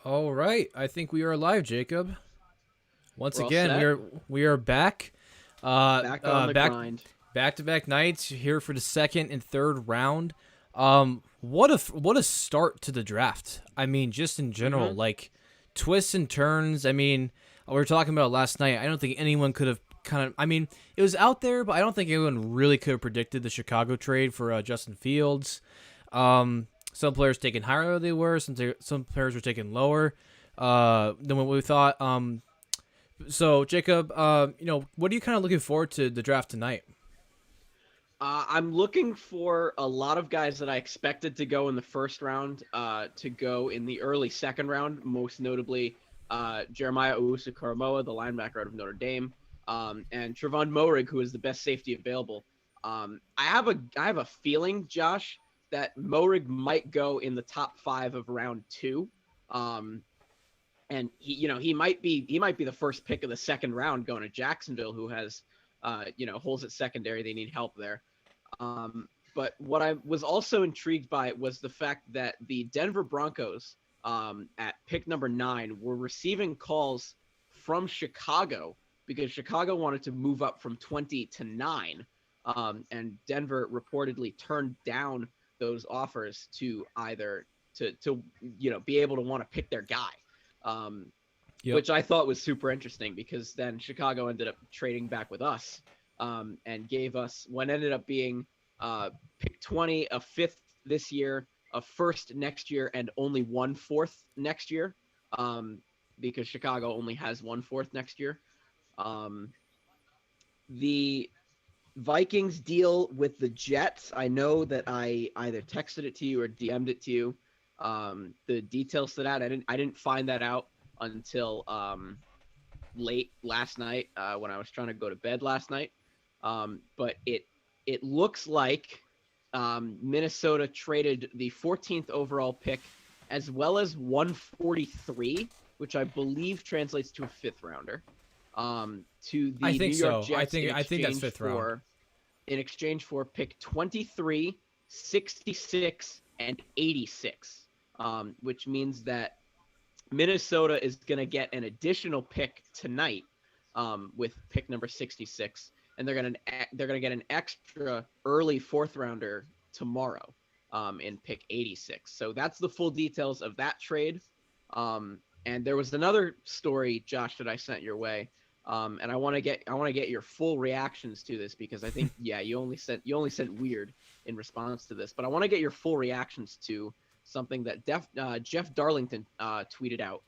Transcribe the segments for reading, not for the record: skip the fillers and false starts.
All right, I think we are live, Jacob. Once We're all again, we set. are we are back. Back on the Back grind. back to back nights here for the second and third round. What a start to the draft. I mean, just in general, Mm-hmm. like twists and turns. I mean, we were talking about it last night. I don't think anyone could have kind of. I mean, it was out there, but I don't think anyone really could have predicted the Chicago trade for Justin Fields. Some players taken higher than they were. Some players were taken lower than what we thought. So Jacob, what are you kind of looking forward to the draft tonight? I'm looking for a lot of guys that I expected to go in the first round to go in the early second round, most notably Jeremiah Owusu-Koramoah, the linebacker out of Notre Dame, and Trevon Moehrig, who is the best safety available. I have a feeling, Josh, that Moehrig might go in the top 5 of round 2. Um, and he might be the first pick of the second round going to Jacksonville, who has holes at secondary. They need help there. But what I was also intrigued by was the fact that the Denver Broncos at pick number 9 were receiving calls from Chicago because Chicago wanted to move up from 20 to 9, and Denver reportedly turned down those offers to either to be able to want to pick their guy, um, Yep. which I thought was super interesting because then Chicago ended up trading back with us, and gave us what ended up being pick 20, a fifth this year, a first next year, and only 1/4 next year, because Chicago only has 1/4 next year. Um, the Vikings deal with the Jets. I know that I either texted it to you or DM'd it to you. The details to that, I didn't find that out until late last night, when I was trying to go to bed last night. But it looks like Minnesota traded the 14th overall pick as well as 143, which I believe translates to a fifth rounder, to I the New think York so. Jets I think that's fifth round. in exchange for pick 23, 66, and 86, which means that Minnesota is going to get an additional pick tonight, with pick number 66, and they're gonna get an extra early fourth rounder tomorrow, in pick 86. So that's the full details of that trade. And there was another story, Josh, that I sent your way. And I want to get your full reactions to this because I think, yeah, you only sent weird in response to this, but I want to get your full reactions to something that Jeff Darlington tweeted out,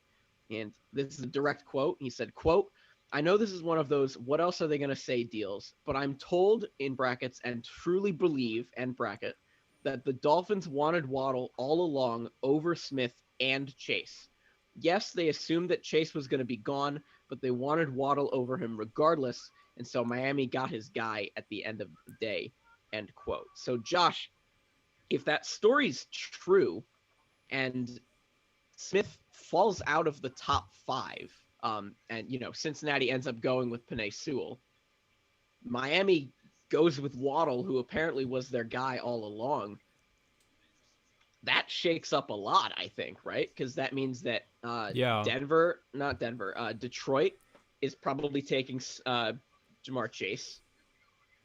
and this is a direct quote. He said, "Quote: I know this is one of those what else are they going to say deals, but I'm told in brackets and truly believe end bracket that the Dolphins wanted Waddle all along over Smith and Chase. Yes, they assumed that Chase was going to be gone, but they wanted Waddle over him regardless, and so Miami got his guy at the end of the day." End quote. So, Josh, if that story's true and Smith falls out of the top 5, and Cincinnati ends up going with Penei Sewell, Miami goes with Waddle, who apparently was their guy all along. That shakes up a lot, I think, right? Because that means that Yeah. Detroit is probably taking Jamar Chase,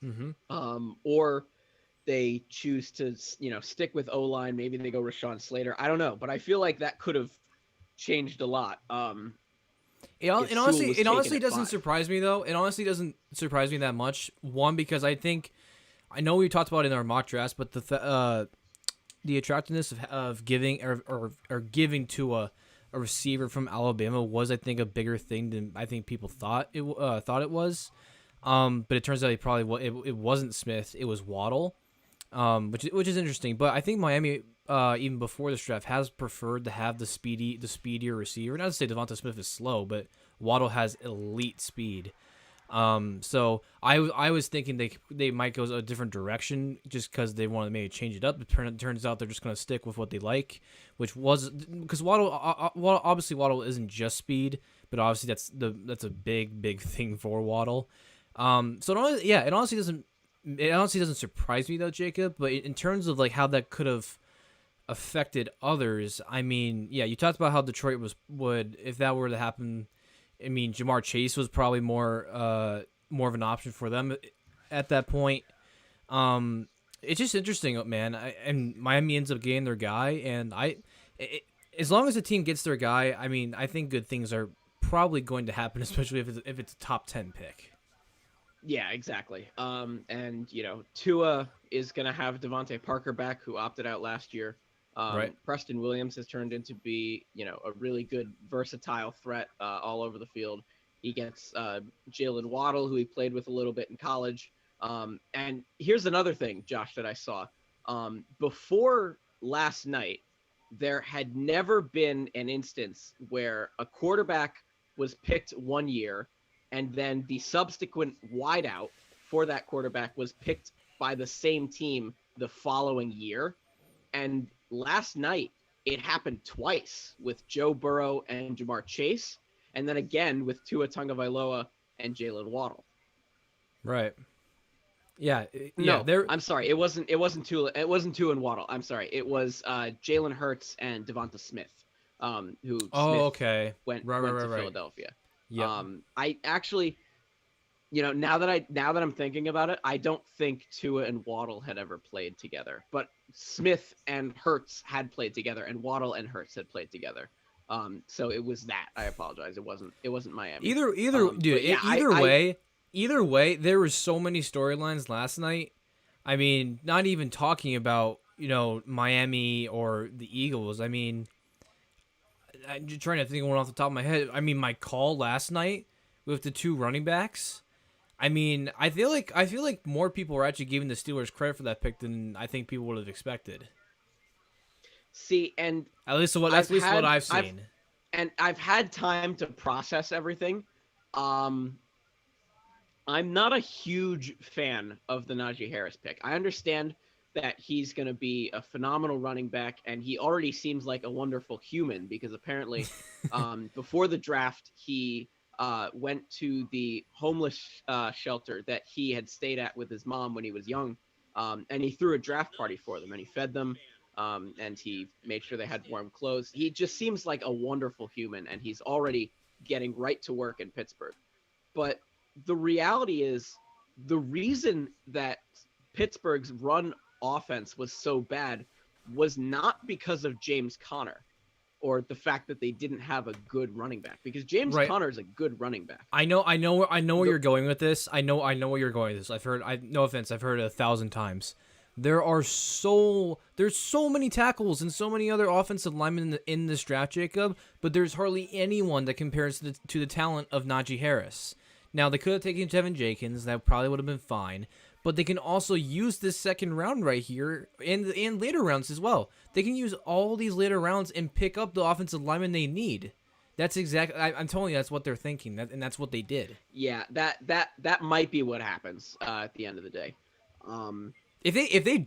Mm-hmm. or they choose to stick with O line. Maybe they go Rashawn Slater. I don't know, but I feel like that could have changed a lot. If It Sewell honestly was it taken honestly at doesn't 5. surprise me though. It honestly doesn't surprise me that much. One, because I know we talked about it in our mock drafts, but the attractiveness of giving or giving to a receiver from Alabama was, I think, a bigger thing than I think people thought it was. But it turns out it wasn't Smith. It was Waddle, which is interesting. But I think Miami, even before this draft, has preferred to have the speedier receiver. Not to say Devonta Smith is slow, but Waddle has elite speed. So I was thinking they might go a different direction just because they wanted to maybe change it up. It turns out they're just going to stick with what they like, which was because Waddle isn't just speed, but obviously that's a big thing for Waddle. It honestly doesn't surprise me though, Jacob. But in terms of like how that could have affected others, I mean, yeah, you talked about how Detroit would if that were to happen. I mean, Jamar Chase was probably more of an option for them at that point. It's just interesting, man. And Miami ends up getting their guy, and it, as long as the team gets their guy, I mean, I think good things are probably going to happen, especially if it's a top 10 pick. Yeah, exactly. And Tua is gonna have Devontae Parker back, who opted out last year. Right. Preston Williams has turned into be, a really good versatile threat all over the field. He gets Jalen Waddle, who he played with a little bit in college. And here's another thing, Josh, that I saw. Before last night, there had never been an instance where a quarterback was picked one year and then the subsequent wideout for that quarterback was picked by the same team the following year. And last night, it happened twice with Joe Burrow and Jamar Chase, and then again with Tua Tagovailoa and Jalen Waddle. Right. Yeah. No, There. I'm sorry. It wasn't Tua and Waddle. I'm sorry. It was Jalen Hurts and Devonta Smith, who Okay. went Right. to Philadelphia. Yeah. I actually, now that I'm thinking about it, I don't think Tua and Waddle had ever played together, but Smith and Hurts had played together, and Waddle and Hurts had played together. So it was that. I apologize. It wasn't Miami. Either way, there were so many storylines last night. I mean, not even talking about Miami or the Eagles. I mean, I'm just trying to think of one off the top of my head. I mean, my call last night with the two running backs. I mean, I feel like more people are actually giving the Steelers credit for that pick than I think people would have expected. See, and at least what I've seen. I've had time to process everything. I'm not a huge fan of the Najee Harris pick. I understand that he's going to be a phenomenal running back, and he already seems like a wonderful human because apparently before the draft, he went to the homeless shelter that he had stayed at with his mom when he was young, and he threw a draft party for them, and he fed them, and he made sure they had warm clothes. He just seems like a wonderful human, and he's already getting right to work in Pittsburgh. But the reality is the reason that Pittsburgh's run offense was so bad was not because of James Conner or the fact that they didn't have a good running back, because James Conner is a good running back. I know where you're going with this. I know where you're going with this. No offense, I've heard it 1,000 times. There's so many tackles and so many other offensive linemen in this draft, Jacob, but there's hardly anyone that compares to the talent of Najee Harris. Now, they could have taken Tevin Jenkins. That probably would have been fine. But they can also use this second round right here and later rounds as well. They can use all these later rounds and pick up the offensive lineman they need. That's exactly. I'm telling you, that's what they're thinking, and that's what they did. Yeah, that might be what happens at the end of the day. If they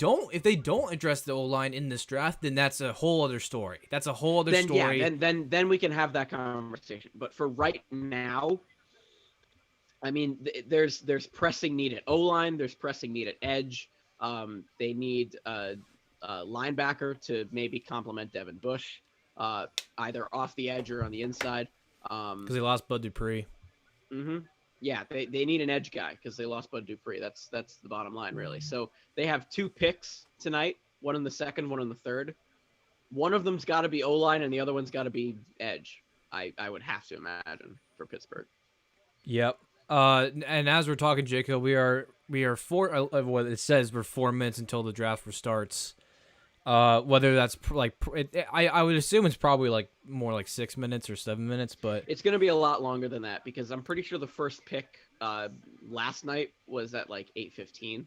don't address the O-line in this draft, then that's a whole other story. That's a whole other story. Yeah, then we can have that conversation. But for right now, I mean, there's pressing need at O-line. There's pressing need at edge. They need a linebacker to maybe complement Devin Bush, either off the edge or on the inside. Because they lost Bud Dupree. Mm-hmm. Yeah, they need an edge guy because they lost Bud Dupree. That's the bottom line, really. So they have 2 picks tonight, one in the second, one in the third. One of them's got to be O-line, and the other one's got to be edge. I would have to imagine for Pittsburgh. Yep. And as we're talking, Jacob, we are what it says we're 4 minutes until the draft starts. Whether that's I would assume it's probably like more like 6 minutes or 7 minutes, but it's going to be a lot longer than that because I'm pretty sure the first pick last night was at like 8:15.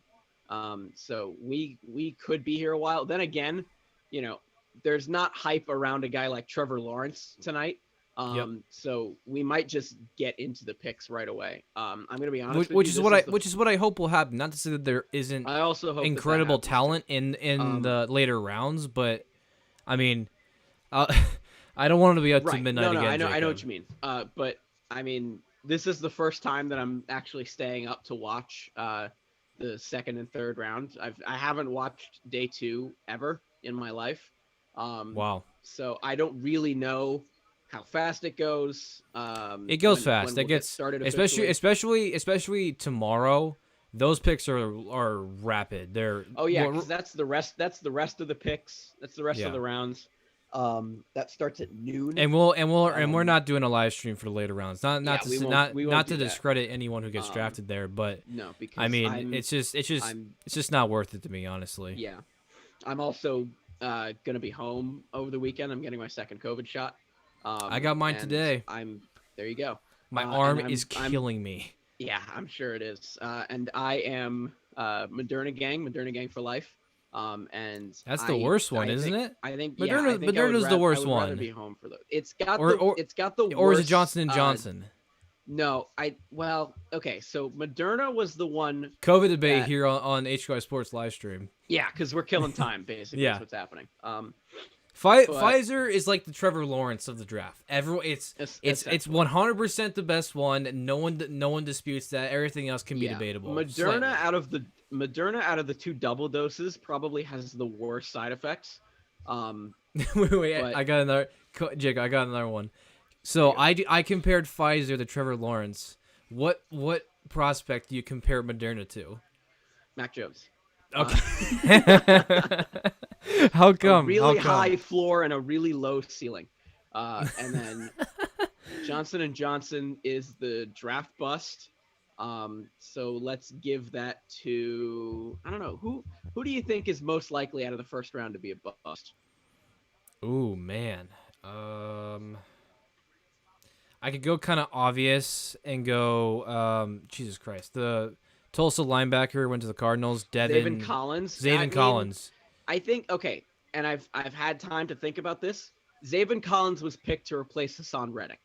So we could be here a while. Then again, there's not hype around a guy like Trevor Lawrence tonight. So we might just get into the picks right away. I'm going to be honest which is what I hope will happen. Not to say that there isn't I also hope incredible talent in the later rounds, but I mean, I don't want it to be up to midnight again. I know what you mean. But I mean, this is the first time that I'm actually staying up to watch the second and third round. I haven't watched day 2 ever in my life. Wow. So I don't really know how fast it goes. It goes When fast. It we'll get gets started especially officially. especially tomorrow. Those picks are rapid. They're Oh yeah, because that's the rest. That's the rest of the picks. That's the rest of yeah. the rounds. That starts at noon. And we're not doing a live stream for the later rounds. Yeah, we won't Not do to that. discredit anyone who gets drafted there, but No, I because mean, I'm it's just not worth it to me, honestly. yeah. I'm also gonna be home over the weekend. I'm getting my second COVID shot. I got mine And today. I'm there. You go. My And arm is I'm killing me. yeah, I'm sure it is. And I am Moderna gang for life. And That's the worst one, I isn't think it? I think yeah, I think Moderna's the worst I would rather one. be home for the. Or It's got the or is it worst. Johnson and Johnson? No, okay. So Moderna was the one. COVID debate that, here on HQI Sports live stream. Yeah, because we're killing time basically. Yeah. That's what's happening. Pfizer is like the Trevor Lawrence of the draft. It's 100% the best one. No one disputes that. Everything else can be debatable. Moderna out of the two double doses probably has the worst side effects. Wait, I got another. Jake, I got another one. So I compared Pfizer to Trevor Lawrence. What prospect do you compare Moderna to? Mac Jones. Okay. How come? A really high floor and a really low ceiling. And then Johnson and Johnson is the draft bust. So let's give that to I don't know who do you think is most likely out of the first round to be a bust? Ooh, man. I could go kind of obvious and go Jesus Christ. The Tulsa linebacker went to the Cardinals. Zaven Collins. Collins. I think okay, and I've had time to think about this. Zaven Collins was picked to replace Hassan Reddick.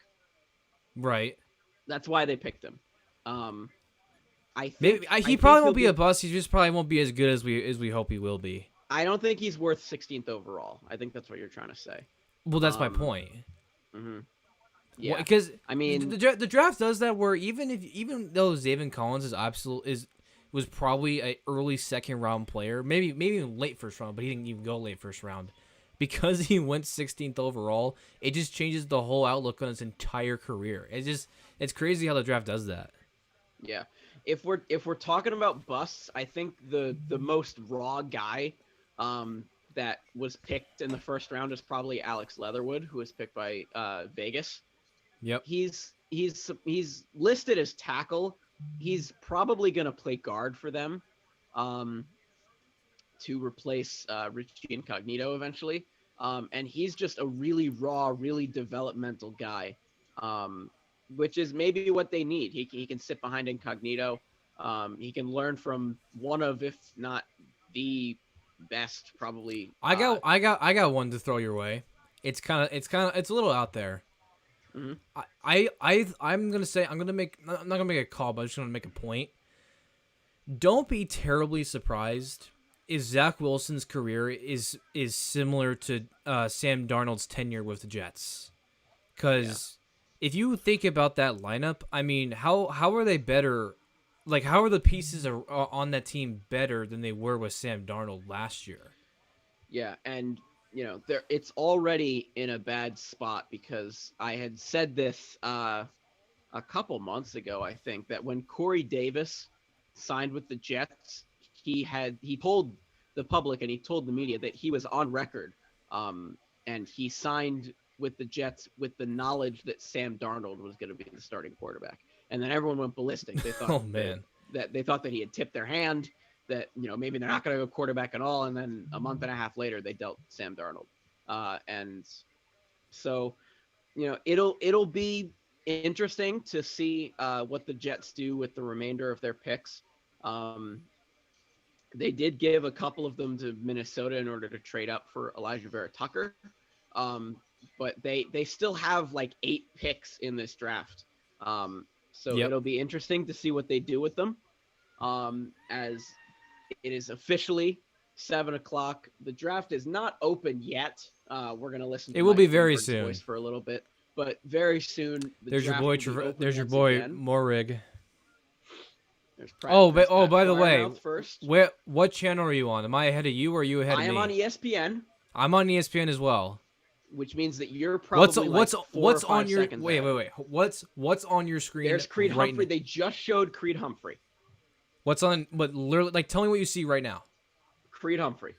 Right. That's why they picked him. I think he probably won't be a bust. He just probably won't be as good as we hope he will be. I don't think he's worth 16th overall. I think that's what you're trying to say. Well, that's my point. Mm-hmm. Yeah, because I mean the draft does that where even though Zaven Collins was probably a early second round player, maybe even late first round, but he didn't even go late first round. Because he went 16th overall, it just changes the whole outlook on his entire career. It's crazy how the draft does that. Yeah. If we're talking about busts, I think the most raw guy that was picked in the first round is probably Alex Leatherwood, who was picked by Vegas. Yep. He's listed as tackle. He's probably going to play guard for them to replace Richie Incognito eventually. And he's just a really raw, really developmental guy, which is maybe what they need. He can sit behind Incognito. He can learn from one of, if not the best, probably. I got one to throw your way. It's a little out there. Mm-hmm. I'm not gonna make a call, but I'm just gonna make a point. Don't be terribly surprised if Zach Wilson's career is similar to Sam Darnold's tenure with the Jets, because if you think about that lineup, I mean, how are they better? Like, how are the pieces on that team better than they were with Sam Darnold last year? Yeah, and it's already in a bad spot because I had said this a couple months ago, I think, that when Corey Davis signed with the Jets, he told the public and he told the media that he was on record, and he signed with the Jets with the knowledge that Sam Darnold was going to be the starting quarterback. And then everyone went ballistic. They thought that they thought that he had tipped their hand, that maybe they're not going to go quarterback at all, and then a month and a half later they dealt Sam Darnold, and so it'll be interesting to see what the Jets do with the remainder of their picks. They did give a couple of them to Minnesota in order to trade up for Elijah Vera Tucker, but they still have like 8 picks in this draft, so it'll be interesting to see what they do with them, as it is officially 7:00. The draft is not open yet. We're gonna listen to it will be Mike very Bloomberg's soon voice for a little bit, but very soon. There's your boy Morig. By the way, first. what channel are you on? Am I ahead of you or are you ahead of me? I am on ESPN. I'm on ESPN as well. which means that you're probably What's like 4 what's or on 5 your seconds wait ahead. wait wait? What's on your screen There's Creed right Humphrey. now? They just showed Creed Humphrey. What's on? But literally, like, tell me what you see right now. Creed Humphrey.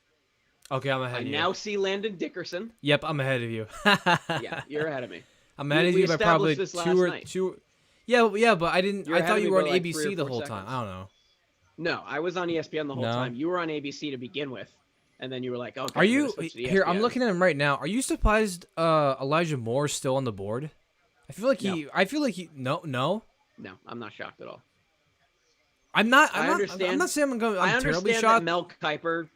Okay, I'm I ahead of you. now see Landon Dickerson. Yep, I'm ahead of you. Yeah, you're ahead of me. I'm ahead of We you by probably established this last two or night. two. Yeah, but I didn't. You're I ahead thought of you me were by on like 3 or ABC the 4 whole time. seconds. I don't know. No, I was on ESPN the whole No. time. You were on ABC to begin with, and then you were like, "Okay, Are I'm gonna you switch to here? I'm ESPN." looking at him right now. Are you surprised Elijah Moore's still on the board? I feel like he. No. I feel like he. No. No, I'm not shocked at all. I'm not. I understand. I'm not saying I I'm terribly understand that shocked. Mel Kiper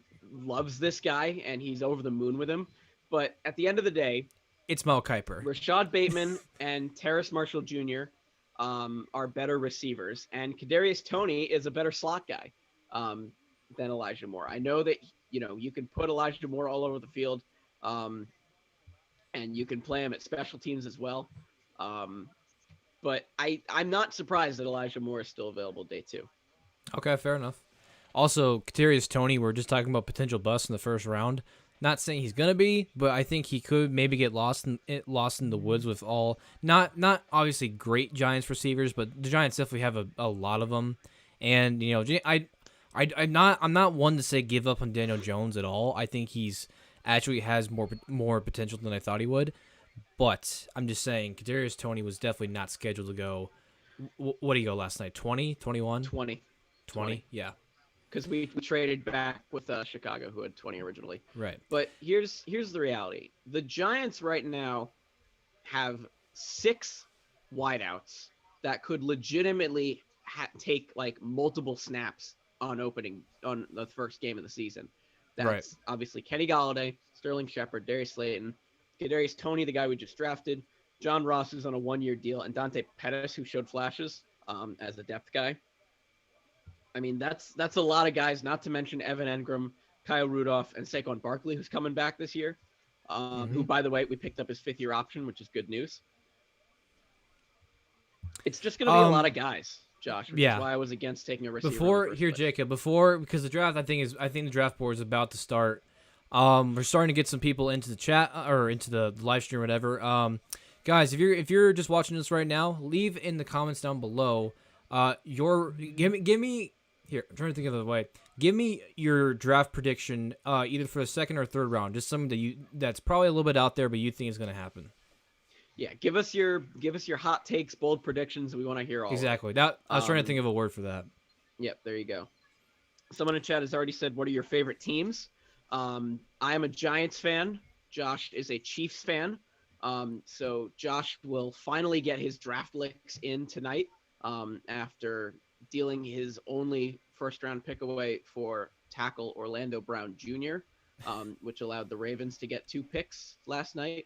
loves this guy and he's over the moon with him, but at the end of the day, It's Mel Kiper. Rashad Bateman and Terrace Marshall Jr. Are better receivers, and Kadarius Toney is a better slot guy than Elijah Moore. I know that you can put Elijah Moore all over the field, and you can play him at special teams as well. But I'm not surprised that Elijah Moore is still available day 2. Okay, fair enough. Also, Kadarius Toney, we're just talking about potential busts in the first round. Not saying he's gonna be, but I think he could maybe get lost in the woods with all not obviously great Giants receivers, but the Giants definitely have a lot of them. And I'm not one to say give up on Daniel Jones at all. I think he's actually has more potential than I thought he would. But I'm just saying, Kadarius Toney was definitely not scheduled to go. What did he go last night? 20, 21? 20. Yeah. Because we traded back with Chicago, who had 20 originally. Right. But here's the reality: the Giants right now have 6 wideouts that could legitimately take like multiple snaps on the first game of the season. That's obviously Kenny Golladay, Sterling Shepard, Darius Slayton, Kadarius Toney, the guy we just drafted, John Ross, who's on a 1-year deal, and Dante Pettis, who showed flashes as a depth guy. I mean, that's a lot of guys, not to mention Evan Engram, Kyle Rudolph, and Saquon Barkley, who's coming back this year, who, by the way, we picked up his 5th-year option, which is good news. It's just going to be a lot of guys, Josh, which is why I was against taking a receiver. Because the draft, I think the draft board is about to start. We're starting to get some people into the chat or into the live stream or whatever. Guys, if you're just watching this right now, leave in the comments down below. Give me here. I'm trying to think of the way. Give me your draft prediction, either for the 2nd or 3rd round. Just something that's probably a little bit out there, but you think is going to happen. Yeah, give us your hot takes, bold predictions. We want to hear all. Exactly. That I was trying to think of a word for that. Yep, there you go. Someone in chat has already said, "What are your favorite teams?" I am a Giants fan. Josh is a Chiefs fan. So Josh will finally get his draft licks in tonight after dealing his only first-round pick away for tackle Orlando Brown Jr., which allowed the Ravens to get 2 picks last night.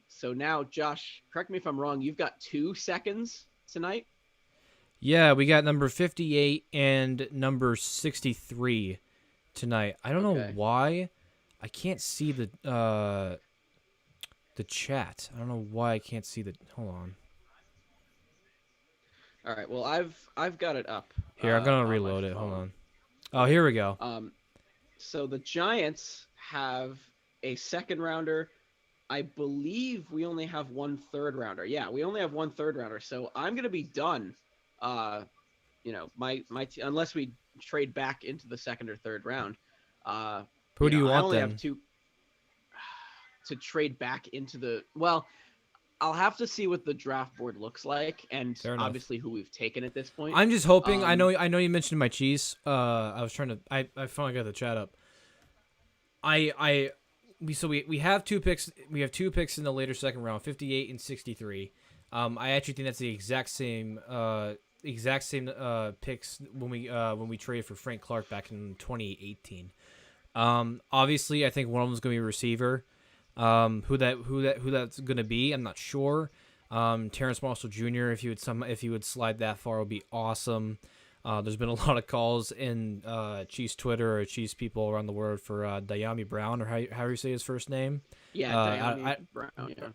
So now, Josh, correct me if I'm wrong, you've got 2 seconds tonight? Yeah, we got number 58 and number 63 tonight. I don't know why I can't see the chat. I don't know why I can't see the. Hold on. All right. Well, I've got it up. Here, I'm gonna reload it. Hold on. Oh, here we go. So the Giants have a 2nd rounder. I believe we only have 1 3rd rounder. Yeah, we only have 1 3rd rounder. So I'm gonna be done. Unless we trade back into the 2nd or 3rd round. Who do you want I only then? have 2 to trade back into the. Well, I'll have to see what the draft board looks like, and obviously who we've taken at this point. I'm just hoping. I know you mentioned my cheese. I was trying to. I finally got the chat up. We have 2 picks. We have 2 picks in the later 2nd round, 58 and 63. I actually think that's the exact same picks when we traded for Frank Clark back in 2018. Obviously, I think one of them is going to be a receiver. Who that's going to be, I'm not sure. Terrace Marshall Jr. If you would slide that far, would be awesome. There's been a lot of calls in Chiefs Twitter or Chiefs people around the world for Dyami Brown, or how you say his first name. Yeah, Dyami Brown. Yeah.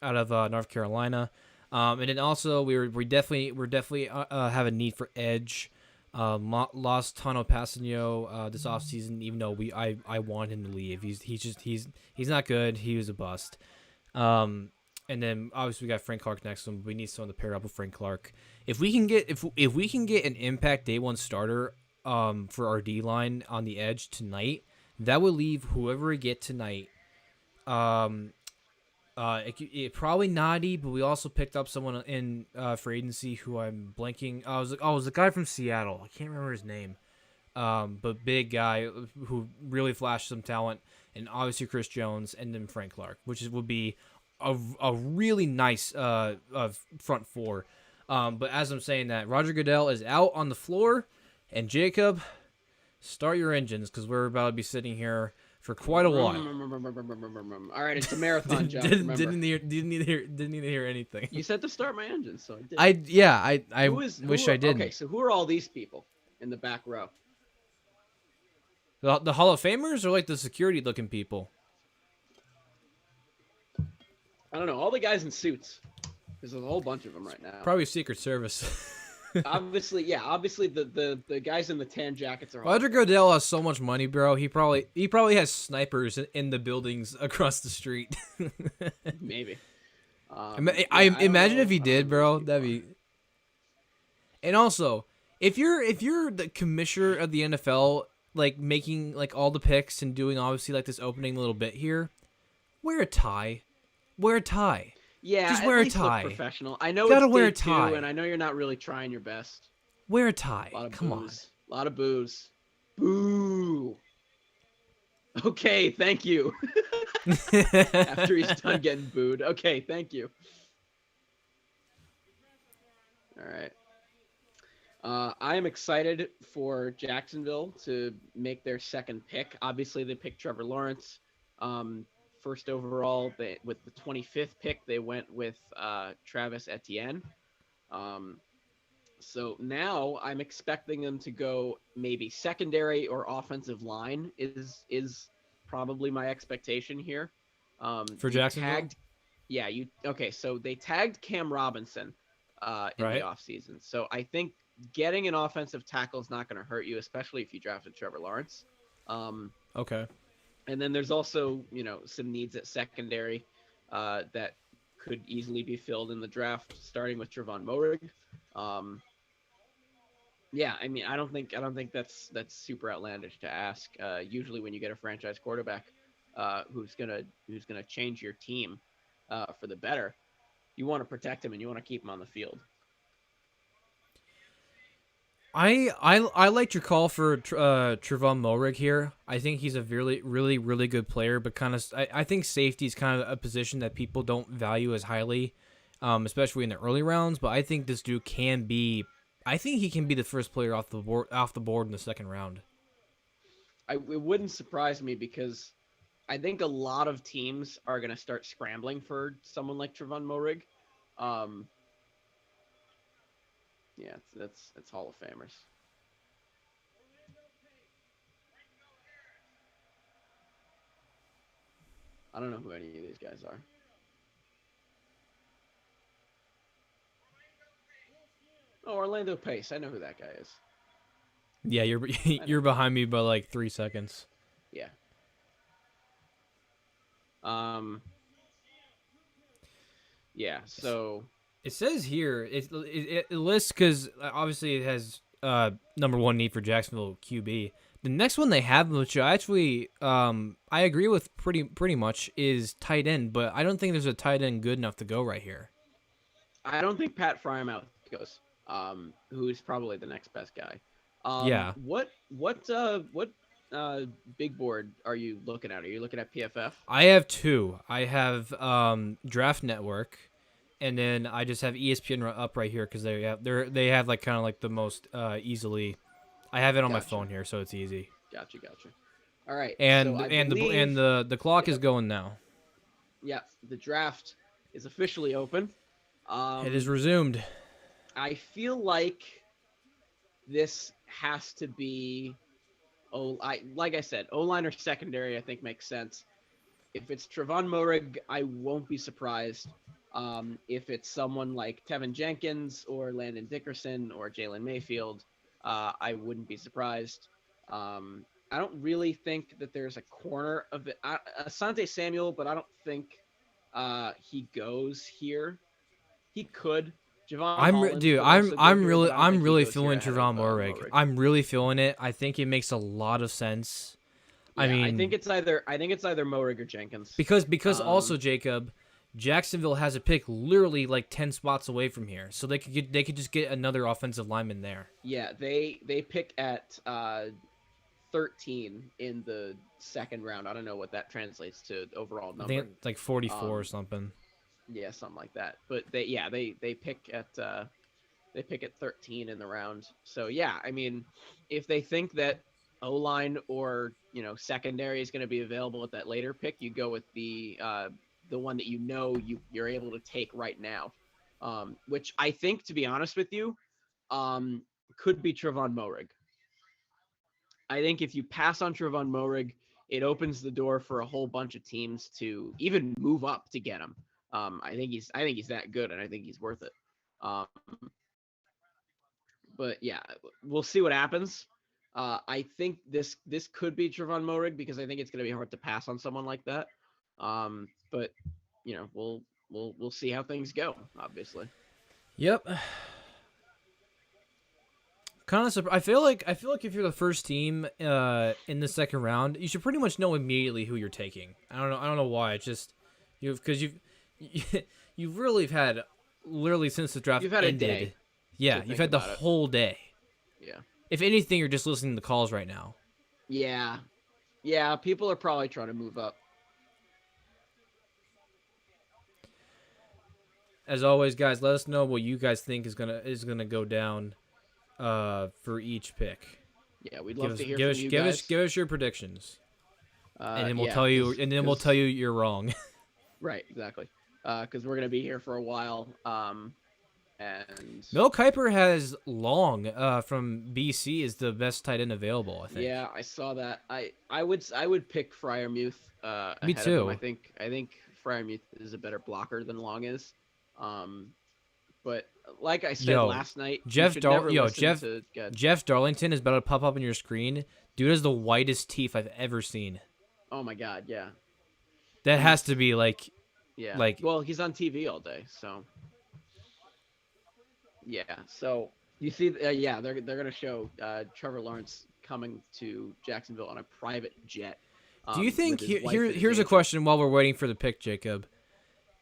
Out of North Carolina. And then also we definitely have a need for edge. Lost Tano Passanio this offseason, even though I want him to leave. He's not good. He was a bust. And then obviously we got Frank Clark next one. We need someone to pair up with Frank Clark. If we can get an impact day one starter for our D line on the edge tonight, that would leave whoever we get tonight. It probably Nadi, but we also picked up someone in for agency who I'm blanking. It was the guy from Seattle. I can't remember his name. But big guy who really flashed some talent, and obviously Chris Jones, and then Frank Clark, would be a really nice front four. But as I'm saying that, Roger Goodell is out on the floor, and Jacob, start your engines because we're about to be sitting here for quite a while. All right, it's a marathon, Joe. Didn't need to hear anything. You said to start my engine, so I did. I wish I didn't. Okay, so who are all these people in the back row? The Hall of Famers or like the security looking people? I don't know. All the guys in suits. There's a whole bunch of them right now. Probably Secret Service. Obviously, yeah. Obviously, the guys in the tan jackets are. Roger Goodell has so much money, bro. He probably has snipers in the buildings across the street. Maybe. I imagine if he did, bro. That'd be. And also, if you're the commissioner of the NFL, like making like all the picks and doing obviously like this opening little bit here, wear a tie. Wear a tie. Yeah, just wear at a least look tie. professional. I know Gotta it's wear day a tie. 2, and I know you're not really trying your best. Wear a tie. A lot of Come booze. A lot of booze. Boo. Okay, thank you. on. After he's done getting booed. Okay, thank you. All right. I am excited for Jacksonville to make their second pick. Obviously, they picked Trevor Lawrence. First overall, with the 25th pick, they went with Travis Etienne. So now I'm expecting them to go maybe secondary or offensive line is probably my expectation here. For Jacksonville? So they tagged Cam Robinson in the offseason. So I think getting an offensive tackle is not going to hurt you, especially if you drafted Trevor Lawrence. Okay. And then there's also, some needs at secondary that could easily be filled in the draft, starting with Javonte Williams. I don't think that's super outlandish to ask. Usually, when you get a franchise quarterback who's gonna change your team for the better, you want to protect him and you want to keep him on the field. I liked your call for Trevon Moehrig here. I think he's a really, really, really good player, but I think safety is kind of a position that people don't value as highly, especially in the early rounds. But I think this dude can be. I think he can be the first player off the board in the second round. It wouldn't surprise me because I think a lot of teams are going to start scrambling for someone like Trevon Moehrig. Yeah, it's Hall of Famers. I don't know who any of these guys are. Oh, Orlando Pace. I know who that guy is. Yeah, you're behind me by like 3 seconds. Yeah. Yeah. So. It says here it lists because obviously it has number one need for Jacksonville QB. The next one they have, which I actually I agree with pretty much, is tight end, but I don't think there's a tight end good enough to go right here. I don't think Pat Fryermouth goes. Who's probably the next best guy. Yeah. What big board are you looking at? Are you looking at PFF? I have two. I have Draft Network. And then I just have ESPN up right here because they have like kind of like the most easily. I have it on my phone here, so it's easy. Gotcha. All right. And so the clock is going now. Yeah, the draft is officially open. It is resumed. I feel like this has to be. Like I said, O-line or secondary, I think makes sense. If it's Trevon Moehrig, I won't be surprised. If it's someone like Tevin Jenkins or Landon Dickerson or Jalen Mayfield, I wouldn't be surprised. I don't really think that there's a corner of it. Asante Samuel, but I don't think he goes here. He could. Javon Holland Dude, could also go here, but I don't I'm think he really goes here feeling ahead of Trevon Moehrig. Moehrig. I'm really feeling it. I think it makes a lot of sense. I Yeah, I mean, think it's either Moehrig or Jenkins. because also Jacob, Jacksonville has a pick literally like 10 spots away from here, so they could just get another offensive lineman there. Yeah, they pick at 13 in the second round. I don't know what that translates to overall number. I think like 44 or something. Yeah, something like that. But they pick at 13 in the round. So yeah, I mean, if they think that O-line or secondary is going to be available at that later pick, you go with the one that you're able to take right now, which I think, to be honest with you, could be Trevon Moehrig. I think if you pass on Trevon Moehrig, it opens the door for a whole bunch of teams to even move up to get him. I think he's that good, and I think he's worth it. But yeah, we'll see what happens. I think this could be Trevon Moehrig because I think it's going to be hard to pass on someone like that. But we'll see how things go. Obviously. Yep. Kind of. I feel like if you're the first team in the second round, you should pretty much know immediately who you're taking. I don't know why. It's just you've really had literally since the draft you've had ended. A day. Yeah, you've had the whole day. Yeah. If anything, you're just listening to the calls right now. Yeah. Yeah, people are probably trying to move up. As always, guys, let us know what you guys think is gonna go down for each pick. Yeah, we'd love to hear from you guys. Give us your predictions. And then we'll tell you you're wrong. Right, exactly. Because we're gonna be here for a while. And Mel Kiper has Long from BC is the best tight end available, I think. Yeah, I saw that. I would pick Freiermuth Me ahead too. of him. I think Freiermuth is a better blocker than Long is. But like I said last night, Jeff Darlington is about to pop up on your screen. Dude has the whitest teeth I've ever seen. Oh my god, yeah. That has to be like well, he's on TV all day, so yeah. So you see, they're gonna show Trevor Lawrence coming to Jacksonville on a private jet. Do you think here's a question while we're waiting for the pick, Jacob?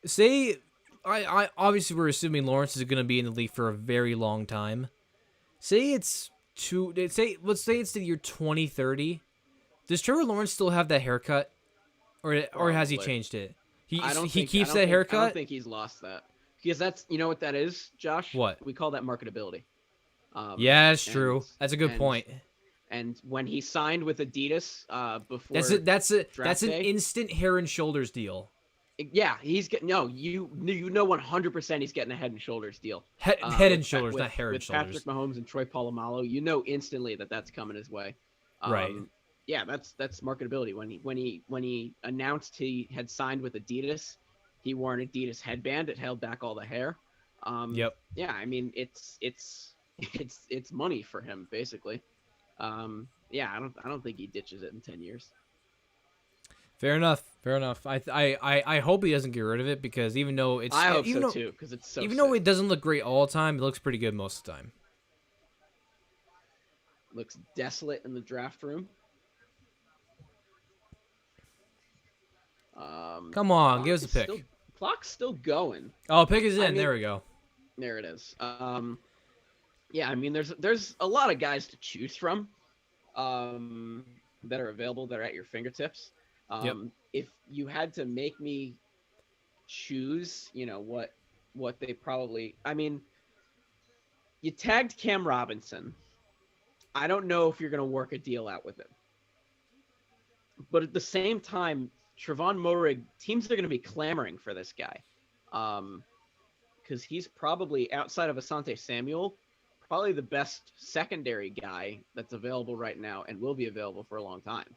Say, I obviously we're assuming Lawrence is gonna be in the league for a very long time. Let's say it's the year 2030. Does Trevor Lawrence still have that haircut, or has he changed it? He keeps that haircut. I don't think he's lost that. Because that's, you know what that is, Josh? What? We call that marketability. Yeah, that's true. That's a good point. And when he signed with Adidas before that's an day, instant hair and shoulders deal. Yeah, he's getting you know 100% he's getting a Head and Shoulders deal. Head and shoulders, not hair and shoulders. With Patrick Mahomes and Troy Polamalu, you know instantly that's coming his way. Right. Yeah, that's marketability. When he announced he had signed with Adidas, he wore an Adidas headband. It held back all the hair. Yep. Yeah, I mean it's money for him basically. Yeah, I don't think he ditches it in 10 years. Fair enough. I hope he doesn't get rid of it because even though it's I hope so too because it's so even sick. though it doesn't look great all the time, it looks pretty good most of the time. Looks desolate in the draft room. Come on, give us a pick. Clock's still going. Oh, pick is in. There we go. There it is. Yeah, I mean, there's a lot of guys to choose from, that are available that are at your fingertips. Yep. If you had to make me choose, what they probably, I mean, you tagged Cam Robinson. I don't know if you're going to work a deal out with him. But at the same time, Trevon Moehrig, teams are going to be clamoring for this guy. Because he's probably, outside of Asante Samuel, probably the best secondary guy that's available right now and will be available for a long time.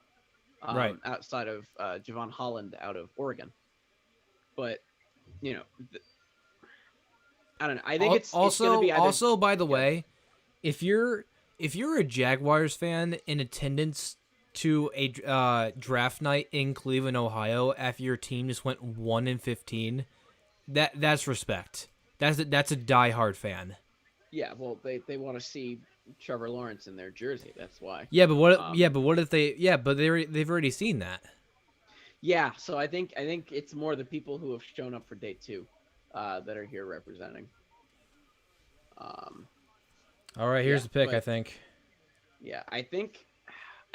Right. Outside of Javon Holland out of Oregon. But, I don't know. I think it's going to be either... Also, by the way, if you're if you're a Jaguars fan in attendance to a draft night in Cleveland, Ohio, after your team just went 1-15, that's respect. That's a diehard fan. Yeah, well, they want to see Trevor Lawrence in their jersey. That's why. Yeah, but what? Yeah, but what if they? Yeah, but they've already seen that. Yeah, so I think it's more the people who have shown up for day 2 that are here representing. All right, here's the pick. but, I think. Yeah, I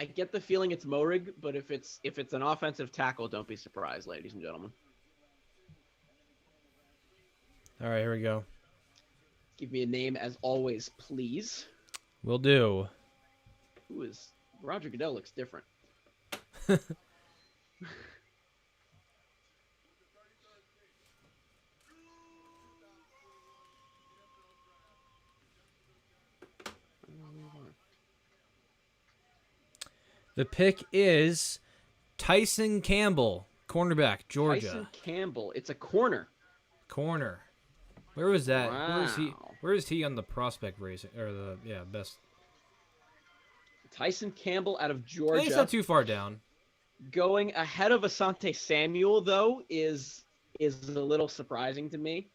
get the feeling it's Morig, but if it's an offensive tackle, don't be surprised, ladies and gentlemen. All right, here we go. Give me a name as always, please. Will do. Who is Roger Goodell? Looks different. The pick is Tyson Campbell, cornerback, Georgia. Tyson Campbell. It's a corner. Corner. Where was that? Wow. Where is he on the prospect race or the best? Tyson Campbell out of I think Georgia. it's not too far down. Going ahead of Asante Samuel though is a little surprising to me.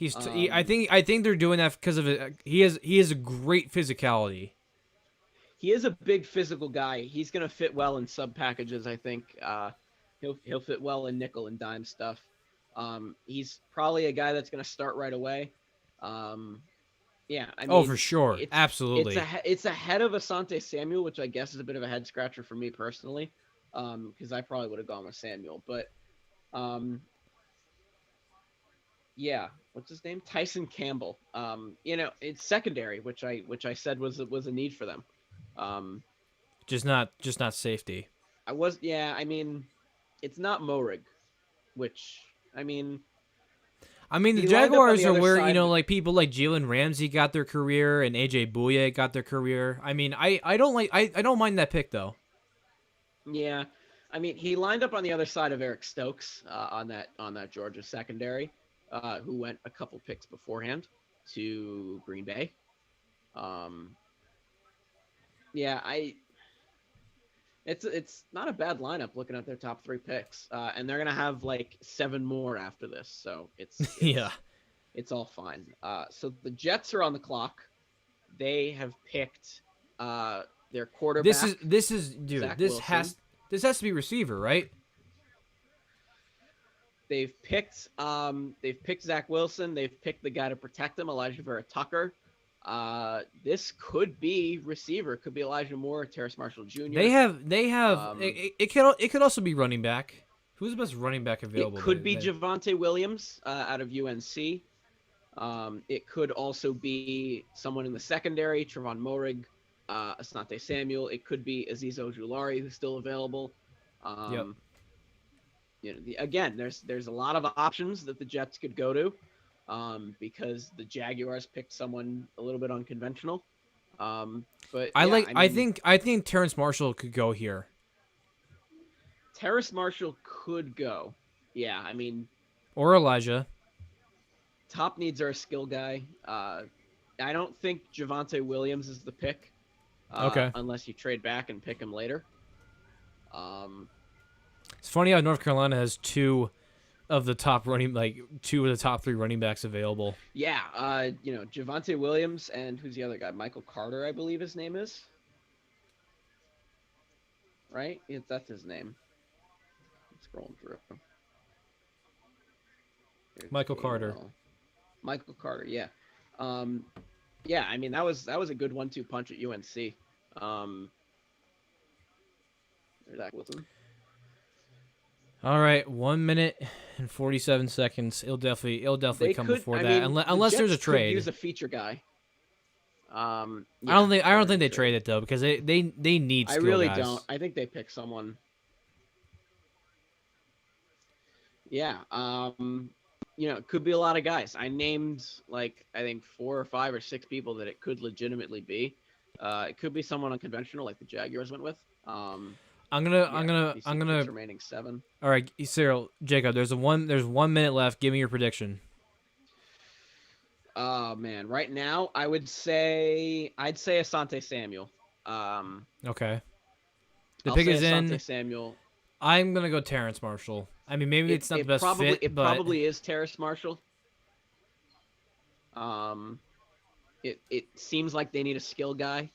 I think they're doing that because of it. He has a great physicality. He is a big physical guy. He's gonna fit well in sub packages. I think he'll fit well in nickel and dime stuff. He's probably a guy that's gonna start right away. Yeah, I mean, For sure, absolutely. It's ahead of Asante Samuel, which I guess is a bit of a head scratcher for me personally, because I probably would have gone with Samuel. But yeah, what's his name? Tyson Campbell. It's secondary, which I said was a need for them. Just not safety. I mean, it's not Morig, which the Jaguars are where like people like Jalen Ramsey got their career and AJ Bouye got their career. I don't mind that pick though. Yeah, he lined up on the other side of Eric Stokes on that Georgia secondary, who went a couple picks beforehand to Green Bay. It's not a bad lineup looking at their top 3 picks, and they're gonna have like 7 more after this, so it's yeah, it's all fine. So the Jets are on the clock. They have picked their quarterback. This is dude. Zach This Wilson. has to be receiver, right? They've picked Zach Wilson. They've picked the guy to protect him, Elijah Vera Tucker. This could be receiver. Could be Elijah Moore, Terrace Marshall Jr. They have. It could also be running back. Who's the best running back available? It could be Javonte Williams out of UNC. It could also be someone in the secondary, Trevon Morig, Asante Samuel. It could be Azeez Ojulari, who's still available. Yep. Again, there's a lot of options that the Jets could go to. Because the Jaguars picked someone a little bit unconventional. But I think Terrace Marshall could go here. Terrace Marshall could go. Yeah, Or Elijah. Top needs are a skill guy. I don't think Javonte Williams is the pick. Okay. Unless you trade back and pick him later. It's funny how North Carolina has two of the top 3 running backs available. Yeah, Javonte Williams and who's the other guy? Michael Carter, I believe his name is. Right? That's his name. I'm scrolling through. Michael Carter. Michael Carter, yeah. That was a good 1-2 punch at UNC. Zach Wilson. All right, 1 minute and 47 seconds. It'll definitely come before that, unless there's a trade. Could use a feature guy. I don't think they trade it though because they need. I really don't. I think they pick someone. Yeah. It could be a lot of guys. I named I think 4 or 5 or 6 people that it could legitimately be. It could be someone unconventional like the Jaguars went with. I'm gonna remaining 7. All right, Cyril, Jacob. There's 1 minute left. Give me your prediction. Oh man, right now I'd say Asante Samuel. Um, Okay. The I'll pick say is Asante in. Samuel. I'm gonna go Terrence Marshall. I mean, maybe it's not the best fit, It but probably is Terrace Marshall. Um, it seems like they need a skill guy.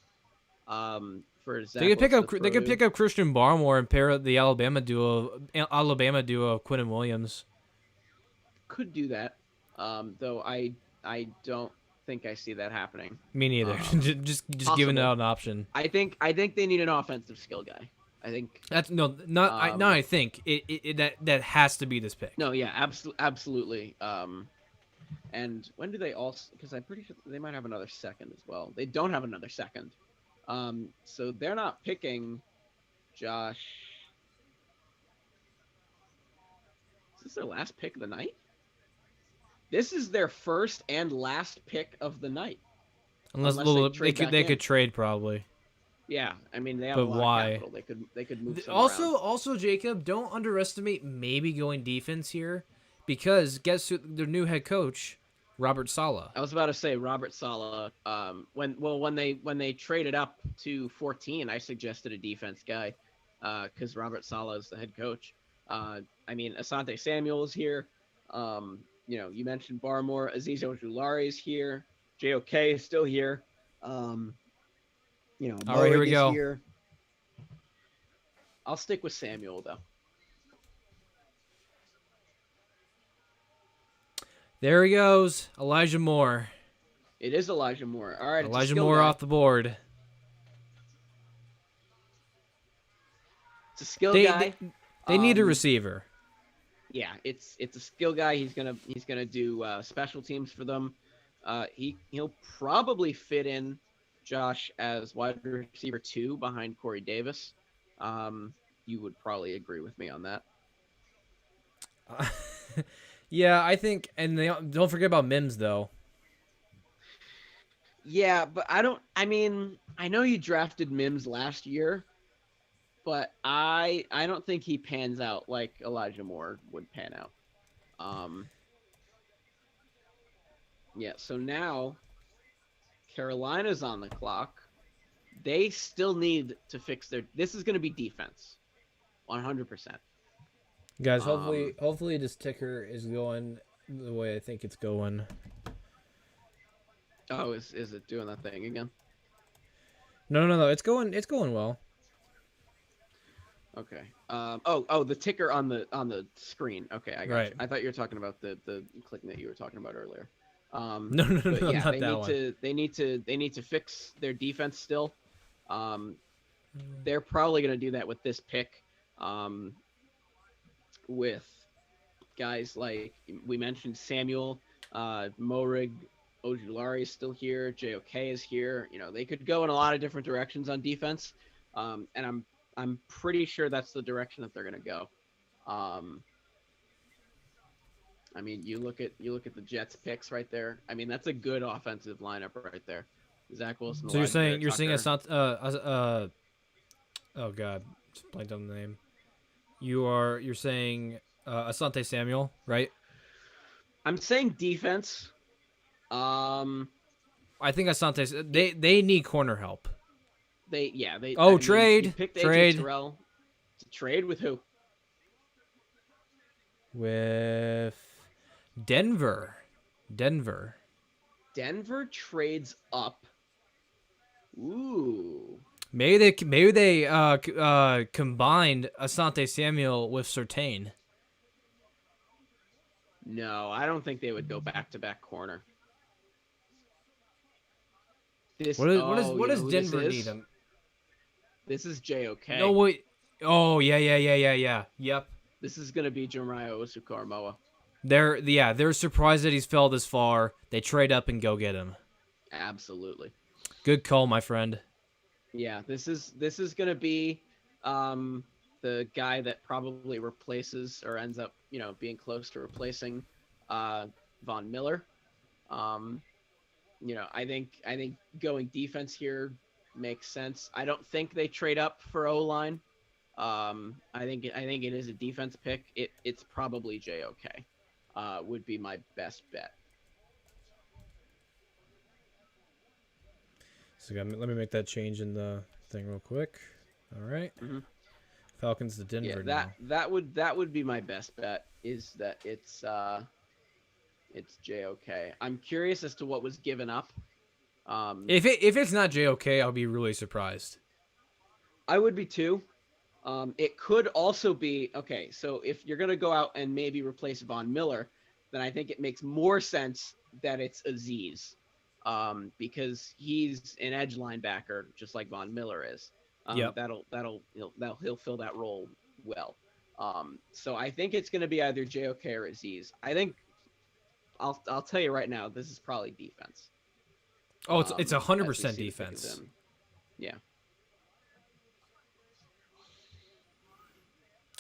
For they Zach could pick Wilson up to throw they could to. pick up Christian Barmore and pair the Alabama duo of Quinn and Williams. Could do that. Though I don't think I see that happening. Me neither. Um, just giving Possible. out an option. I think they need an offensive skill guy. I think. That's no, not I. Not I think that has to be this pick. No, yeah, absolutely. And when do they also? Because I'm pretty sure they might have another second as well. They don't have another second. So they're not picking Josh. Is this their last pick of the night? This is their first and last pick of the night. Unless they could trade probably. Yeah, I mean they have But a lot why? of capital. They could move some Also, around. also Jacob, don't underestimate maybe going defense here, because guess who their new head coach, Robert Saleh. I was about to say Robert Saleh. When they traded up to 14, I suggested a defense guy, because Robert Saleh is the head coach. I mean Asante Samuel is here. You mentioned Barmore, Azeez Ojulari is here. JOK is still here. All right, here we Moerig is go. here. I'll stick with Samuel though. There he goes, Elijah Moore. It is Elijah Moore. All right, Elijah Moore off the board. It's a skill guy. They need a receiver. Yeah, it's a skill guy. He's gonna do special teams for them. He'll probably fit in Josh as wide receiver 2 behind Corey Davis. You would probably agree with me on that. Yeah, I think, and don't forget about Mims though. Yeah, but I mean, I know you drafted Mims last year, but I don't think he pans out like Elijah Moore would pan out. Yeah, so now Carolina's on the clock. They still need to fix their. This is going to be defense, 100%. Guys, hopefully this ticker is going the way I think it's going. Oh, is it doing that thing again? No, it's going well. Okay. The ticker on the screen. Okay, I got Right. you. I thought you were talking about the clicking that you were talking about earlier. No, Yeah, not that one. they need to fix their defense still. They're probably going to do that with this pick. With guys like we mentioned Samuel, Moerig, Ojulari is still here, JOK is here. They could go in a lot of different directions on defense, and I'm pretty sure that's the direction that they're going to go. I mean, you look at the Jets picks right there. I mean, that's a good offensive lineup right there. Zach Wilson. So you're saying Tucker. it's not oh god, just blanked on the name. You're saying Asante Samuel, right? I'm saying defense. I think Asante. They need corner help. They. Trade. You picked Trade. AJ Terrell. To trade with who? With Denver. Denver trades up. Ooh. Maybe they combined Asante Samuel with Surtain. No, I don't think they would go back-to-back corner. What does Denver need him? This is JOK. No wait. Oh yeah. Yep. This is gonna be Jemiah Osukarmoa. They're surprised that he's fell this far. They trade up and go get him. Absolutely. Good call, my friend. Yeah, this is gonna be the guy that probably replaces or ends up being close to replacing Von Miller. I think going defense here makes sense. I don't think they trade up for O-line. I think it is a defense pick. It's probably JOK. Would be my best bet. So let me make that change in the thing real quick. All right. Mm-hmm. Falcons to Denver now. that would be my best bet. Is that it's JOK. I'm curious as to what was given up. If it's not JOK, I'll be really surprised. I would be too. It could also be okay. So if you're gonna go out and maybe replace Von Miller, then I think it makes more sense that it's Aziz, because he's an edge linebacker just like Von Miller is. Yep. He'll fill that role well. So I think it's gonna be either JOK or Aziz. I think I'll tell you right now, this is probably defense. Oh, it's 100% defense. Yeah.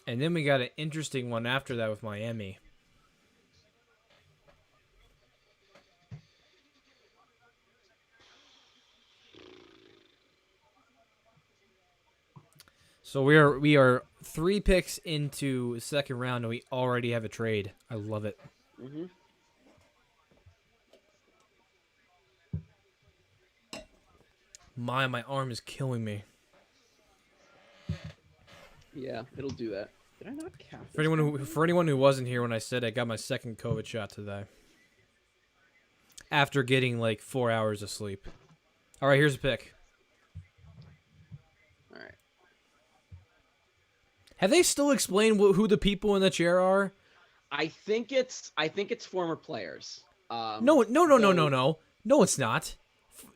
And then we got an interesting one after that with Miami. So we are 3 picks into the second round and we already have a trade. I love it. Mm-hmm. My arm is killing me. Yeah, it'll do that. Did I not count? For anyone who wasn't here when I said I got my second COVID shot today, after getting like 4 hours of sleep. All right, here's a pick. All right. Have they still explained who the people in the chair are? I think it's former players. No, it's not.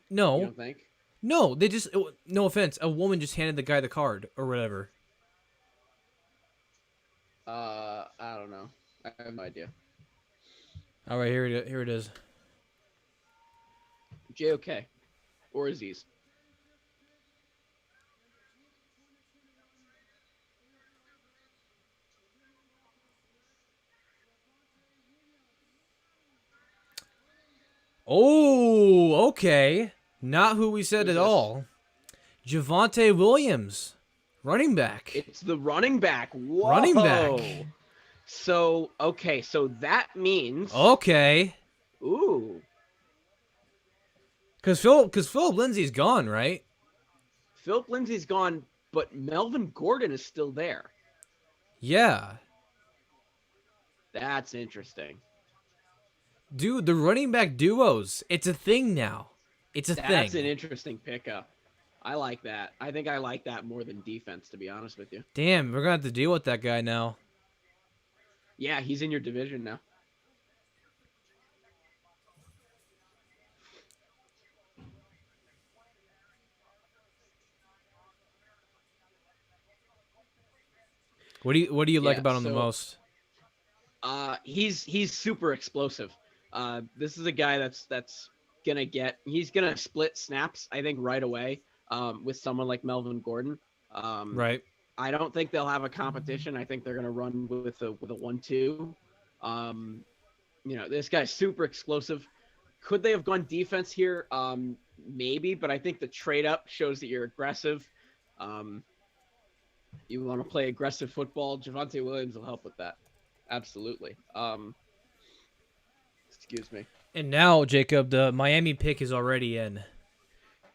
No. You don't think? No, they just, no offense, a woman just handed the guy the card or whatever. I don't know. I have no idea. All right, here it is. JOK or Aziz. Oh, okay. Not who we said Who's at this? all. Javonte Williams, running back. It's the running back. Whoa. Running back. So, okay, so that means Okay. Ooh. Because Philip Lindsay's gone, right? Philip Lindsay's gone, but Melvin Gordon is still there. Yeah. That's interesting. Dude, the running back duos, it's a thing now. It's a thing. That's an interesting pickup. I like that. I think I like that more than defense, to be honest with you. Damn, we're going to have to deal with that guy now. Yeah, he's in your division now. What do you like about him the most? He's super explosive. This is a guy that's he's gonna split snaps, I think, right away. With someone like Melvin Gordon. Right. I don't think they'll have a competition. I think they're gonna run with a 1-2. This guy's super explosive. Could they have gone defense here? Maybe, but I think the trade up shows that you're aggressive. You want to play aggressive football. Javonte Williams will help with that. Absolutely. Excuse me. And now, Jacob, the Miami pick is already in.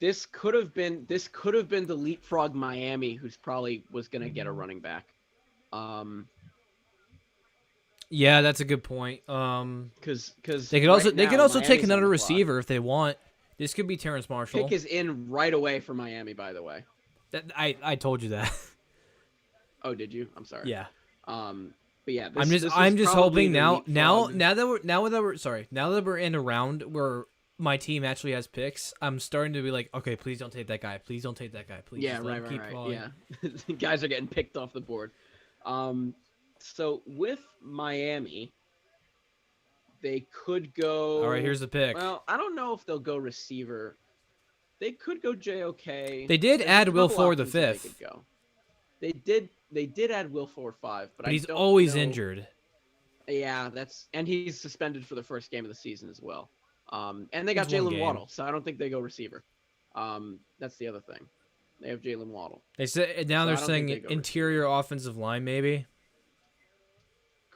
This could have been the leapfrog Miami, who's probably was gonna get a running back. Yeah, that's a good point. Because they could also take another receiver if they want. This could be Terrence Marshall. Pick is in right away for Miami, by the way. I told you that. Oh, did you? I'm sorry. Yeah. But yeah, I'm just hoping now that we're in a round where my team actually has picks, I'm starting to be like, okay, please don't take that guy. Please don't take that guy. Please. Yeah, right. Yeah, guys are getting picked off the board. So with Miami, they could go. All right, here's the pick. Well, I don't know if they'll go receiver. They could go JOK. They did add Will Ford the fifth. They did add Will Ford 5, but he's always injured. Yeah, and he's suspended for the first game of the season as well. And they got Jalen Waddle, so I don't think they go receiver. That's the other thing. They have Jalen Waddle. They said now they're saying interior offensive line maybe.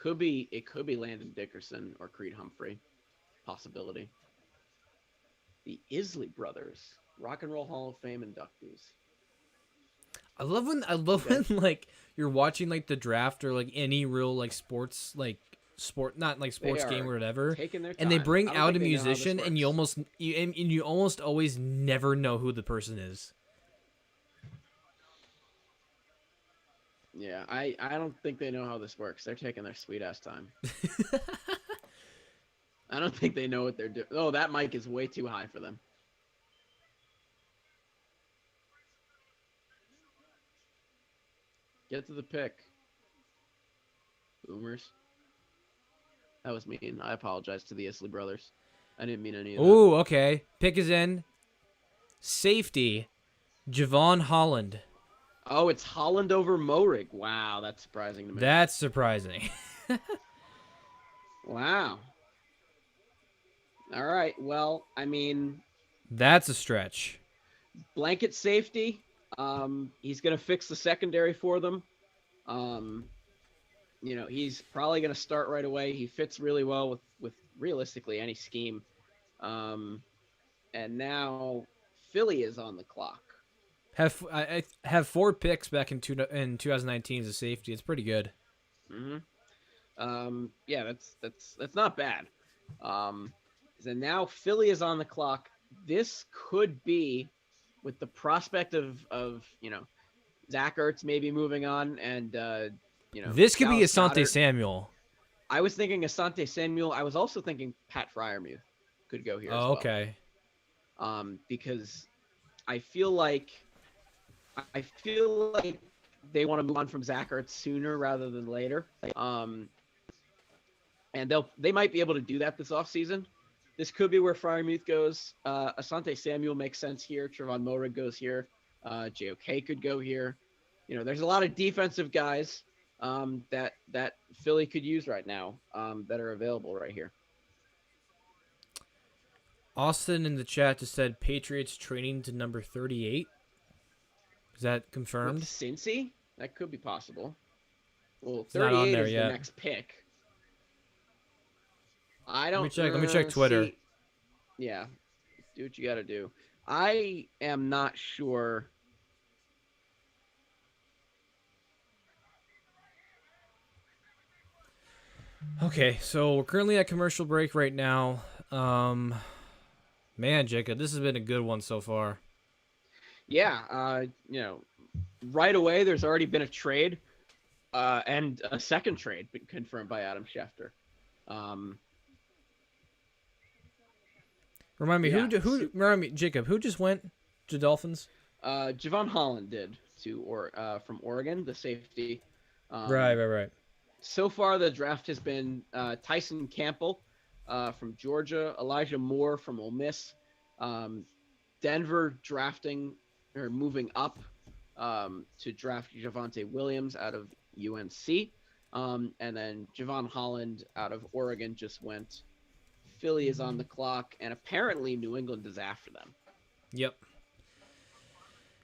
It could be Landon Dickerson or Creed Humphrey. Possibility. The Isley brothers. Rock and Roll Hall of Fame inductees. I love when like you're watching like the draft or like any real like sports like sport not like sports game or whatever, taking their and they time. bring I don't out think a they know how this musician and works. you almost always never know who the person is. Yeah, I don't think they know how this works. They're taking their sweet ass time. I don't think they know what they're doing. Oh, that mic is way too high for them. Get to the pick. Boomers. That was mean. I apologize to the Isley brothers. I didn't mean any of that. Ooh, okay. Pick is in. Safety, Javon Holland. Oh, it's Holland over Morig. Wow, that's surprising to me. That's surprising. Wow. All right. Well, I mean, That's a stretch. blanket safety. He's going to fix the secondary for them. Um, he's probably going to start right away. He fits really well with realistically any scheme. And now Philly is on the clock. I have 4 picks back in 2019 as a safety. It's pretty good. Yeah, that's not bad. And now Philly is on the clock. This could be, with the prospect of Zach Ertz maybe moving on, and This could be Dallas Asante Goedert. Samuel. I was thinking Asante Samuel. I was also thinking Pat Fryermuth could go here as well. Okay. Because I feel like they want to move on from Zach Ertz sooner rather than later. And they might be able to do that this offseason. This could be where Fryermuth goes. Asante Samuel makes sense here. Trevon Moehrig goes here. JOK could go here. There's a lot of defensive guys that Philly could use right now that are available right here. Austin in the chat just said Patriots training to number 38. Is that confirmed? With Cincy? That could be possible. Well, It's not on 38 there is yet. the next pick. I don't. Let me check Twitter. Yeah, do what you got to do. I am not sure. Okay, so we're currently at commercial break right now. Man, Jacob, this has been a good one so far. Yeah, right away there's already been a trade, and a second trade been confirmed by Adam Schefter. Remind me, Yeah, remind me, Jacob, who just went to Dolphins? Javon Holland did from Oregon, the safety. Right. So far, the draft has been Tyson Campbell from Georgia, Elijah Moore from Ole Miss, Denver moving up to draft Javonte Williams out of UNC, and then Javon Holland out of Oregon just went. Philly is on the clock, and apparently New England is after them.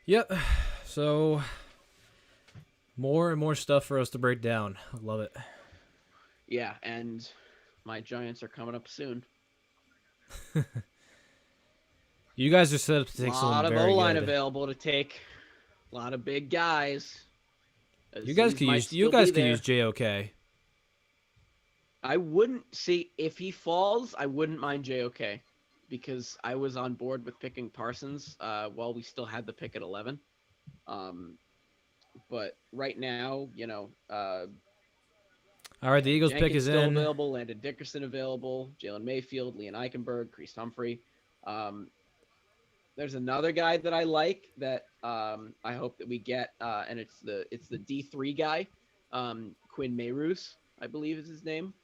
Yep. So more and more stuff for us to break down. I love it. Yeah, and my Giants are coming up soon. You guys are set up to take A someone lot of very O-line good. available to take. A lot of big guys. You guys could use JOK. I wouldn't see if he falls. I wouldn't mind JOK because I was on board with picking Parsons while we still had the pick at 11. But right now, All right, the Eagles Jenkins pick is still in. available. Landon Dickerson available. Jalen Mayfield, Leon Eichenberg, Kreese Humphrey. There's another guy that I like that I hope that we get, and it's the D3 guy, Quinn Mayrews, I believe is his name.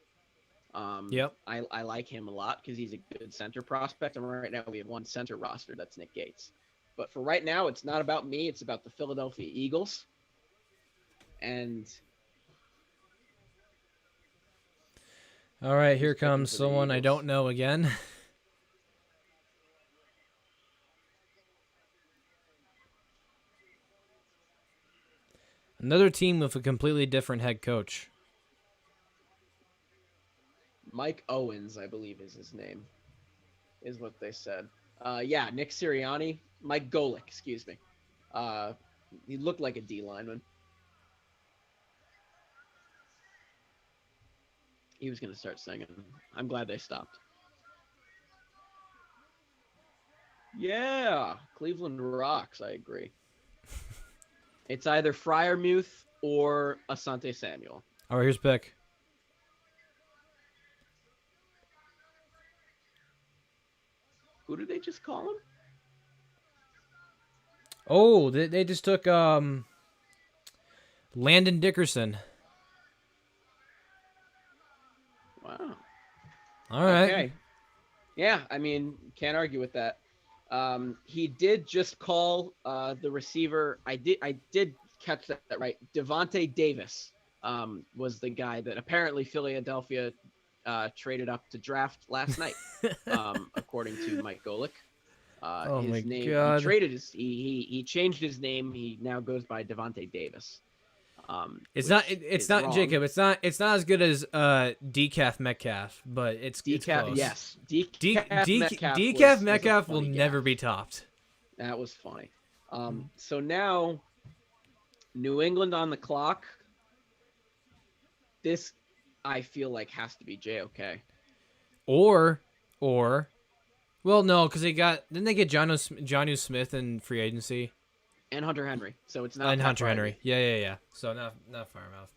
Yep. I like him a lot because he's a good center prospect. And right now we have one center roster, that's Nick Gates. But for right now, it's not about me. It's about the Philadelphia Eagles. And All right, here picking comes for the someone I Eagles. don't know again. Another team with a completely different head coach. Mike Owens, I believe is his name, is what they said. Yeah, Nick Sirianni, Mike Golick, excuse me. He looked like a D lineman. He was gonna start singing. I'm glad they stopped. Yeah, Cleveland rocks. I agree. It's either Freiermuth or Asante Samuel. All right, here's pick. Who did they just call him? Oh, they just took Landon Dickerson. Wow. All right. Okay. Yeah, I mean, can't argue with that. He did just call the receiver. I did catch that right. Javonte Davis was the guy that apparently Philadelphia traded up to draft last night, according to Mike Golick. Oh his my name, God. He changed his name. He now goes by Javonte Davis. It's not wrong. Jacob. It's not as good as Decaf Metcalf, but it's close. Yes, Decaf Metcalf will never be topped. That was funny. So now, New England on the clock. This, I feel like, has to be JOK. Or, well, no, because didn't they get Jonnu Smith in free agency? And Hunter Henry. So it's not. And Hunter Henry. Yeah. So not far enough.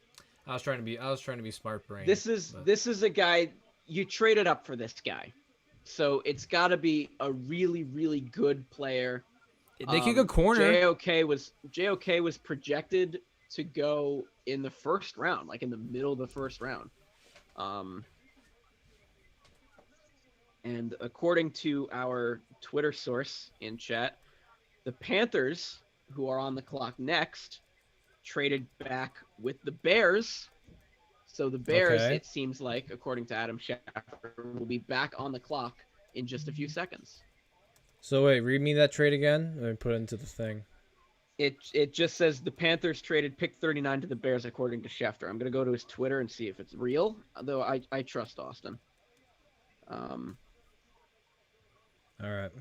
I was trying to be smart brain. This is a guy you traded up for this guy, so it's got to be a really, really good player. They could go corner. JOK was projected to go in the first round, like in the middle of the first round. And according to our Twitter source in chat, the Panthers, who are on the clock next, traded back with the Bears. So the Bears, Okay. It seems like, according to Adam Schefter, will be back on the clock in just a few seconds. So wait, read me that trade again. Let me put it into the thing. It just says the Panthers traded pick 39 to the Bears, according to Schefter. I'm going to go to his Twitter and see if it's real, though I trust Austin. All right.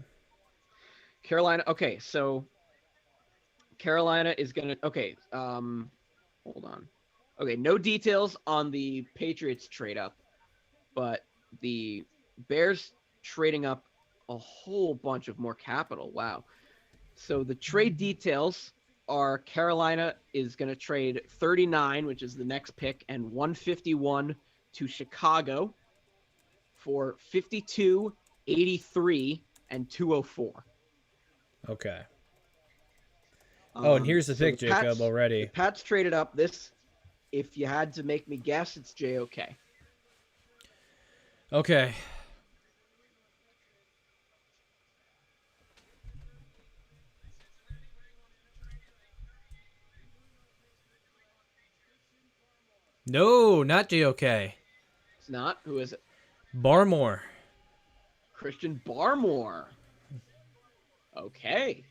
Carolina. Okay, so Carolina is going to... Okay, hold on. Okay, no details on the Patriots trade up, but the Bears trading up a whole bunch of more capital. Wow. So the trade details are Carolina is going to trade 39, which is the next pick, and 151 to Chicago for 52, 83, and 204. Okay. And here's the pick, the Jacob, Pats, already. The Pats traded up this. If you had to make me guess, it's JOK. Okay. No, not JOK. It's not. Who is it? Barmore. Christian Barmore. Okay.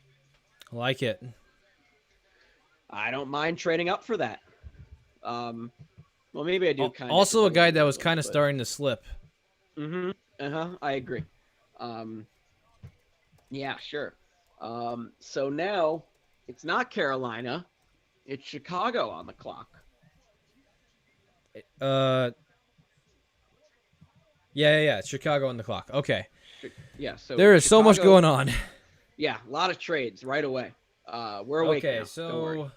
I like it. I don't mind trading up for that. Well, maybe I do kind of. Also a guy that was kind of starting to slip. Mm-hmm. I agree. Yeah, sure. So now it's not Carolina, it's Chicago on the clock. Yeah. Chicago on the clock. Okay. Yeah. So there is so much going on. Yeah, a lot of trades right away. We're awake now. So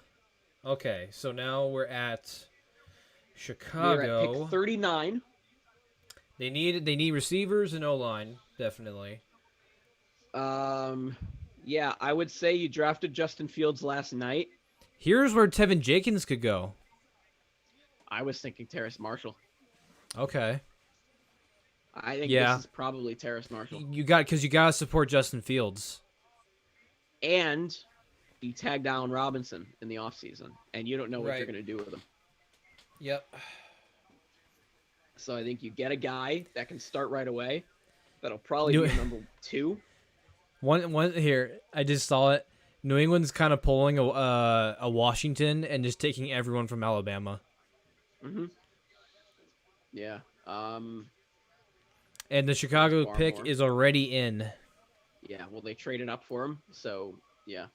now we're at Chicago. We're at pick 39. They need receivers and O-line, definitely. Yeah, I would say you drafted Justin Fields last night. Here's where Tevin Jenkins could go. I was thinking Terrace Marshall. Okay. I think this is probably Terrace Marshall. You got to support Justin Fields. And you tagged Allen Robinson in the offseason, and you don't know what you're going to do with him. Yep. So I think you get a guy that can start right away. That'll probably be number 2. One here. I just saw it. New England's kind of pulling a Washington and just taking everyone from Alabama. Mm-hmm. Yeah. And the Chicago pick is already in. Yeah, well, they traded up for him, so yeah.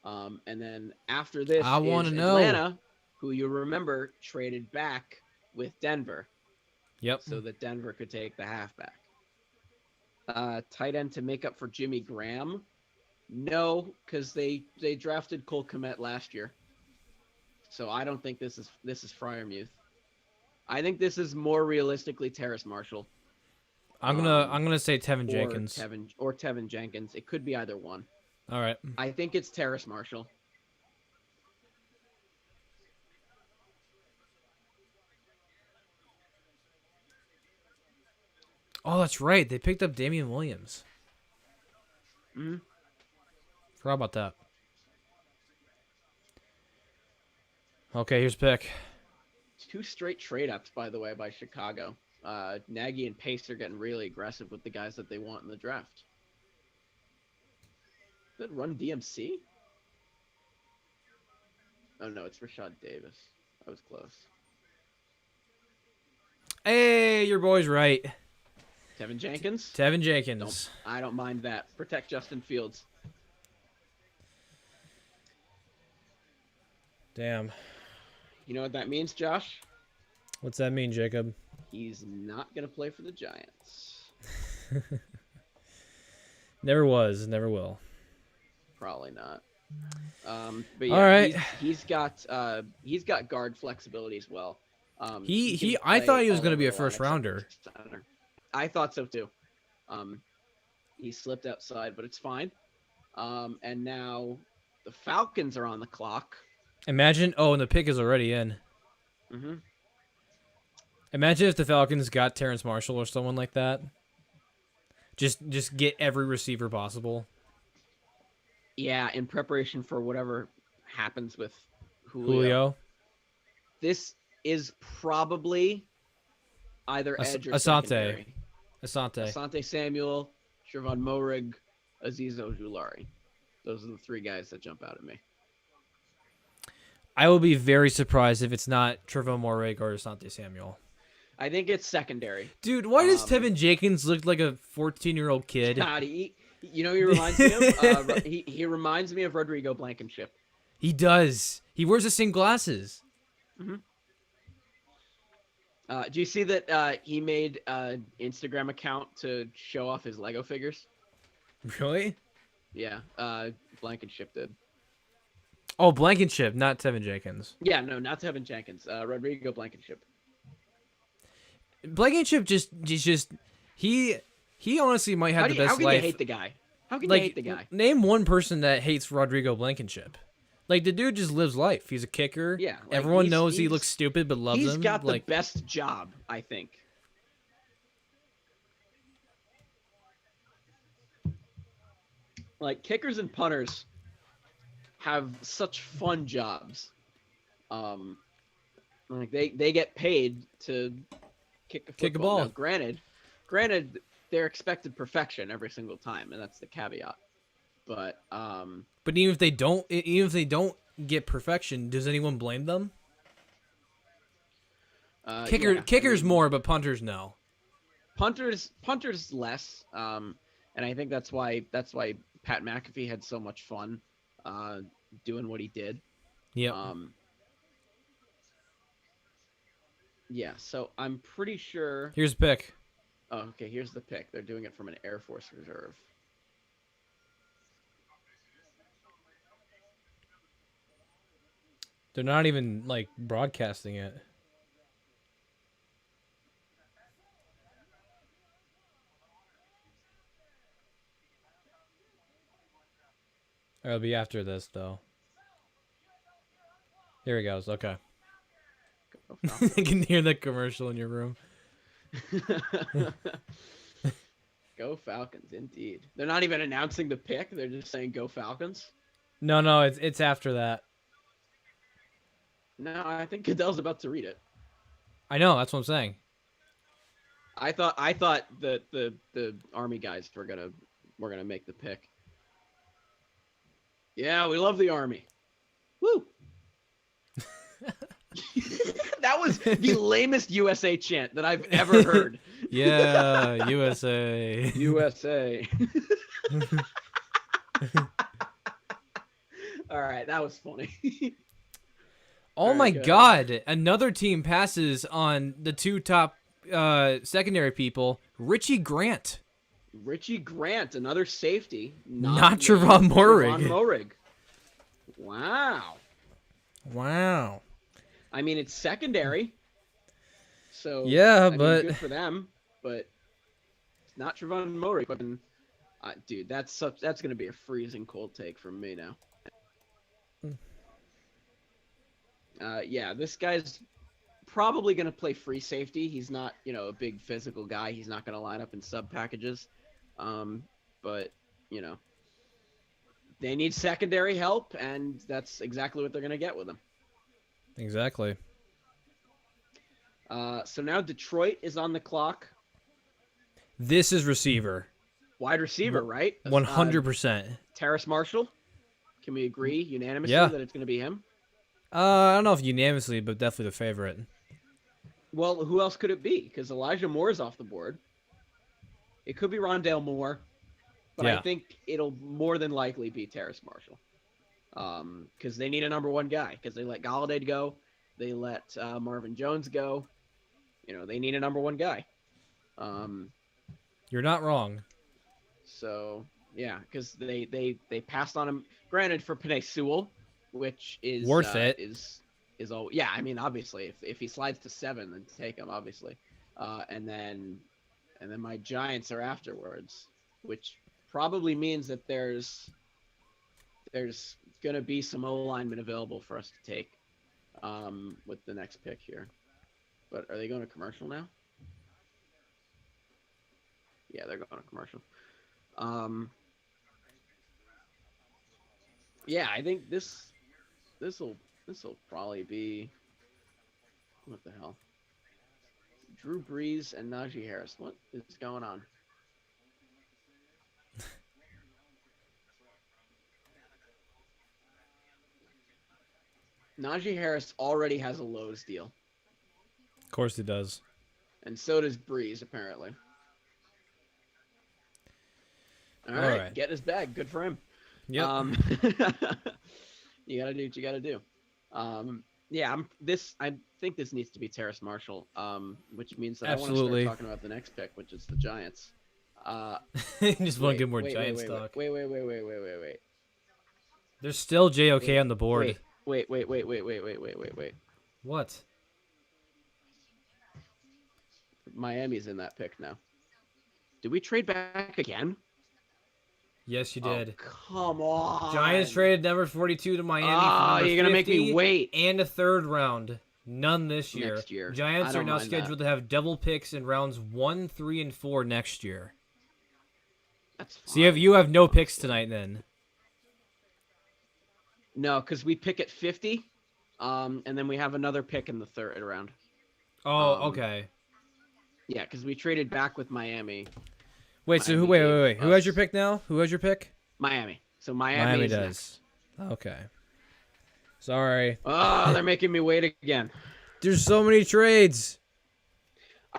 And then after this I want is to know. Atlanta, who you remember traded back with Denver, Yep. so that Denver could take the halfback. Tight end to make up for Jimmy Graham. No, because they drafted Cole Kmet last year, so I don't think this is Fryermuth. I think this is more realistically Terrace Marshall. I'm gonna say Tevin Or Jenkins. Tevin Jenkins. It could be either one. All right. I think it's Terrace Marshall. Oh, that's right. They picked up Damian Williams. Mm-hmm. Forgot about that. Okay, here's pick. 2 straight trade ups, by the way, by Chicago. Nagy and Pace are getting really aggressive with the guys that they want in the draft. Did run DMC? Oh no, it's Rashad Davis. That was close. Hey, your boy's right. Tevin Jenkins? Tevin Jenkins. I don't mind that. Protect Justin Fields. Damn. You know what that means, Josh? What's that mean, Jacob? He's not going to play for the Giants. Never was, never will. Probably not. But yeah, all right. he's got guard flexibility as well. I thought he was going to be a first rounder. I thought so too. He slipped outside, but it's fine. And now the Falcons are on the clock. Imagine. Oh, and the pick is already in. Mm-hmm. Imagine if the Falcons got Terrence Marshall or someone like that. Just get every receiver possible. Yeah, in preparation for whatever happens with Julio. This is probably either edge or secondary. Asante Samuel, Trevon Moehrig, Azeez Ojulari. Those are the 3 guys that jump out at me. I will be very surprised if it's not Trevon Moehrig or Asante Samuel. I think it's secondary. Dude, why does Tevin Jenkins look like a 14-year-old kid? God, he reminds me of he reminds me of Rodrigo Blankenship. He does. He wears the same glasses. Mm-hmm. Do you see that he made an Instagram account to show off his Lego figures? Really? Yeah, Blankenship did. Oh, Blankenship, not Tevin Jenkins. Yeah, no, not Tevin Jenkins. Rodrigo Blankenship. Blankenship just he honestly might have the best life. How can you hate the guy? How can you hate the guy? Name one person that hates Rodrigo Blankenship. Like, the dude just lives life. He's a kicker. Yeah. Like, everyone knows he looks stupid but loves him. He's got the best job, I think. Like, kickers and punters have such fun jobs. Like they get paid to kick a ball. Now, granted, they're expected perfection every single time, and that's the caveat. But even if they don't get perfection, does anyone blame them? Kickers more, but punters no. Punters less. And I think that's why Pat McAfee had so much fun doing what he did. Yeah. Yeah, so I'm pretty sure. Here's the pick. Oh, okay, here's the pick. They're doing it from an Air Force Reserve. They're not even broadcasting it. It'll be after this though. Here he goes. Okay. I can hear the commercial in your room. Go Falcons, indeed. They're not even announcing the pick. They're just saying go Falcons. No, it's after that. No, I think Goodell's about to read it. I know, that's what I'm saying. I thought that the Army guys were gonna make the pick. Yeah, we love the Army. Woo! That was the lamest USA chant that I've ever heard. Yeah, USA. USA. All right, that was funny. Oh All my right, go ahead. God! Another team passes on the two top secondary people. Richie Grant, Richie Grant, another safety, not named Trevon Trevon Moehrig. Moehrig. Wow. Wow. I mean, it's secondary, so Yeah, I mean, but good for them. But it's not Trevon Moehrig. But dude, that's gonna be a freezing cold take from me now. Yeah, this guy's probably gonna play free safety. He's not, a big physical guy. He's not gonna line up in sub packages. But you know, they need secondary help, and that's exactly what they're gonna get with him. exactly. So now Detroit is on the clock. This is receiver. Wide receiver, right? 100%. Terrace Marshall. Can we agree unanimously Yeah. that it's going to be him? I don't know if unanimously, but definitely the favorite. Well, who else could it be? Because Elijah Moore's off the board. It could be Rondale Moore, but Yeah. I think it'll more than likely be Terrace Marshall. Because they need a number one guy. Because they let Golladay go, they let Marvin Jones go. They need a number one guy. You're not wrong. So yeah, because they passed on him. Granted, for Penei Sewell, which is Worth it. is all. Yeah, I mean, obviously, if he slides to 7, then take him, obviously. And then my Giants are afterwards, which probably means that there's gonna be some O linemen available for us to take with the next pick here. But are they going to commercial now? Yeah, they're going to commercial. Yeah, I think this'll probably be, what the hell? Drew Brees and Najee Harris. What is going on? Najee Harris already has a Lowe's deal, Of course he does. and so does Brees, apparently. All right, get his bag. Good for him. Yep. You gotta do what you gotta do. Yeah, I think this needs to be Terrace Marshall. Which means that Absolutely. I want to start talking about the next pick, which is the Giants. Just want to get more Giants talk. Wait. There's still JOK on the board. Wait. What? Miami's in that pick now. Did we trade back again? Yes, you did. Oh, come on. Giants traded number 42 to Miami for number you're gonna make me 50 wait. and a third round. None this year. Next year. Giants I are don't now mind scheduled to have double picks in rounds 1, 3, and 4 next year. That's fine. So you have no picks tonight then. No, because we pick at 50, and then we have another pick in the third round. Oh, okay. Yeah, because we traded back with Miami. Wait, so Miami wait. gave Who has us- your pick now? Who has your pick? Miami. So Miami is does. Okay. Sorry. next. Oh, they're making me wait again. There's so many trades.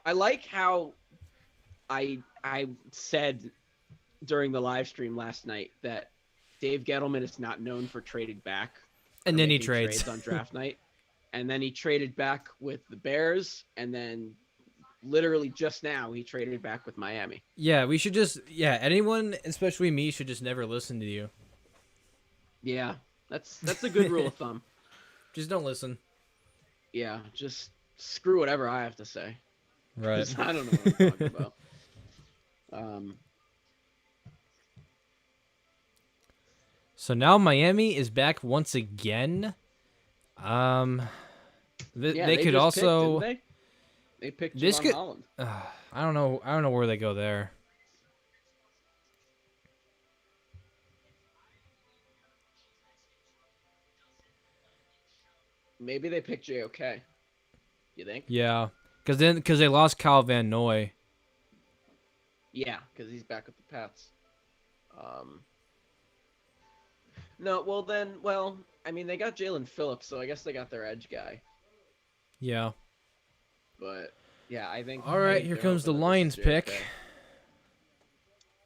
I like how I said during the live stream last night that Dave Gettleman is not known for trading back. And or then he making trades. trades on draft night. And then he traded back with the Bears, and then literally just now he traded back with Miami. Yeah, we should just anyone, especially me, should just never listen to you. Yeah, that's a good rule of thumb. Just don't listen. Yeah, just screw whatever I have to say. Right. 'Cause I don't know what I'm talking about. So now Miami is back once again. Yeah, they could just also. picked, didn't they picked This Javon could- Holland. I don't know where they go there. Maybe they picked JOK. You think? Yeah, because they lost Kyle Van Noy. Yeah, because he's back with the Pats. No, well, I mean, they got Jalen Phillips, so I guess they got their edge guy. Yeah. But yeah, I think. All right, here they're comes the hoping that Lions this is JOK. pick.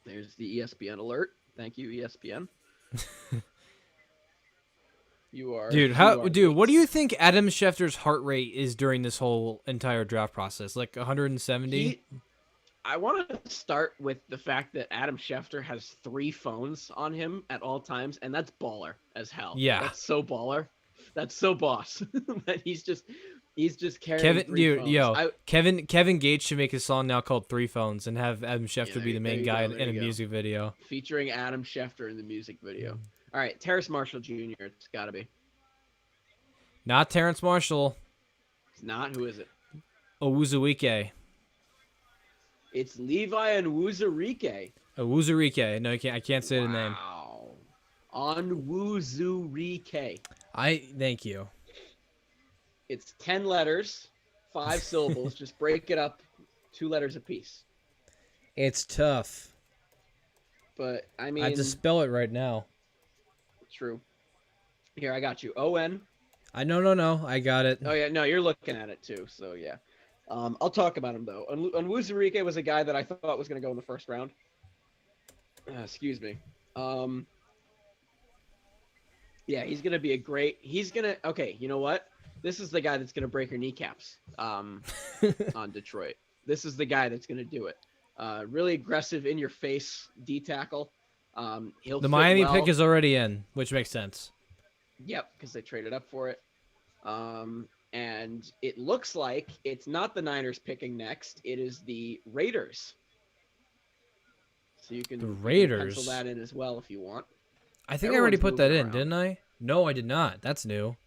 There's the ESPN alert. Thank you, ESPN. You are Dude, what do you think Adam Schefter's heart rate is during this whole entire draft process? Like 170? I want to start with the fact that Adam Schefter has 3 phones on him at all times, and that's baller as hell. Yeah. That's so baller. That's so boss. That he's just carrying 3 phones. Kevin Gates should make a song now called Three Phones and have Adam Schefter be the main guy in a music video. Featuring Adam Schefter in the music video. All right, Terrace Marshall Jr. It's got to be. Not Terrence Marshall. It's not. Who is it? Owuzuike. It's Levi Onwuzurike. Owuzuike. No, I can't say the name. Wow. Onwuzurike. Thank you. It's 10 letters, 5 syllables. Just break it up 2 letters apiece. It's tough. But, I mean... I have to spell it right now. True. Here, I got you. O-N. No. I got it. Oh, yeah. No, you're looking at it, too. So, yeah. I'll talk about him, though. Onwuzurike was a guy that I thought was going to go in the first round. Excuse me. Yeah, he's going to be a great... He's going to... Okay, you know what? This is the guy that's going to break your kneecaps on Detroit. This is the guy that's going to do it. Really aggressive, in-your-face D-tackle. The Miami pick is already in, which makes sense. Yep, because they traded up for it. And it looks like it's not the Niners picking next. It is the Raiders. So you can pencil that in as well if you want. I think I already put that in, didn't I? No, I did not. That's new.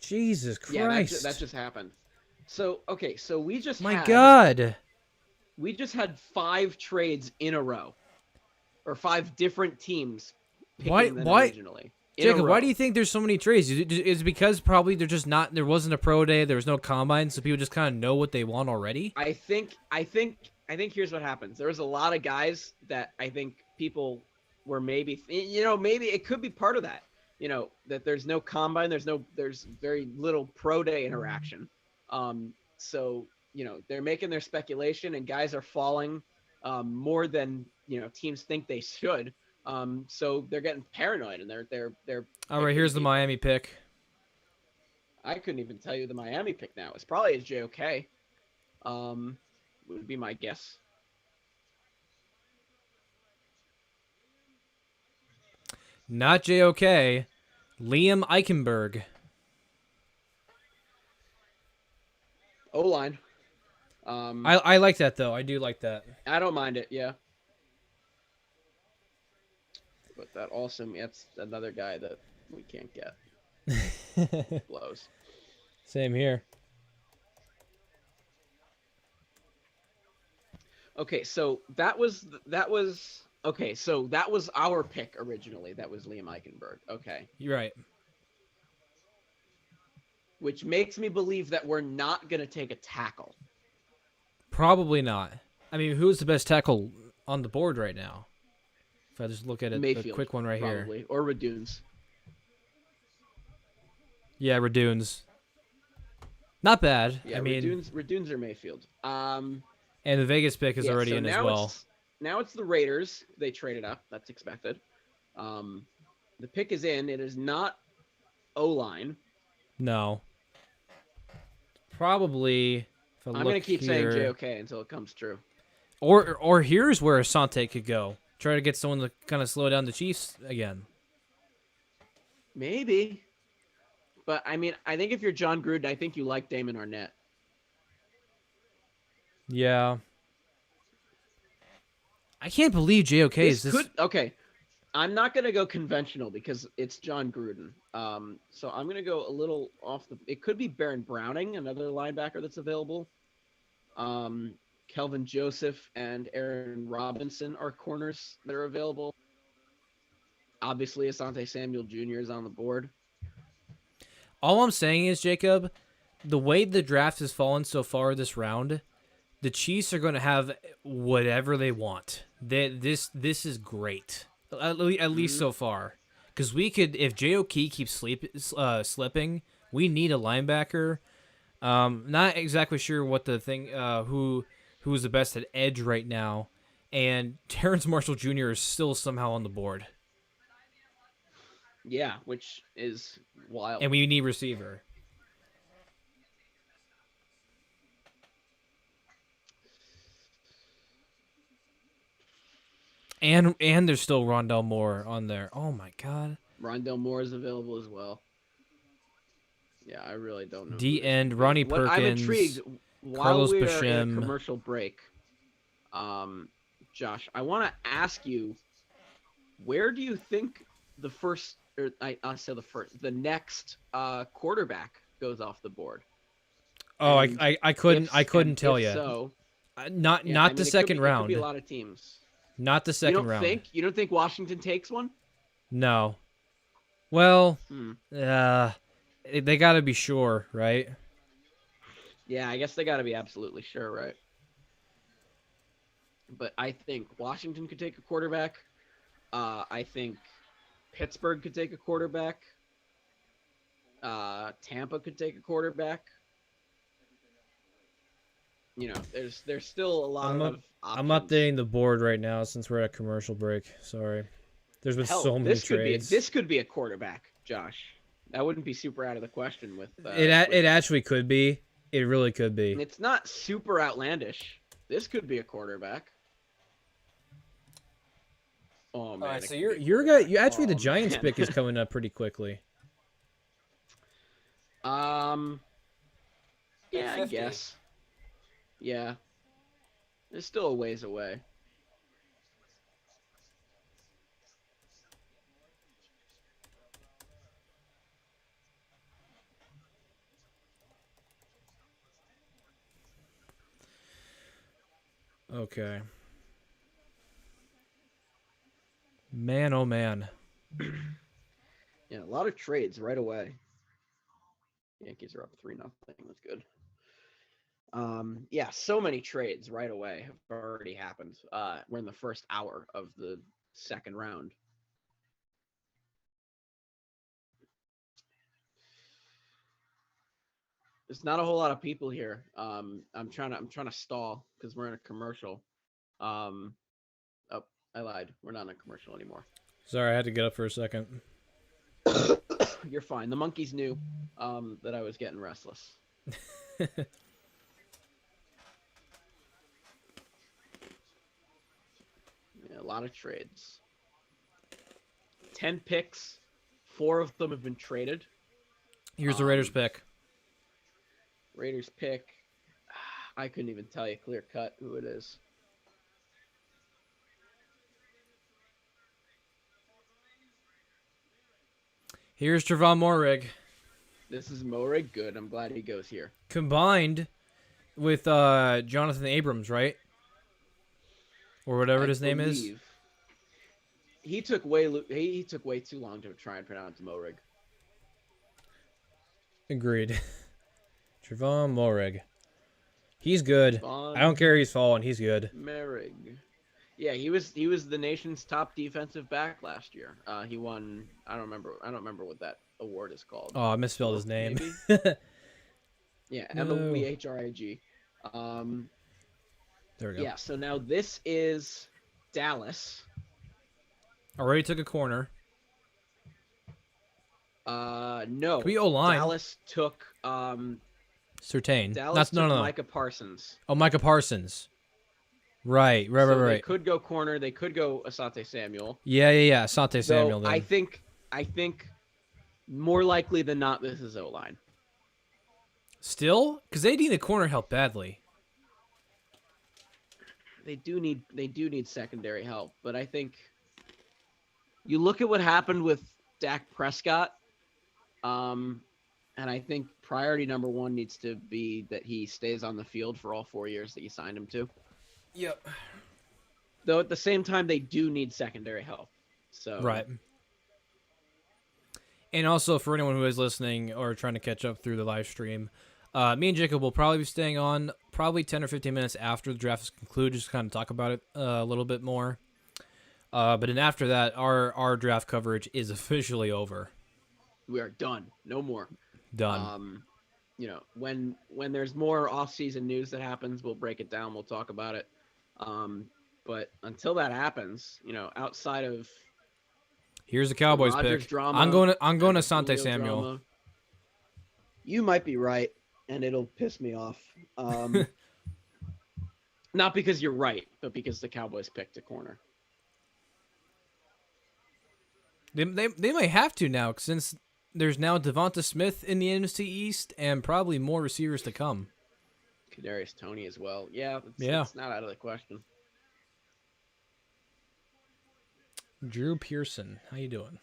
Jesus Christ. Yeah, that just happened. So, okay, so we just We just had 5 trades in a row. Or 5 different teams picking them originally. Jacob, why do you think there's so many trades? Is it because probably there wasn't a pro day, there was no combine, so people just kind of know what they want already? I think here's what happens. There was a lot of guys that I think people were maybe it could be part of that. That there's no combine, there's very little pro day interaction. So, they're making their speculation and guys are falling more than, teams think they should. So they're getting paranoid and they're all right, here's the Miami pick. I couldn't even tell you the Miami pick now. It's probably a JOK. Would be my guess. Not JOK. Liam Eichenberg. O-line. I like that, though. I do like that. I don't mind it, yeah. But that also, that's another guy that we can't get. Blows. Same here. Okay, so that was our pick originally. That was Liam Eichenberg. Okay. You're right. Which makes me believe that we're not going to take a tackle. Probably not. I mean, who's the best tackle on the board right now? If I just look at it, Mayfield, the quick one right probably, here. Or Raduns. Yeah, Raduns. Not bad. Yeah, I mean, Raduns or Mayfield. And the Vegas pick is already in as well. Now it's the Raiders. They traded up. That's expected. The pick is in. It is not O-line. No. Probably. I'm going to keep saying JOK until it comes true. Or here's where Asante could go. Try to get someone to kind of slow down the Chiefs again. Maybe. But, I mean, I think if you're John Gruden, I think you like Damon Arnett. Yeah. I can't believe JOK is this. Okay. I'm not going to go conventional because it's John Gruden. So I'm going to go a little off the... It could be Baron Browning, another linebacker that's available. Kelvin Joseph and Aaron Robinson are corners that are available. Obviously, Asante Samuel Jr. is on the board. All I'm saying is, Jacob, the way the draft has fallen so far this round, the Chiefs are going to have whatever they want. This is great, at least so far. Because we could, if JOK keeps slipping, we need a linebacker. Not exactly sure what the thing, who's the best at edge right now. and Terrence Marshall Jr. is still somehow on the board. Yeah, which is wild. And we need receiver. And there's still Rondell Moore on there. Oh my God. Rondell Moore is available as well. Yeah, I really don't know. D end Ronnie Perkins. I'm intrigued. While Carlos we're Basham. in a commercial break, Josh, I want to ask you, where do you think the first, or the next quarterback goes off the board? Oh, I couldn't tell you. So, not the second round. It could be a lot of teams. Not the second round. You don't think Washington takes one? No. Well, they got to be sure, right? Yeah, I guess they got to be absolutely sure, right? But I think Washington could take a quarterback. I think Pittsburgh could take a quarterback. Tampa could take a quarterback. You know, there's still a lot of options. I'm updating the board right now since we're at commercial break. Sorry. There's been so many trades. This could be a quarterback, Josh. That wouldn't be super out of the question with it actually could be. It really could be. It's not super outlandish. This could be a quarterback. Oh man. All right, so you actually the Giants pick is coming up pretty quickly. Yeah, I guess. Yeah. It's still a ways away. Okay. Man, oh man. Yeah, a lot of trades right away. Yankees are up 3-0. That's good. Yeah, so many trades right away have already happened. We're in the first hour of the second round. There's not a whole lot of people here. I'm trying to stall because we're in a commercial. Oh, I lied. We're not in a commercial anymore. Sorry, I had to get up for a second. You're fine. The monkeys knew that I was getting restless. Yeah, a lot of trades. 10 picks. 4 of them have been traded. Here's the Raiders pick. Raiders pick. I couldn't even tell you clear cut who it is. Here's Trevon Moehrig. This is Moehrig. Good. I'm glad he goes here. Combined with Jonathan Abrams, right? Or whatever his name is. He took way too long to try and pronounce Moehrig. Agreed. Trevon Moehrig. He's good. I don't care if he's falling. He's good. Moehrig. Yeah, he was the nation's top defensive back last year. He won. I don't remember what that award is called. Oh, I misspelled his name. Yeah, MOEHRIG. There we go. Yeah. So now this is Dallas. Already took a corner. No. Could be O-line. Dallas took Certain. Dallas took no. Micah Parsons. Oh, Micah Parsons. Right. They could go corner. They could go Asante Samuel. Yeah. Asante Samuel. Then. I think more likely than not, this is O-line. Still, because they need a corner help badly. They do need secondary help, but I think you look at what happened with Dak Prescott, and I think priority number 1 needs to be that he stays on the field for all 4 years that you signed him to. Yep. Though at the same time, they do need secondary help. So right. And also for anyone who is listening or trying to catch up through the live stream, me and Jacob will probably be staying on probably 10 or 15 minutes after the draft is concluded, just to kind of talk about it a little bit more. But then after that, our draft coverage is officially over. We are done. No more. Done. When there's more off-season news that happens, we'll break it down. We'll talk about it. But until that happens, outside of Here's the the Cowboys Rodgers pick. drama, I'm going and to the Sante Julio Samuel. drama, you might be right, and it'll piss me off. Not because you're right, but because the Cowboys picked a corner. They might have to now, since there's now Devonta Smith in the NFC East and probably more receivers to come. Kadarius Toney as well. Yeah, Yeah. it's not out of the question. Drew Pearson, how you doing?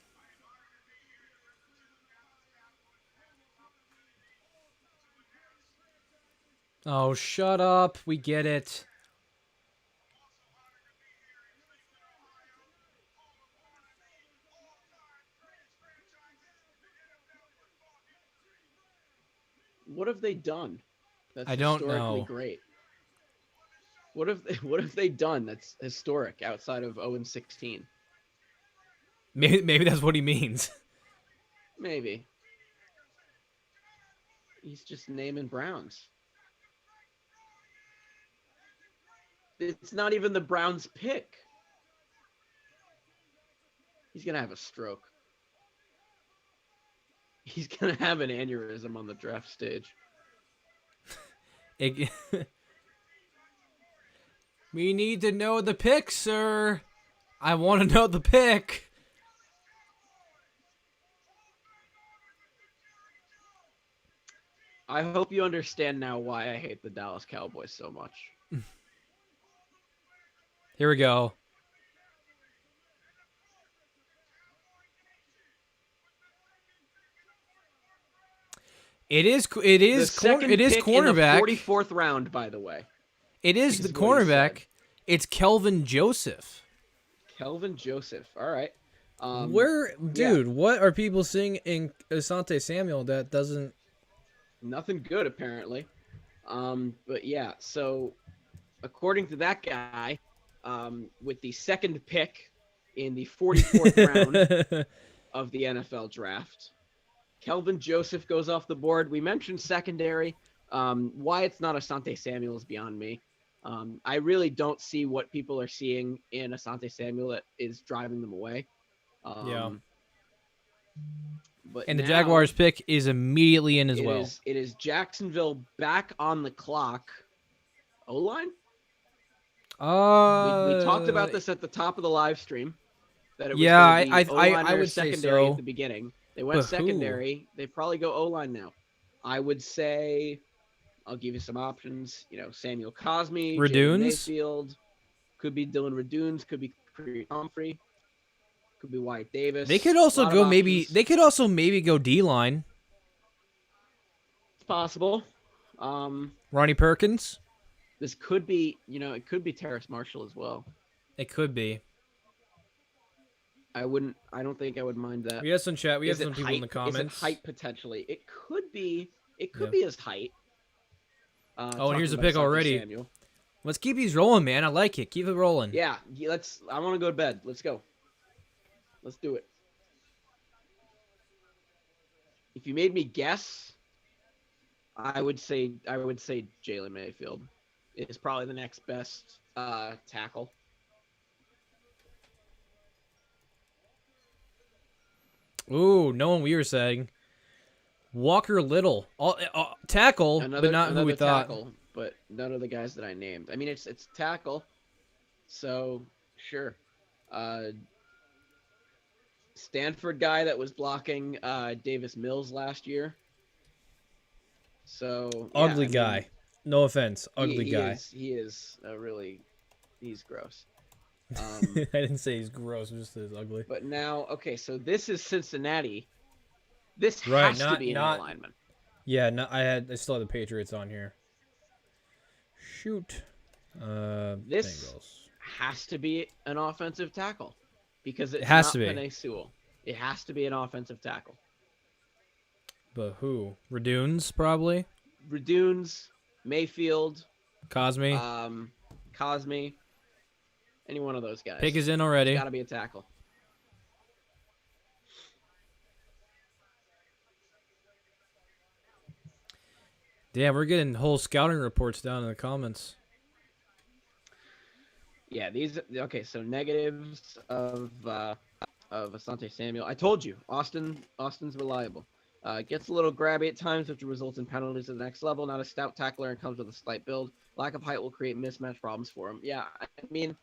Oh, shut up. We get it. What have they done that's I don't historically know. great? What have they done that's historic outside of 0-16? Maybe that's what he means. Maybe. He's just naming Browns. It's not even the Browns' pick. He's going to have a stroke. He's going to have an aneurysm on the draft stage. We need to know the pick, sir. I want to know the pick. I hope you understand now why I hate the Dallas Cowboys so much. Here we go. It is cornerback. In the 44th round, by the way. It is the cornerback. It's Kelvin Joseph. Kelvin Joseph. All right. What are people seeing in Asante Samuel that doesn't? Nothing good, apparently. But yeah, so according to that guy, with the second pick in the 44th round of the NFL draft, Kelvin Joseph goes off the board. We mentioned secondary. Why it's not Asante Samuel is beyond me. I really don't see what people are seeing in Asante Samuel that is driving them away. But the Jaguars pick is immediately in as well. It is Jacksonville back on the clock. O-line? We talked about this at the top of the live stream. That it was I would secondary say so. at the beginning. They went secondary. They probably go O-line now. I would say, I'll give you some options. Samuel Cosme, Jalen Mayfield, could be Dylan Radunes, could be Creed Humphrey, could be Wyatt Davis. They could also go maybe go D-line. It's possible. Ronnie Perkins. This could be, it could be Terrace Marshall as well. It could be. I don't think I would mind that. We have some chat. We have some people in the comments. Is it height potentially? It could be his height. And here's the pick already. Samuel. Let's keep these rolling, man. I like it. Keep it rolling. Yeah, I want to go to bed. Let's go. Let's do it. If you made me guess, I would say Jalen Mayfield is probably the next best tackle. Ooh, no one we were saying. Walker Little, tackle, but not who we thought. Tackle, but none of the guys that I named. I mean, it's tackle, so sure. Stanford guy that was blocking Davis Mills last year. So ugly guy. No offense, ugly guy. He is really, he's gross. I didn't say he's gross. I just said he's ugly. But now, okay, so this is Cincinnati. This has to be an alignment. Yeah, I still have the Patriots on here. Shoot. This has to be an offensive tackle because it has to be. Penei Sewell. It has to be an offensive tackle. But who? Radunes, probably. Radunes, Mayfield, Cosme. Cosme. Any one of those guys. Pick is in already. It's got to be a tackle. Damn, we're getting whole scouting reports down in the comments. Yeah, these okay. So negatives of Asante Samuel. I told you, Austin's reliable. Gets a little grabby at times, which results in penalties at the next level. Not a stout tackler and comes with a slight build. Lack of height will create mismatch problems for him. Yeah, I mean,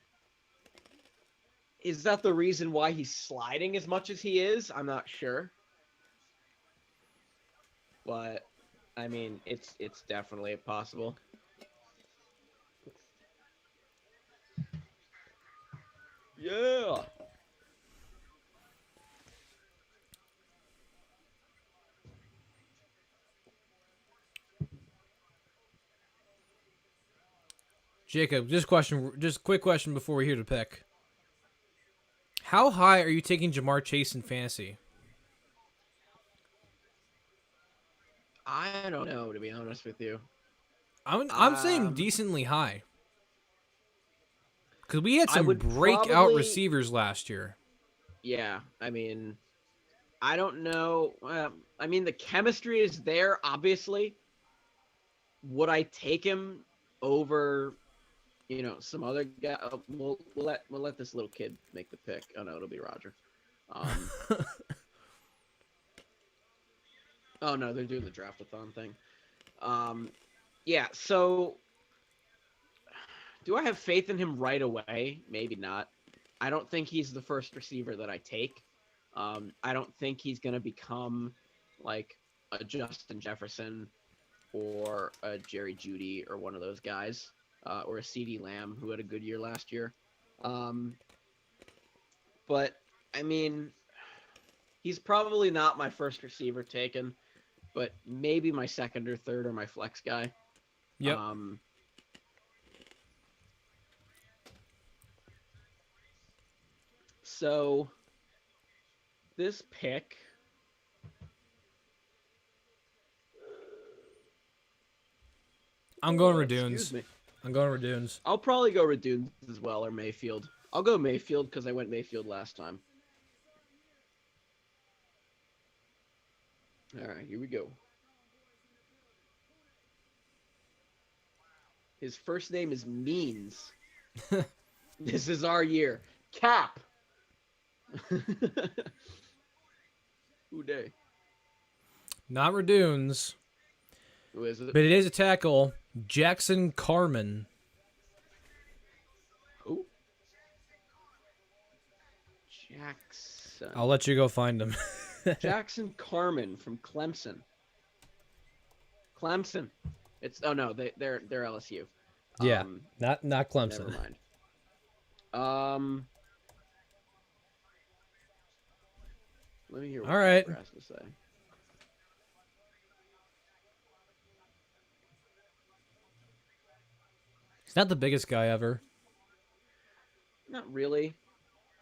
is that the reason why he's sliding as much as he is? I'm not sure, but I mean, it's definitely possible. Yeah. Jacob, just quick question before we hear the pick. How high are you taking Jamar Chase in fantasy? I don't know, to be honest with you. I'm saying Um, decently high because we had I some would breakout probably, receivers last year. yeah. I mean, I don't know. I mean, the chemistry is there, obviously. Would I take him over, some other guy? We'll let this little kid make the pick. Oh no, it'll be Roger. Um, oh no, they're doing the draft-a-thon thing. Um, yeah. So, do I have faith in him right away? Maybe not. I don't think he's the first receiver that I take. I don't think he's gonna become like a Justin Jefferson or a Jerry Jeudy or one of those guys, or a CD Lamb who had a good year last year. Um, but I mean, he's probably not my first receiver taken, but maybe my second or third or my flex guy. Yep. Um, so this pick, I'm going excuse Radunes. me, I'm going Radunes. I'll probably go Radunes as well or Mayfield. I'll go Mayfield because I went Mayfield last time. All right, here we go. His first name is Means. This is our year. Cap. Who day? Not Radunes, Who is it? but it is a tackle. Jackson Carman. Who? Jackson. I'll let you go find him. Jackson Carman from Clemson. Clemson. It's no, they're LSU. Yeah, not Never Clemson. mind. Um, let me hear what All right. Nebraska has to say. He's not the biggest guy ever. Not really.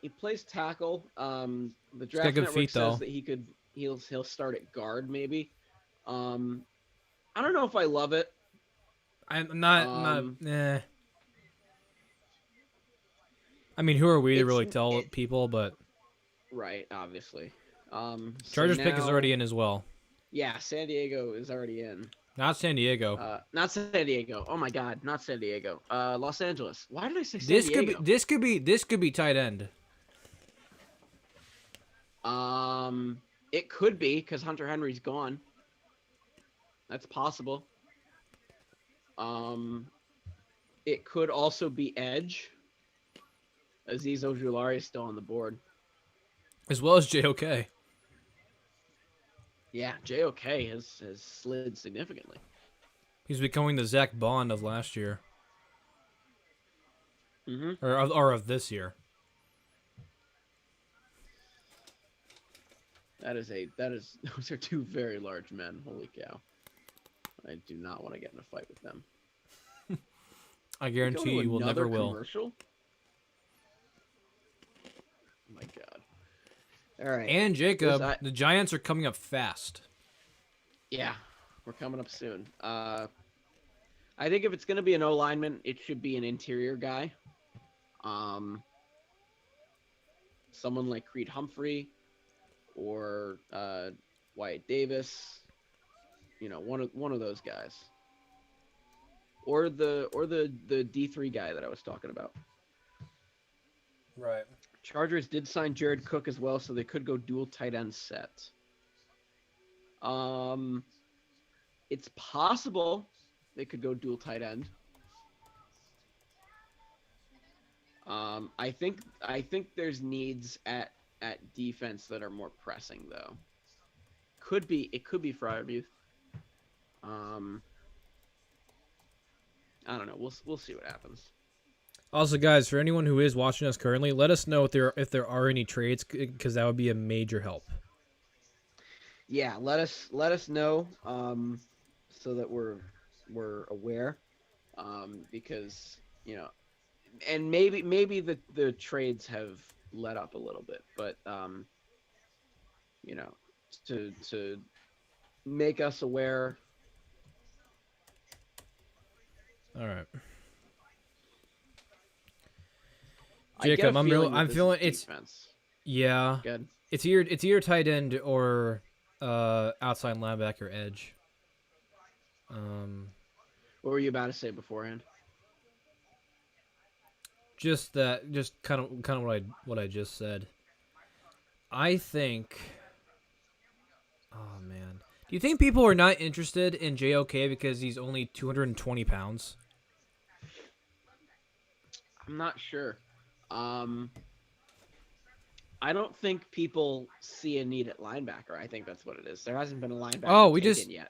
He plays tackle. The He's got Draft good Network feet says though. that he'll start at guard maybe. I don't know if I love it. I'm not. Um, I mean, who are we to it's really tell people? But right, obviously. So Chargers pick is now, already in as well. yeah, San Diego is already in. Not San Diego. Not San Diego. Oh my God, not San Diego. Los Angeles. Why did I say San This Diego? could be tight end. It could be because Hunter Henry's gone. That's possible. It could also be edge. Aziz Ojulari is still on the board. As well as JOK. Yeah, JOK has slid significantly. He's becoming the Zach Bond of last year. Mm-hmm. Or of this year. Those are two very large men. Holy cow. I do not want to get in a fight with them. I guarantee you will never will. Commercial? Oh my God. All right. And Jacob, the Giants are coming up fast. Yeah, we're coming up soon. I think if it's going to be an O lineman, it should be an interior guy. Someone like Creed Humphrey or Wyatt Davis. One of those guys. Or the D3 guy that I was talking about. Right. Chargers did sign Jared Cook as well, so they could go dual tight end set. It's possible they could go dual tight end. I think there's needs at defense that are more pressing though. It could be Freiermuth. I don't know. We'll see what happens. Also, guys, for anyone who is watching us currently, let us know if there are any trades, because that would be a major help. Yeah, let us know so that we're aware, because and maybe the trades have let up a little bit, but to make us aware. All right. I get Jacob, a feeling that I'm this feeling is it's defense. yeah. Good. It's either tight end or outside linebacker edge. What were you about to say beforehand? Just kind of what I just said. I think. Oh man, do you think people are not interested in JOK because he's only 220 pounds? I'm not sure. I don't think people see a need at linebacker. I think that's what it is. There hasn't been a linebacker yet.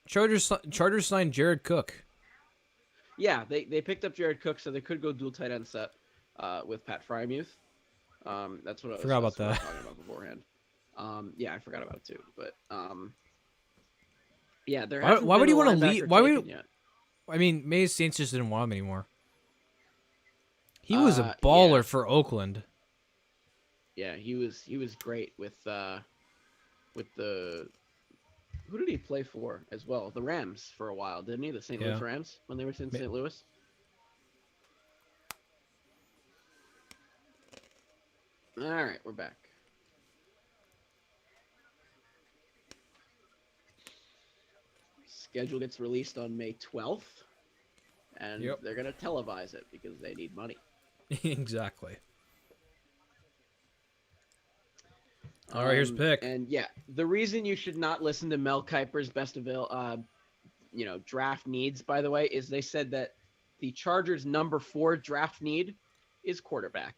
Chargers signed Jared Cook. Yeah, they picked up Jared Cook, so they could go dual tight end set with Pat Freiermuth. That's what I Forgot about was that. talking about beforehand. Yeah, I forgot about it too. But yeah, there hasn't Why been would a you want to linebacker leave? Why would? taken yet. I mean, Mays Saints just didn't want him anymore. He was a baller Yeah. for Oakland. Yeah, he was great with the who did he play for as well? The Rams for a while, didn't he? The St. Louis Yeah. Rams when they were in St. Louis. All right, we're back. Schedule gets released on May 12th, and they're going to televise it because they need money. Exactly. All right, here's pick. And yeah, the reason you should not listen to Mel Kiper's best draft needs, by the way, is they said that the Chargers' number 4 draft need is quarterback.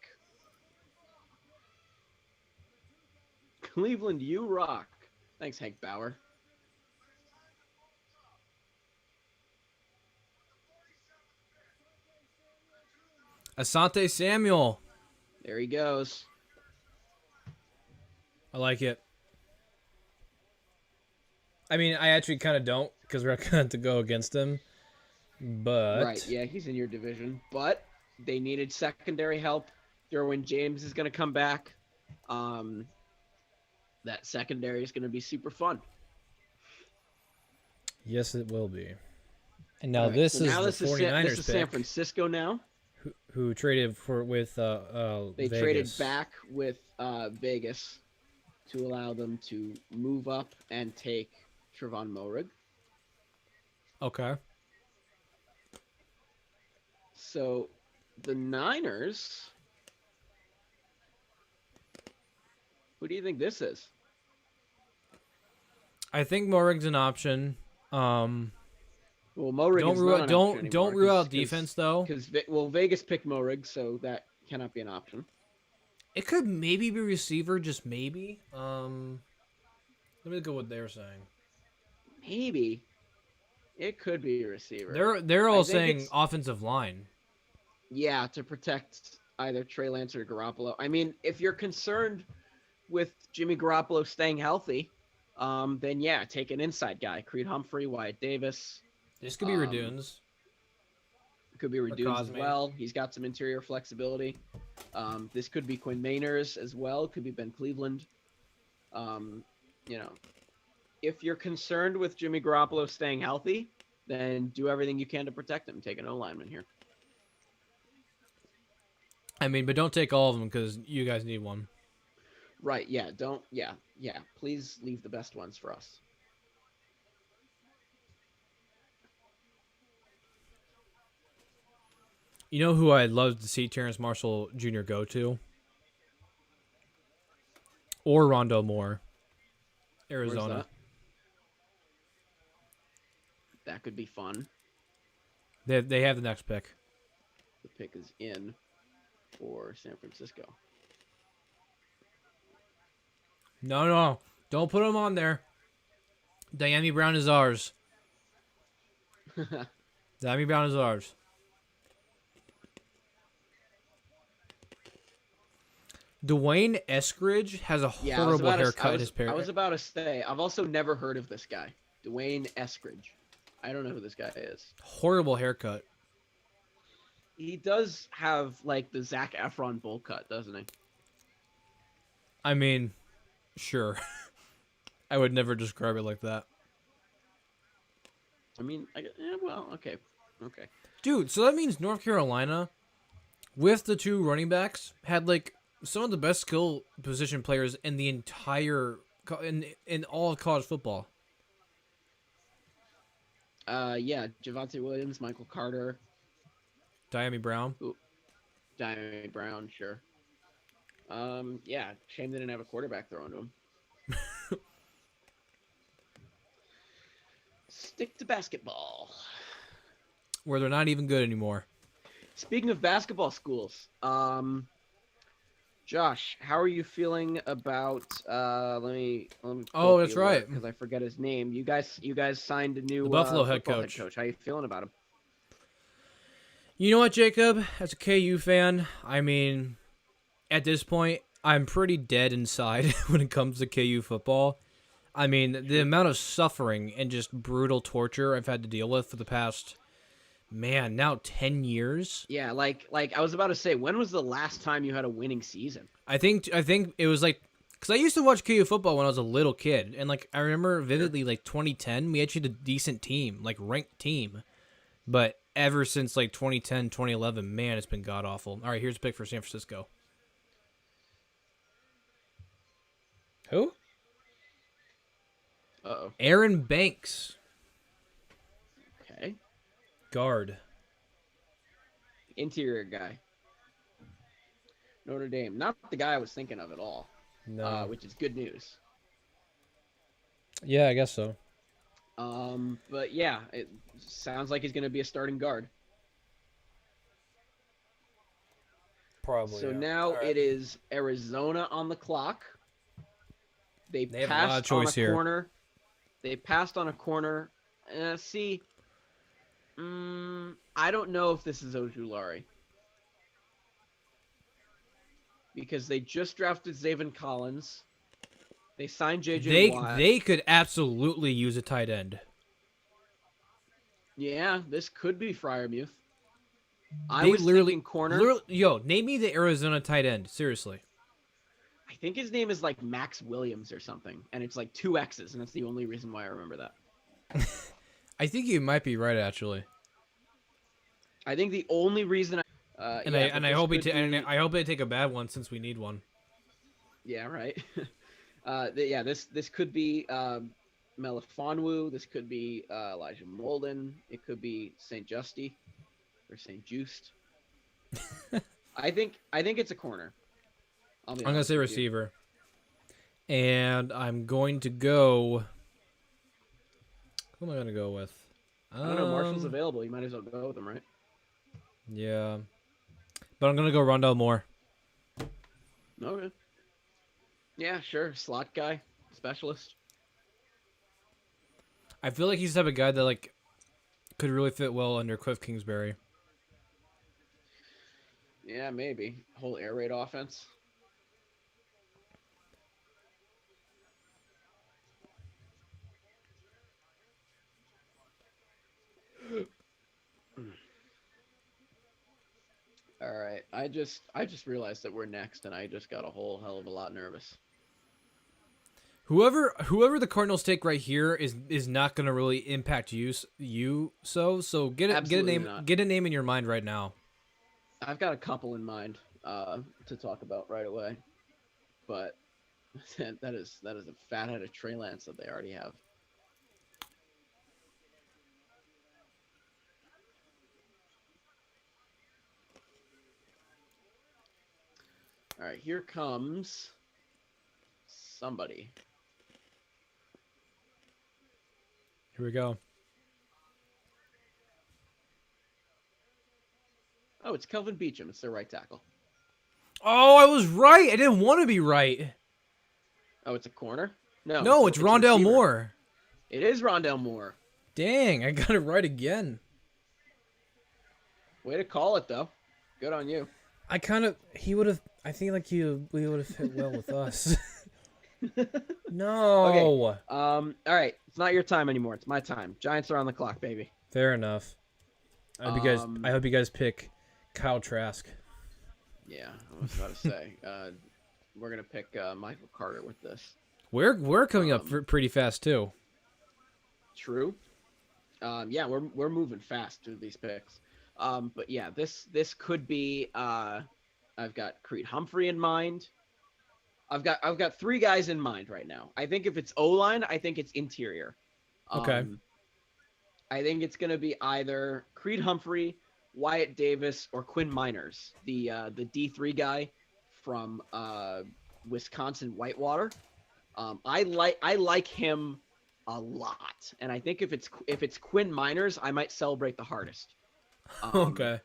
Cleveland, you rock. Thanks, Hank Bauer. Asante Samuel. There he goes. I like it. I mean, I actually kind of don't because we're going to have to go against him. But Right, yeah, he's in your division. But they needed secondary help. Derwin James is going to come back. That secondary is going to be super fun. Yes, it will be. And now Right, this so is now the this 49ers this is pick. San Francisco now. Who traded with They Vegas. traded back with Vegas to allow them to move up and take Trevon Moehrig. Okay. So the Niners, who do you think this is? I think Moehrig's an option. Well, Moehrig is not an option don't anymore, rule out defense though. Because Vegas picked Moehrig, so that cannot be an option. It could maybe be receiver, just maybe. Let me go what they're saying. Maybe it could be a receiver. They're all saying offensive line. Yeah, to protect either Trey Lance or Garoppolo. I mean, if you're concerned with Jimmy Garoppolo staying healthy, then yeah, take an inside guy. Creed Humphrey, Wyatt Davis. This could be Raduns. Could be Raduns as well. He's got some interior flexibility. This could be Quinn Meinerz as well. Could be Ben Cleveland. If you're concerned with Jimmy Garoppolo staying healthy, then do everything you can to protect him. Take an O-lineman here. I mean, but don't take all of them because you guys need one. Right, yeah, don't, yeah. Please leave the best ones for us. You know who I'd love to see Terrence Marshall Jr. go to? or Rondo Moore. Where's Arizona. that? That could be fun. They have the next pick. The pick is in for San Francisco. No. Don't put him on there. Diami Brown is ours. Diami Brown is ours. Dwayne Eskridge has a horrible haircut in his I was about to say, I've also never heard of this guy. Dwayne Eskridge. I don't know who this guy is. Horrible haircut. He does have, like, the Zac Efron bowl cut, doesn't he? I mean, sure. I would never describe it like that. I mean, well, okay. Okay. Dude, so that means North Carolina, with the two running backs, had, like, some of the best skill position players in the entire in all of college football. Yeah, Javonte Williams, Michael Carter, Diami Brown. Diami Brown, sure. Yeah, shame they didn't have a quarterback thrown to him. Stick to basketball. Where they're not even good anymore. Speaking of basketball schools, Josh, how are you feeling about let me Oh, that's right. because I forget his name. You guys signed a new The Buffalo head football coach. How you feeling about him? You know what, Jacob? As a KU fan, I mean, at this point, I'm pretty dead inside when it comes to KU football. I mean, the amount of suffering and just brutal torture I've had to deal with for the past, man, now 10 years. Yeah, like I was about to say, when was the last time you had a winning season? I think it was like, because I used to watch KU football when I was a little kid, and like I remember vividly, like 2010, we actually had a decent team, like ranked team, but ever since like 2010, 2011, man, it's been god awful. All right, here's a pick for San Francisco. Who? Uh-oh. Aaron Banks, Okay. guard. Interior guy. Notre Dame. Not the guy I was thinking of at all. No. Which is good news. Yeah, I guess so. But yeah, it sounds like he's going to be a starting guard. Probably. So now it is Arizona on the clock. They have a lot of passed on a choice here. corner. They passed on a corner. See, I don't know if this is Ojulari. Because they just drafted Zaven Collins. They signed J.J. Watt. They could absolutely use a tight end. Yeah, this could be Freiermuth. They was thinking corner. Name me the Arizona tight end. Seriously. I think his name is like Max Williams or something, and it's like 2 X's, and that's the only reason why I remember that. I think you might be right, actually. I think the only reason I hope I hope they take a bad one since we need one. Yeah, right. This could be Melifonwu. This could be Elijah Molden. It could be St. Justy or St. Juiced. I think it's a corner. I'm gonna say receiver, and I'm going to go. Who am I gonna go with? I don't know. Marshall's available. You might as well go with him, right? Yeah, but I'm gonna go Rondell Moore. Okay. Yeah, sure. Slot guy, specialist. I feel like he's the type of guy that like could really fit well under Cliff Kingsbury. Yeah, maybe. Whole air raid offense. All right. I just realized that we're next, and I just got a whole hell of a lot nervous. Whoever the Cardinals take right here is not going to really impact you. So get a name in your mind right now. I've got a couple in mind to talk about right away, but that is a fat-headed Trey Lance that they already have. All right, here comes somebody. Here we go. Oh, it's Kelvin Beachum. It's their right tackle. Oh, I was right. I didn't want to be right. Oh, it's a corner? No. No, it's a Rondale receiver. Moore. It is Rondale Moore. Dang, I got it right again. Way to call it, though. Good on you. I think we would have fit well with us. No. Okay. All right. It's not your time anymore. It's my time. Giants are on the clock, baby. Fair enough. I hope you guys pick Kyle Trask. Yeah, I was about to say. We're gonna pick Michael Carter with this. We're coming up pretty fast too. True. Yeah, we're moving fast through these picks. But yeah, this could be. I've got Creed Humphrey in mind. I've got 3 guys in mind right now. I think if it's O-line, I think it's interior. Okay. I think it's gonna be either Creed Humphrey, Wyatt Davis, or Quinn Miners, the D3 guy from Wisconsin Whitewater. I like him a lot, and I think if it's Quinn Miners, I might celebrate the hardest. Okay.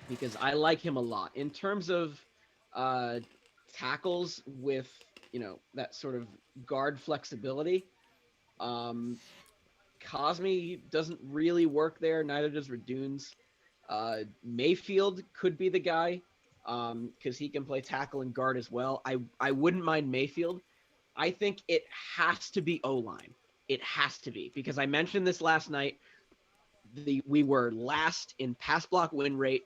Because I like him a lot in terms of tackles with that sort of guard flexibility. Cosme doesn't really work there. Neither does Raduns. Mayfield could be the guy because he can play tackle and guard as well. I wouldn't mind Mayfield. I think it has to be O-line. It has to be because I mentioned this last night. We were last in pass block win rate.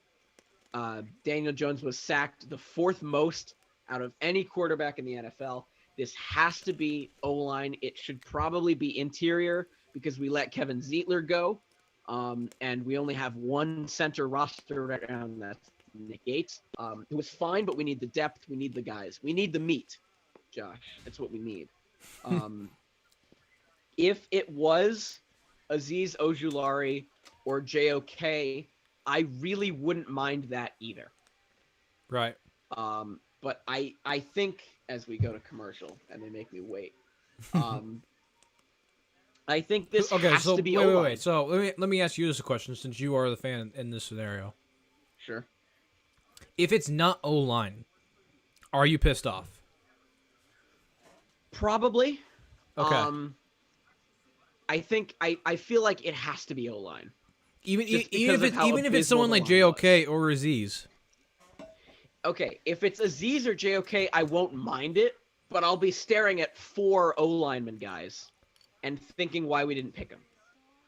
Daniel Jones was sacked the 4th most out of any quarterback in the NFL. This has to be O-line. It should probably be interior because we let Kevin Zeitler go, and we only have 1 center roster right now, and that's Nick Gates. It was fine, but we need the depth. We need the guys. We need the meat, Josh. That's what we need. If it was Azeez Ojulari or JOK, I really wouldn't mind that either. Right. But I think as we go to commercial and they make me wait, I think this has to be O-line. Wait. So let me ask you this question since you are the fan in this scenario. Sure. If it's not O-line, are you pissed off? Probably. Okay. I feel like it has to be O-line. Even if it's someone like JOK or Azeez. Okay, if it's Azeez or JOK, I won't mind it, but I'll be staring at 4 O-lineman guys and thinking why we didn't pick them.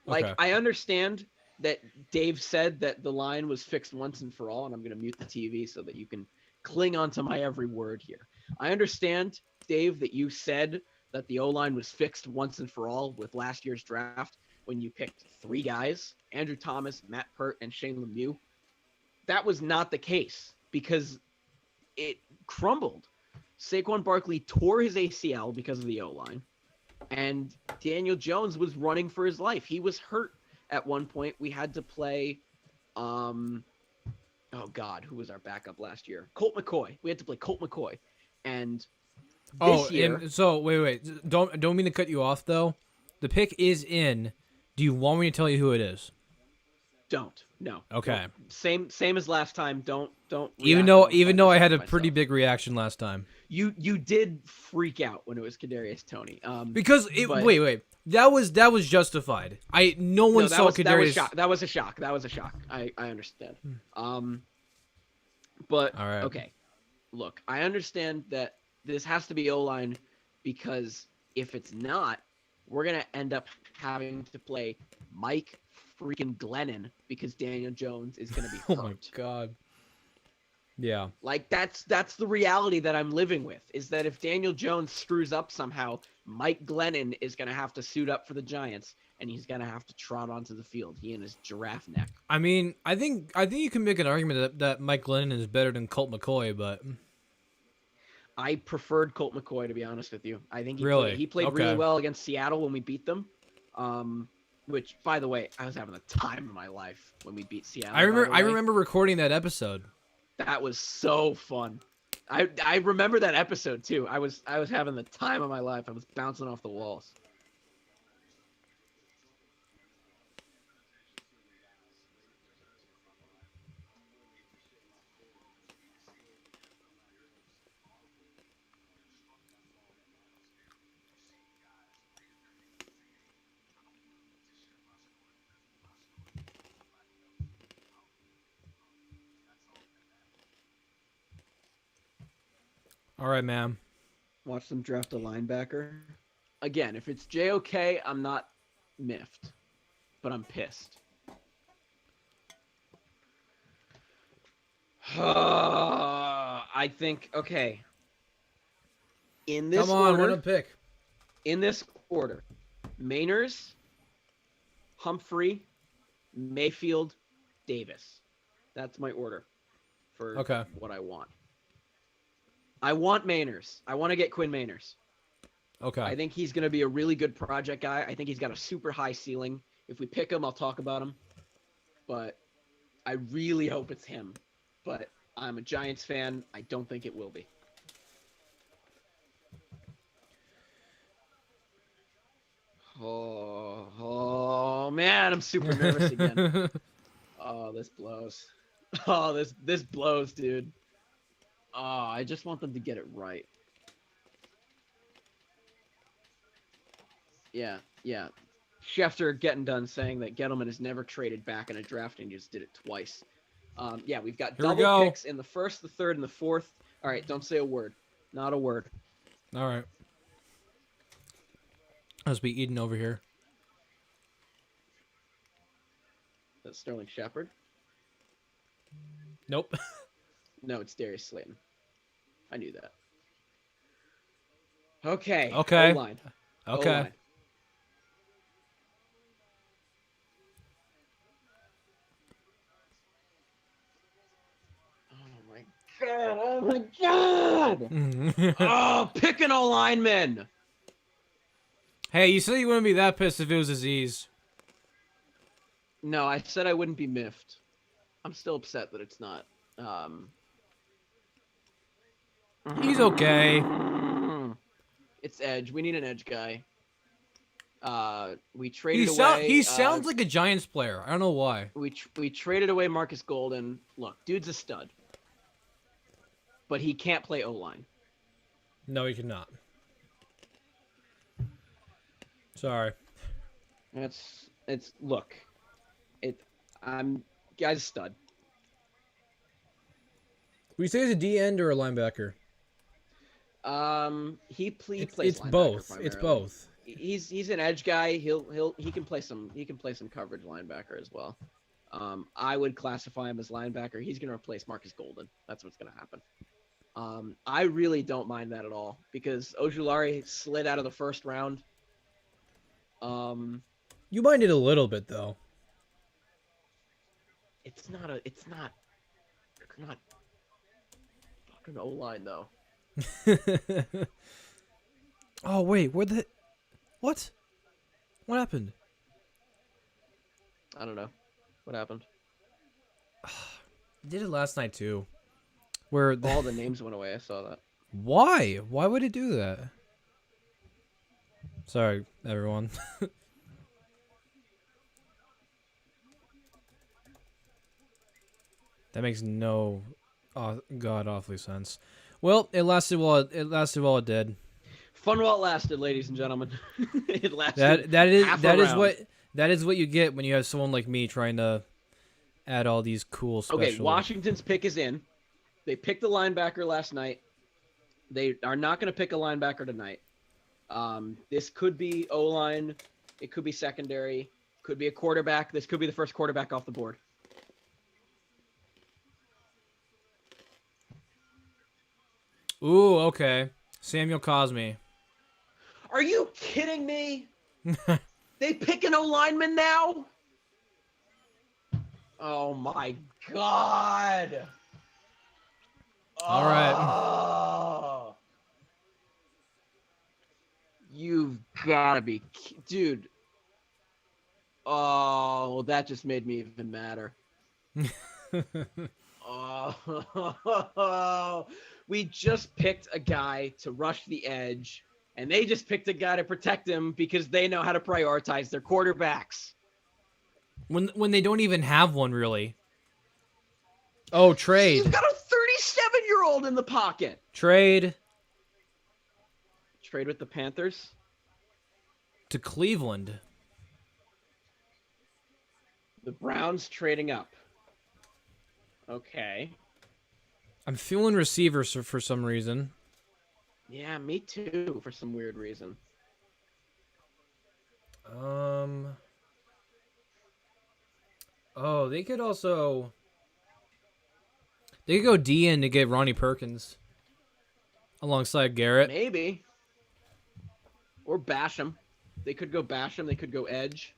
Like, Okay. I understand that Dave said that the line was fixed once and for all, and I'm going to mute the TV so that you can cling on to my every word here. I understand, Dave, that you said that the O-line was fixed once and for all with last year's draft when you picked 3 guys, Andrew Thomas, Matt Pert, and Shane Lemieux. That was not the case because it crumbled. Saquon Barkley tore his ACL because of the O-line, and Daniel Jones was running for his life. He was hurt at one point. We had to play, oh God, who was our backup last year? Colt McCoy. We had to play Colt McCoy, and this year. And so wait, don't mean to cut you off though. The pick is in. Do you want me to tell you who it is? Don't. No. Okay. Same as last time. Don't. Even though I had a pretty big reaction last time. You did freak out when it was Kadarius Toney. Because wait. That was justified. No one saw Kadarius. That was a shock. I understand. But all right. Okay. Look, I understand that this has to be O-line because if it's not, we're gonna end up having to play Mike freaking Glennon because Daniel Jones is gonna be hurt. Oh my God. Yeah. Like that's the reality that I'm living with is that if Daniel Jones screws up somehow, Mike Glennon is gonna have to suit up for the Giants and he's gonna have to trot onto the field. He and his giraffe neck. I mean, I think you can make an argument that Mike Glennon is better than Colt McCoy, but I preferred Colt McCoy, to be honest with you. I think he played Okay. really well against Seattle when we beat them. Which, by the way, I was having the time of my life when we beat Seattle. I remember recording that episode. That was so fun. I remember that episode too. I was having the time of my life. I was bouncing off the walls. All right, ma'am. Watch them draft a linebacker. Again, if it's JOK, I'm not miffed, but I'm pissed. I think okay. In this Come on, order, one pick. in this order, Mainers, Humphrey, Mayfield, Davis. That's my order for what I want. I want Mainers. I want to get Quinn Mainers. Okay. I think he's going to be a really good project guy. I think he's got a super high ceiling. If we pick him, I'll talk about him. But I really hope it's him. But I'm a Giants fan. I don't think it will be. Oh man, I'm super nervous again. Oh, this blows. Oh, this blows, dude. Oh, I just want them to get it right. Yeah. Schefter getting done saying that Gettleman has never traded back in a draft and just did it twice. Yeah, we've got double picks in the first, the third, and the fourth. All right, don't say a word. Not a word. All right. I must be eating over here. That's Sterling Shepard. Nope. No, it's Darius Slayton. I knew that. Okay. Okay. O-line. Okay. O-line. Oh my god! Oh, pick an O-lineman! Hey, you said you wouldn't be that pissed if it was Aziz. No, I said I wouldn't be miffed. I'm still upset that it's not. He's okay. It's edge. We need an edge guy. We traded away. He away. sounds like a Giants player. I don't know why. We traded away Marcus Golden. Look, dude's a stud, but he can't play O-line. No, he cannot. Sorry. Look. Guy's a stud. Would you say he's a D end or a linebacker? He plays. It's both. Primarily. It's both. He's an edge guy. He can play some coverage linebacker as well. I would classify him as linebacker. He's going to replace Marcus Golden. That's what's going to happen. I really don't mind that at all because Ojulari slid out of the first round. You mind it a little bit though. It's not fucking O-line though. Oh wait, what? What happened? I don't know. What happened? Did it last night too. Where all the names went away. I saw that. Why? Why would it do that? Sorry, everyone. That makes no god awfully sense. Well, it lasted while it did. Fun while it lasted, ladies and gentlemen. It lasted. That is what you get when you have someone like me trying to add all these cool special. Okay, Washington's pick is in. They picked the linebacker last night. They are not going to pick a linebacker tonight. This could be O-line. It could be secondary. Could be a quarterback. This could be the first quarterback off the board. Ooh, okay. Samuel Cosme. Are you kidding me? They pick an O-lineman now? Oh, my God. All right. You've got to be... Dude. Oh, that just made me even madder. Oh, we just picked a guy to rush the edge, and they just picked a guy to protect him because they know how to prioritize their quarterbacks. When they don't even have one, really. Oh, trade. You've got a 37-year-old in the pocket. Trade Trade with the Panthers. to Cleveland. The Browns trading up. Okay. I'm feeling receivers for some reason. Yeah, me too, for some weird reason. Oh, they could also. They could go D in to get Ronnie Perkins alongside Garrett. Maybe. Or Basham. They could go Basham. They could go edge.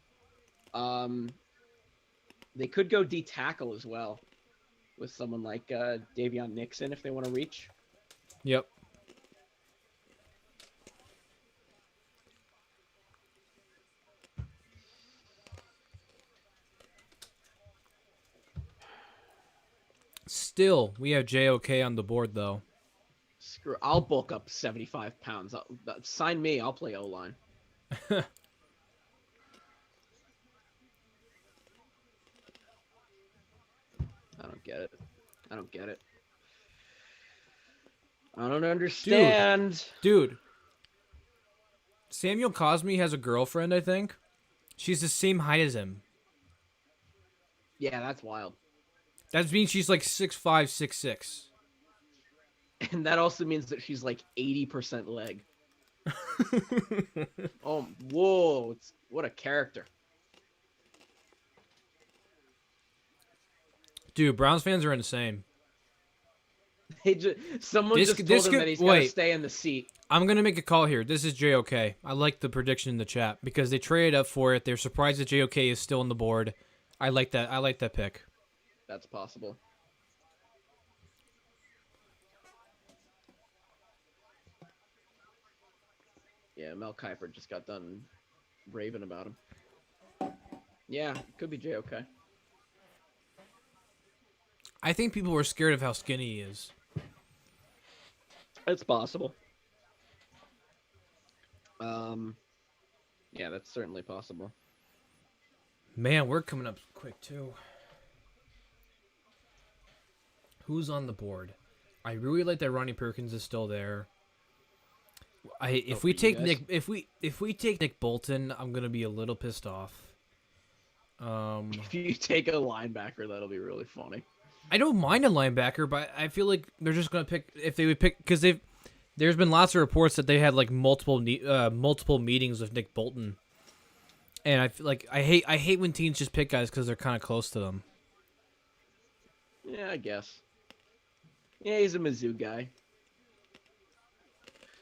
They could go D tackle as well, with someone like Davion Nixon if they want to reach. Yep. Still, we have JOK on the board though. Screw. I'll bulk up 75 pounds. Sign me. I'll play O-line. I don't get it. I don't get it. I don't understand. Dude. Samuel Cosme has a girlfriend, I think. She's the same height as him. Yeah, that's wild. That means she's like 6'5", 6'6". And that also means that she's like 80% leg. Oh, whoa. What a character. Dude, Browns fans are insane. Someone just told him that he's got to stay in the seat. I'm going to make a call here. This is JOK. I like the prediction in the chat because they traded up for it. They're surprised that JOK is still on the board. I like that. I like that pick. That's possible. Yeah, Mel Kiper just got done raving about him. Yeah, it could be JOK. I think people were scared of how skinny he is. It's possible. Yeah, that's certainly possible. Man, we're coming up quick too. Who's on the board? I really like that Ronnie Perkins is still there. If we take Nick Bolton, I'm gonna be a little pissed off. If you take a linebacker, that'll be really funny. I don't mind a linebacker, but I feel like they're just gonna pick if they would pick because there's been lots of reports that they had like multiple meetings with Nick Bolton, and I feel like I hate when teams just pick guys because they're kind of close to them. Yeah, I guess. Yeah, he's a Mizzou guy.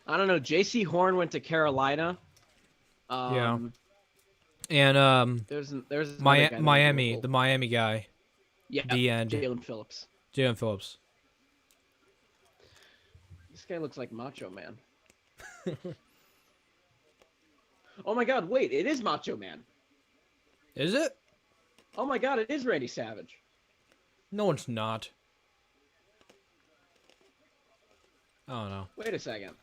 I don't know. J.C. Horn went to Carolina. Yeah. And there's Miami, the Miami guy. Yeah. The end. Jalen Phillips. Jalen Phillips. This guy looks like Macho Man. Oh my God! Wait, it is Macho Man. Is it? Oh my God! It is Randy Savage. No, it's not. Oh no. Wait a second.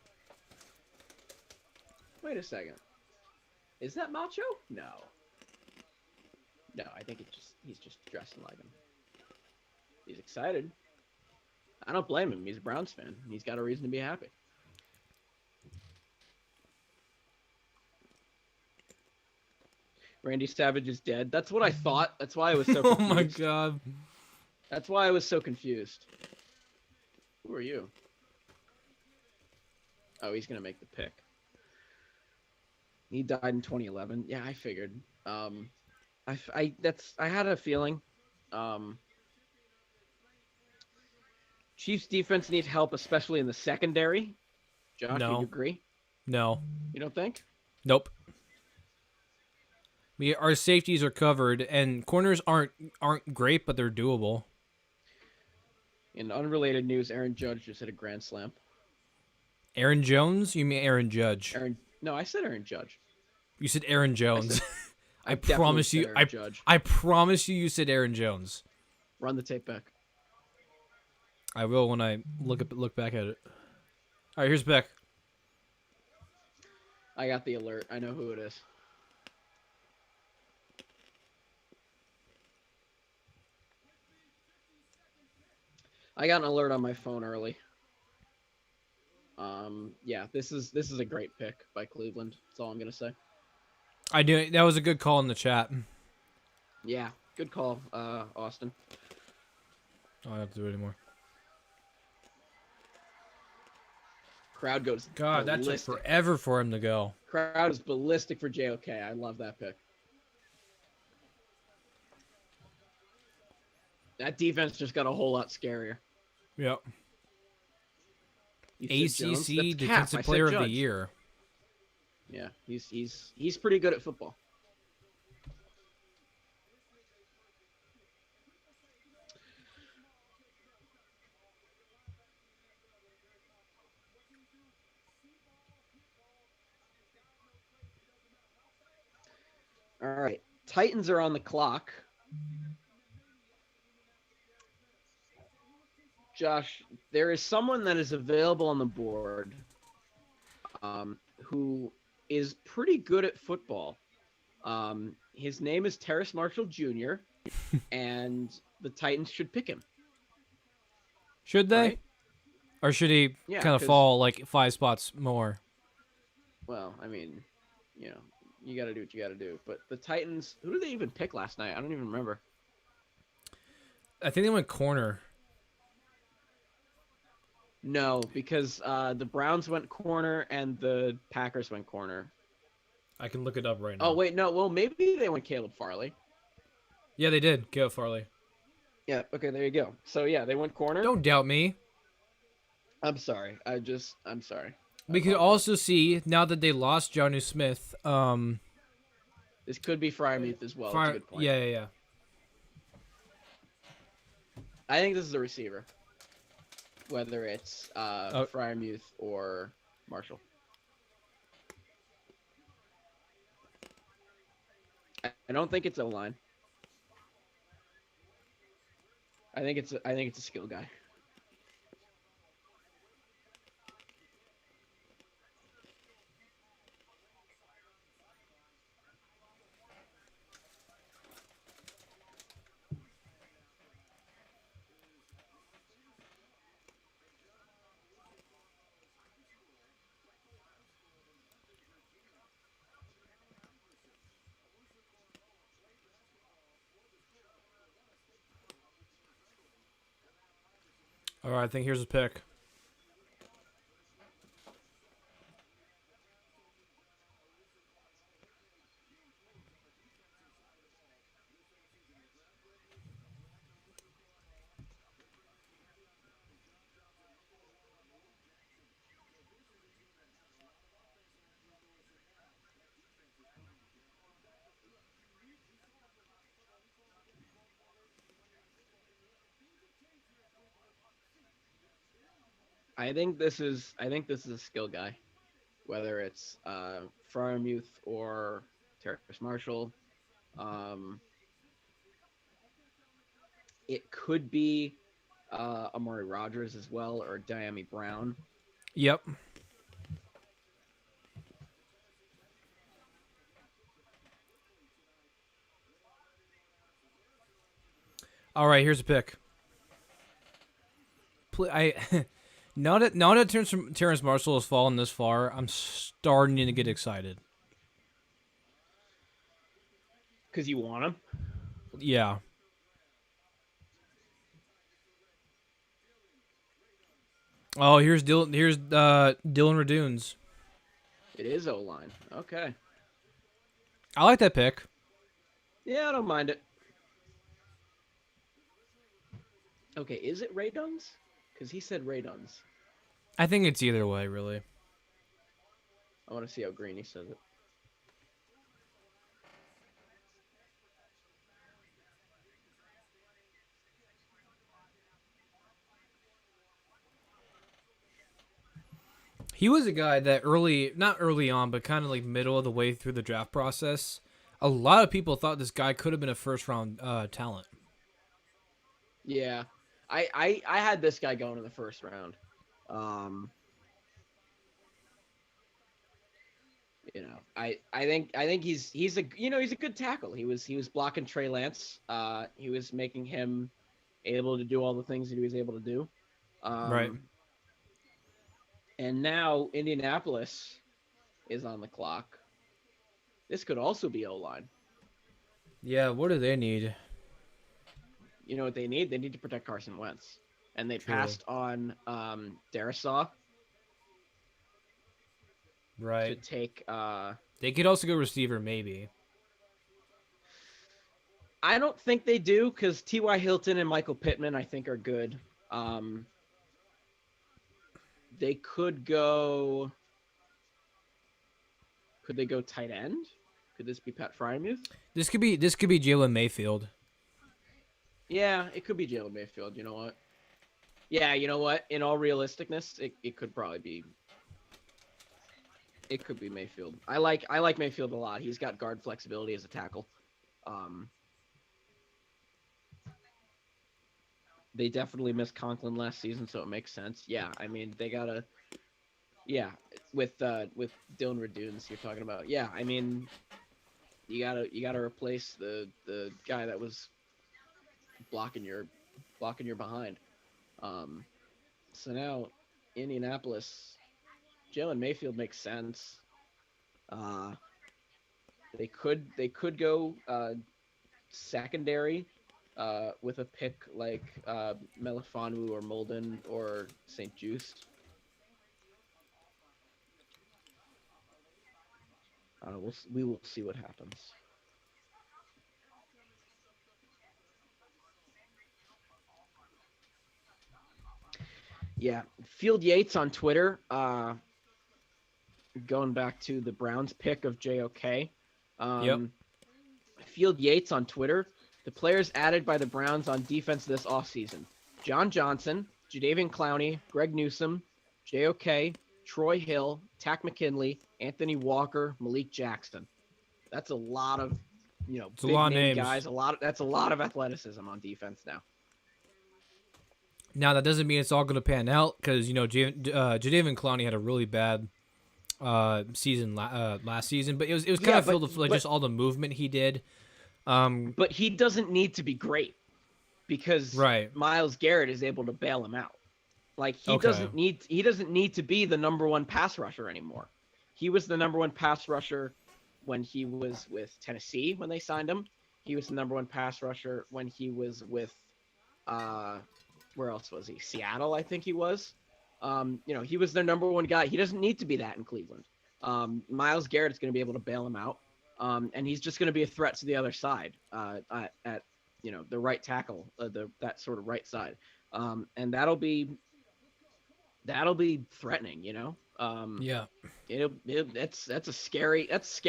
Is that Macho? No. No, I think he's just dressing like him. He's excited. I don't blame him. He's a Browns fan. He's got a reason to be happy. Randy Savage is dead. That's what I thought. That's why I was so confused. Oh my God. That's why I was so confused. Who are you? Oh, he's gonna make the pick. He died in 2011. Yeah, I figured. I had a feeling. Chiefs defense needs help, especially in the secondary. Josh, do you agree? No. You don't think? Nope. Our safeties are covered, and corners aren't great, but they're doable. In unrelated news, Aaron Judge just hit a grand slam. Aaron Jones? You mean Aaron Judge? No, I said Aaron Judge. You said Aaron Jones. I promise you. I promise you. You said Aaron Jones. Run the tape back. I will when I look back at it. All right, here's Beck. I got the alert. I know who it is. I got an alert on my phone early. Yeah, this is a great pick by Cleveland. That's all I'm gonna say. I knew that was a good call in the chat. Yeah, good call, Austin. I don't have to do it anymore. Crowd goes God, that took forever for him to go. Crowd is ballistic for JOK. I love that pick. That defense just got a whole lot scarier. Yep. ACC Defensive Player of the Year. Yeah, he's pretty good at football. All right, Titans are on the clock. Josh, there is someone that is available on the board who is pretty good at football. His name is Terrace Marshall Jr., and the Titans should pick him. Should they? Right? Or should he kind of fall like 5 spots more? Well, I mean, you know, you got to do what you got to do. But the Titans, who did they even pick last night? I don't even remember. I think they went corner. No, because the Browns went corner and the Packers went corner. I can look it up right now. Oh, wait, no. Well, maybe they went Caleb Farley. Yeah, they did. Caleb Farley. Yeah, okay, there you go. So, yeah, they went corner. Don't doubt me. I'm sorry. I'm sorry. We could also see, now that they lost Jonnu Smith, this could be Freiermuth as well. That's a good point. Yeah. I think this is a receiver. Whether it's Freiermuth or Marshall. I don't think it's O-line. I think it's a skill guy. All right, I think here's a pick. I think this is a skill guy, whether it's Freiermuth or Terrace Marshall. It could be Amari Rodgers as well, or Diami Brown. Yep. All right, here's a pick. Now that Terrace Marshall has fallen this far, I'm starting to get excited. Because you want him? Yeah. Oh, here's Dylan Radunes. It is O-line. Okay. I like that pick. Yeah, I don't mind it. Okay, is it Ray Duns? Because he said Ray Duns. I think it's either way, really. I want to see how Greeny says it. He was a guy that not early on, but kind of like middle of the way through the draft process, a lot of people thought this guy could have been a first-round talent. Yeah. I had this guy going in the first round. I think he's a he's a good tackle. He was blocking Trey Lance. He was making him able to do all the things that he was able to do. Right. And now Indianapolis is on the clock. This could also be O-line. Yeah. What do they need? You know what they need? They need to protect Carson Wentz, and they True. passed on Darisaw to Right. take. They could also go receiver, maybe. I don't think they do because T.Y. Hilton and Michael Pittman I think are good. They could go. Could they go tight end? Could this be Pat Fryermuth? This could be Jalen Mayfield. Yeah, it could be Jalen Mayfield. You know what? Yeah, you know what? In all realisticness, it could probably be. It could be Mayfield. I like Mayfield a lot. He's got guard flexibility as a tackle. They definitely missed Conklin last season, so it makes sense. Yeah, I mean they gotta. Yeah, with Dylan Raduns you're talking about. Yeah, I mean you gotta replace the guy that was blocking your behind. So now Indianapolis, Jalen Mayfield makes sense. Uh, they could go secondary with a pick like Melifonwu or Molden or St. Juste. We will see what happens. Yeah, Field Yates on Twitter. Going back to the Browns pick of JOK. Yep. Field Yates on Twitter. The players added by the Browns on defense this offseason: John Johnson, Jadeveon Clowney, Greg Newsome, JOK, Troy Hill, Tack McKinley, Anthony Walker, Malik Jackson. That's a lot of, It's a big lot of name names. guys. That's a lot of athleticism on defense now. Now that doesn't mean it's all going to pan out because Jadeveon Clowney had a really bad season last season, but it was kind of filled with like just all the movement he did. But he doesn't need to be great because Right. Myles Garrett is able to bail him out. Like he Okay. doesn't need to be the number one pass rusher anymore. He was the number one pass rusher when he was with Tennessee when they signed him. He was the number one pass rusher when he was with where else was he? Seattle, I think he was. He was their number one guy. He doesn't need to be that in Cleveland. Myles Garrett's going to be able to bail him out, and he's just going to be a threat to the other side at the right tackle, that sort of right side, and that'll be threatening. Yeah. That's scary. That's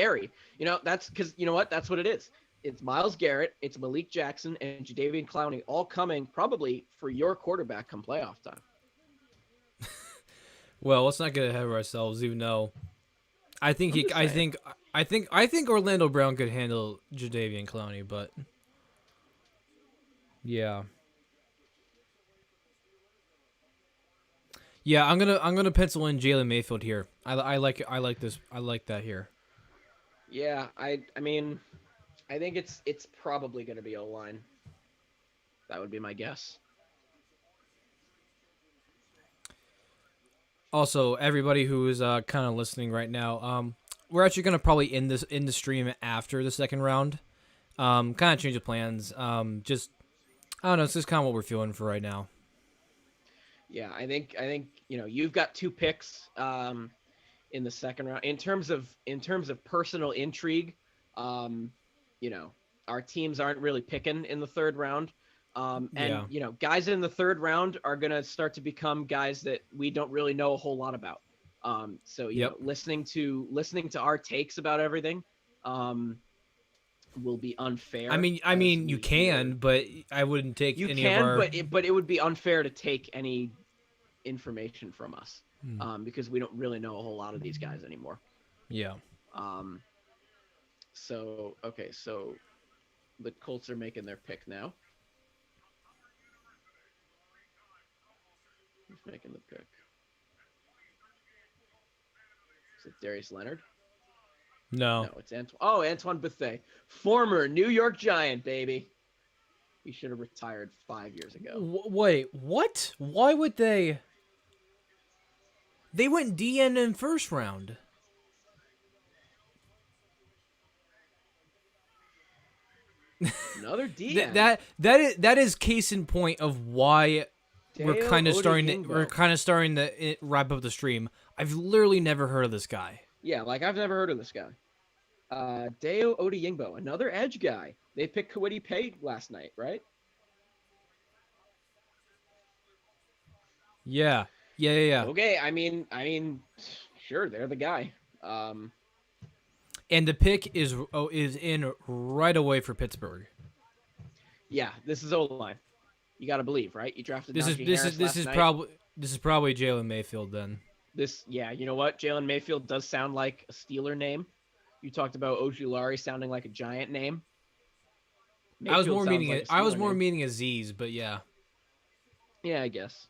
because you know what? That's what it is. It's Myles Garrett, it's Malik Jackson, and Jadeveon Clowney all coming probably for your quarterback come playoff time. Well, let's not get ahead of ourselves. Even though I think I think Orlando Brown could handle Jadeveon Clowney, but yeah. Yeah, I'm gonna pencil in Jalen Mayfield here. I like this. I like that here. Yeah, I mean, I think it's probably going to be O-line. That would be my guess. Also, everybody who is kind of listening right now, we're actually gonna probably end the stream after the second round. Kind of change of plans. Just I don't know. It's just kind of what we're feeling for right now. Yeah, I think you've got two picks in the second round. In terms of personal intrigue, our teams aren't really picking in the third round. Guys in the third round are gonna start to become guys that we don't really know a whole lot about. Listening to our takes about everything will be unfair. I mean, you can, but I wouldn't take any of our. But it would be unfair to take any information from us because we don't really know a whole lot of these guys anymore. Yeah. So the Colts are making their pick now. Who's making the pick? Is it Darius Leonard? No. No, it's Antoine. Oh, Antoine Bethea, former New York Giant, baby. He should have retired 5 years ago. Wait, what? Why would they? They went DN in first round. Another DN. That is case in point of why we're Deo kind of Odeyingbo. starting to wrap up the stream. I've literally never heard of this guy. Yeah, like I've never heard of this guy. Deo Odeyingbo, another edge guy. They picked Kwity Paye last night, right? Yeah. Okay, I mean, sure, they're the guy. And the pick is in right away for Pittsburgh. Yeah, this is O-line. You got to believe, right? You drafted This Najee Harris last is night. probably Jalen Mayfield then. You know what? Jalen Mayfield does sound like a Steeler name. You talked about Ojulari sounding like a Giant name. I was more Steeler name. meaning Aziz, but yeah. Yeah, I guess.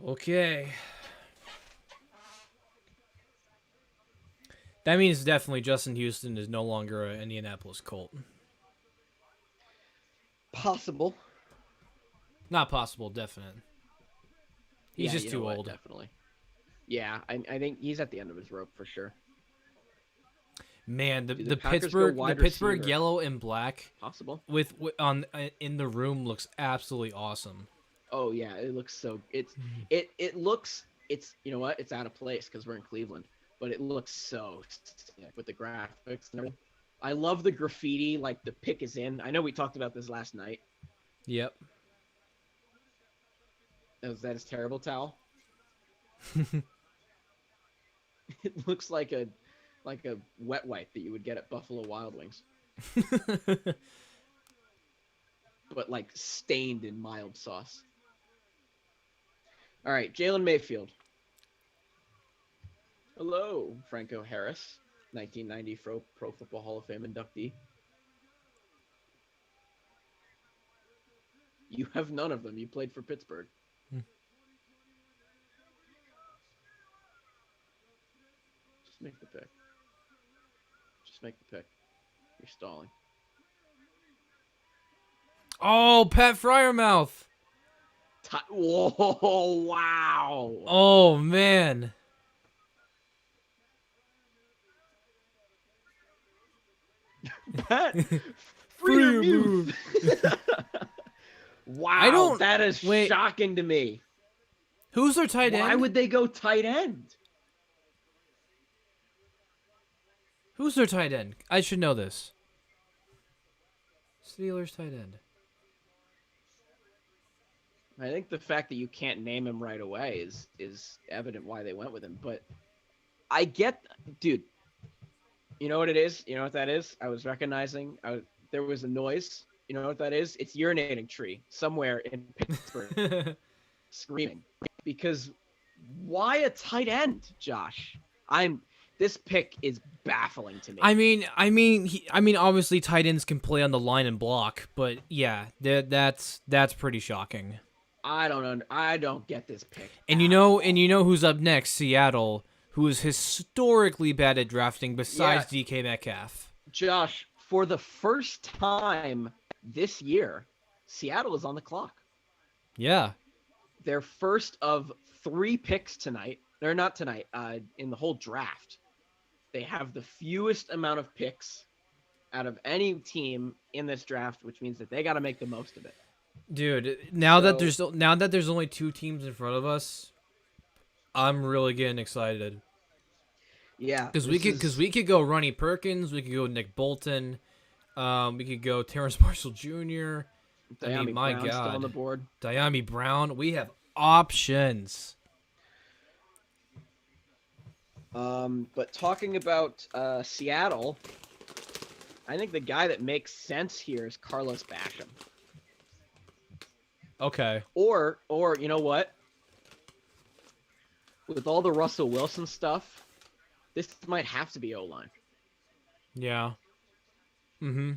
Okay. That means definitely Justin Houston is no longer an Indianapolis Colt. Possible. Not possible, definite. He's just too old. Definitely. Yeah, I think he's at the end of his rope for sure. Man, the Packers go Pittsburgh wide receiver. yellow and black Possible. with in the room looks absolutely awesome. Oh yeah, it looks so. It looks. It's you know what? It's out of place because we're in Cleveland, but it looks so sick with the graphics and everything. I love the graffiti. Like the pick is in. I know we talked about this last night. Yep. Is that his terrible towel? It looks like a wet wipe that you would get at Buffalo Wild Wings, but like stained in mild sauce. All right, Jalen Mayfield. Hello, Franco Harris, 1990 Pro Football Hall of Fame inductee. You have none of them. You played for Pittsburgh. Just make the pick. Just make the pick. You're stalling. Oh, Pat Fryermouth. Whoa, wow. Oh, man. Pat, free your move. Wow, that is shocking to me. Who's their tight end? Why would they go tight end? Who's their tight end? I should know this. Steelers tight end. I think the fact that you can't name him right away is evident why they went with him. But I get, dude. You know what it is? You know what that is? I was recognizing. There was a noise. You know what that is? It's urinating tree somewhere in Pittsburgh, screaming. Because why a tight end, Josh? This pick is baffling to me. I mean, obviously tight ends can play on the line and block, but yeah, that's pretty shocking. I don't get this pick. And you know who's up next? Seattle, who is historically bad at drafting besides DK Metcalf. Josh, for the first time this year, Seattle is on the clock. Yeah. Their first of 3 picks tonight. They're not tonight, in the whole draft. They have the fewest amount of picks out of any team in this draft, which means that they got to make the most of it. Dude, now that there's only 2 teams in front of us, I'm really getting excited. Yeah, because we could go Ronnie Perkins, we could go Nick Bolton, we could go Terrence Marshall Jr. Diami Brown still on the board. Diami Brown. We have options. But talking about Seattle, I think the guy that makes sense here is Carlos Basham. Okay. Or you know what? With all the Russell Wilson stuff, this might have to be O-line. Yeah. Mm-hmm.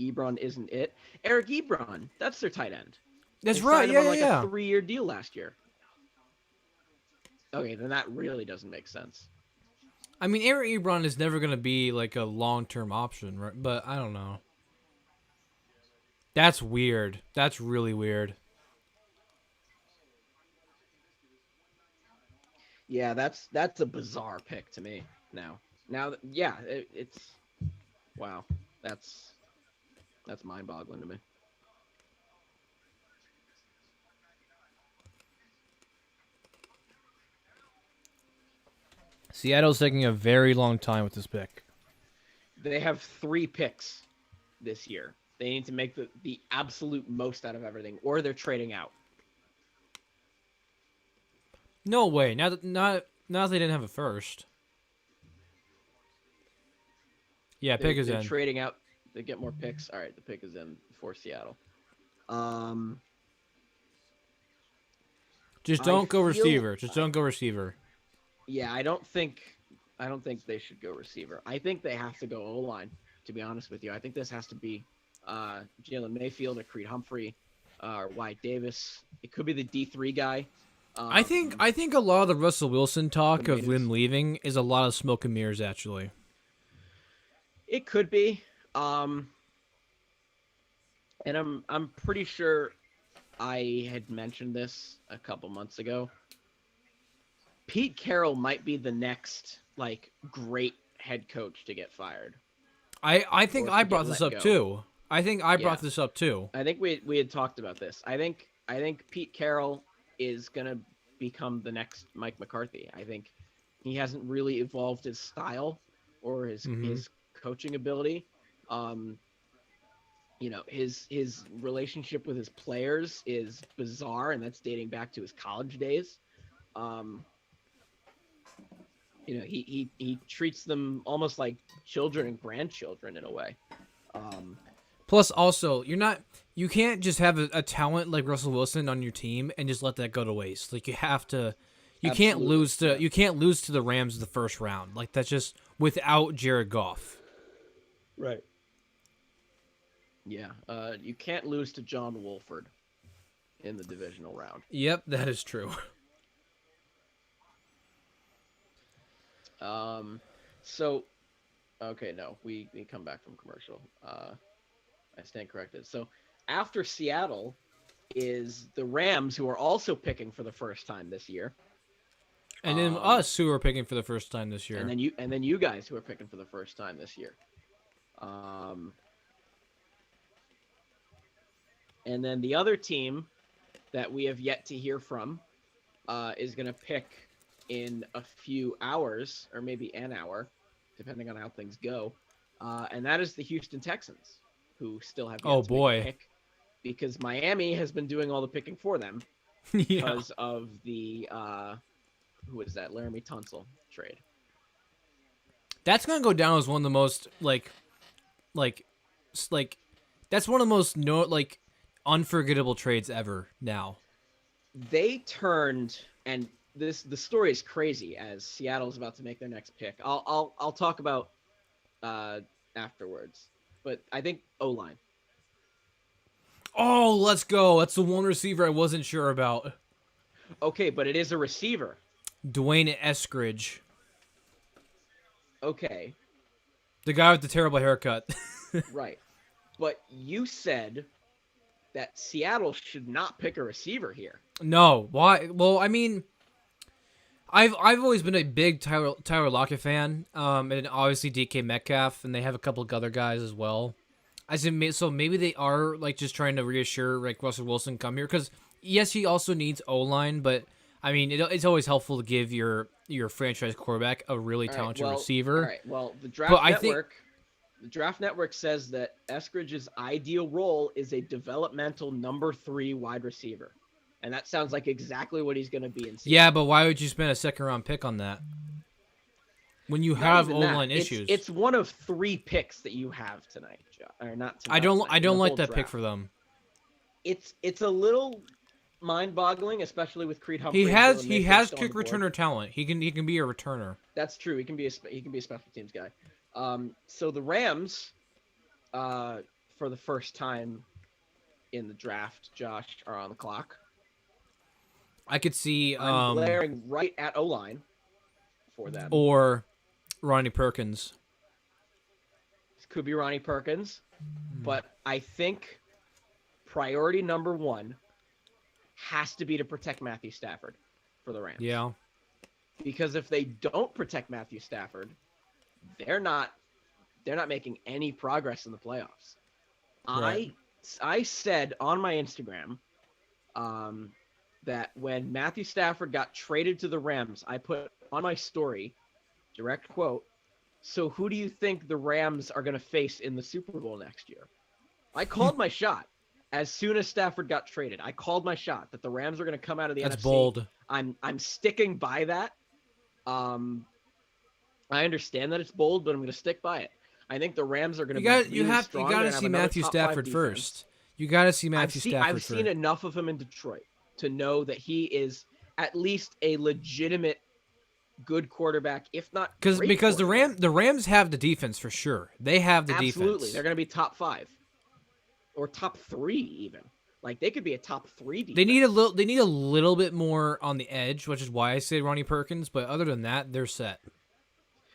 Ebron isn't it. Eric Ebron, that's their tight end. That's They right. signed him Yeah, on like yeah, a 3-year deal last year. Okay, then that really doesn't make sense. I mean, Eric Ebron is never going to be like a long-term option, right? But I don't know. That's weird. That's really weird. Yeah, that's a bizarre pick to me now. Yeah, it's wow. That's mind-boggling to me. Seattle's taking a very long time with this pick. They have 3 picks this year. They need to make the absolute most out of everything, or they're trading out. No way. Not they didn't have a first. Yeah, pick is They're in. trading out. They get more picks. All right, the pick is in for Seattle. Just don't go receiver. Just don't go receiver. Yeah, I don't think they should go receiver. I think they have to go O-line, to be honest with you. I think this has to be Jalen Mayfield or Creed Humphrey or Wyatt Davis. It could be the D3 guy. I think a lot of the Russell Wilson talk of Tomatoes. him leaving is a lot of smoke and mirrors, actually. It could be. And I'm pretty sure I had mentioned this a couple months ago. Pete Carroll might be the next like great head coach to get fired. I think I brought this up too. I think I brought this up too. I think we had talked about this. I think Pete Carroll is gonna become the next Mike McCarthy. I think he hasn't really evolved his style or his coaching ability. His relationship with his players is bizarre, and that's dating back to his college days. He treats them almost like children and grandchildren in a way. Plus, also, you can't just have a talent like Russell Wilson on your team and just let that go to waste. Like you have to, you can't lose to the Rams in the first round. Like that's just without Jared Goff. Right. Yeah. You can't lose to John Wolford in the divisional round. Yep, that is true. We come back from commercial. I stand corrected. So after Seattle is the Rams, who are also picking for the first time this year. And then us, who are picking for the first time this year. And then you guys, who are picking for the first time this year. And then the other team that we have yet to hear from is going to pick in a few hours, or maybe an hour, depending on how things go. And that is the Houston Texans, who still have yet to make a pick, because Miami has been doing all the picking for them because of the who is that, Laramie Tunsil trade. That's gonna go down as one of the most that's one of the most unforgettable trades ever. Now they turned, and the story is crazy, as Seattle's about to make their next pick. I'll talk about afterwards, but I think O-line. Oh, let's go. That's the one receiver I wasn't sure about. Okay, but it is a receiver. Dwayne Eskridge. Okay. The guy with the terrible haircut. Right. But you said that Seattle should not pick a receiver here. No. Why? Well, I mean, I've always been a big Tyler Lockett fan, and obviously DK Metcalf, and they have a couple of other guys as well. I said, so maybe they are just trying to reassure Russell Wilson come here, because yes, he also needs O-line, but I mean it's always helpful to give your franchise quarterback a really talented receiver. All right. Well, the Draft Network says that Eskridge's ideal role is a developmental number 3 wide receiver. And that sounds like exactly what he's going to be in Seattle. Yeah, but why would you spend a second-round pick on that when you have O-line issues? It's one of 3 picks that you have tonight, or not tonight. I don't like that pick for them. It's a little mind-boggling, especially with Creed Humphrey. He has kick returner talent. He can be a returner. That's true. He can be a special teams guy. So the Rams for the first time in the draft, Josh, are on the clock. I could see I'm glaring right at O-line for them. or Ronnie Perkins. This could be Ronnie Perkins, but I think priority number one has to be to protect Matthew Stafford for the Rams. Yeah. Because if they don't protect Matthew Stafford, they're not making any progress in the playoffs. Right. I said on my Instagram that when Matthew Stafford got traded to the Rams, I put on my story, direct quote, "So who do you think the Rams are going to face in the Super Bowl next year?" I called my shot. As soon as Stafford got traded, I called my shot that the Rams are going to come out of the NFC. That's bold. I'm sticking by that. I understand that it's bold, but I'm going to stick by it. I think the Rams are going to be really strong. You got to see Matthew Stafford first. You got to see Matthew Stafford first. I've seen enough of him in Detroit to know that he is at least a legitimate good quarterback, if not because the Rams have the defense for sure. They have the defense. Absolutely. They're going to be top 5 or top 3 even. Like they could be a top 3 defense. They need a little bit more on the edge, which is why I say Ronnie Perkins, but other than that, they're set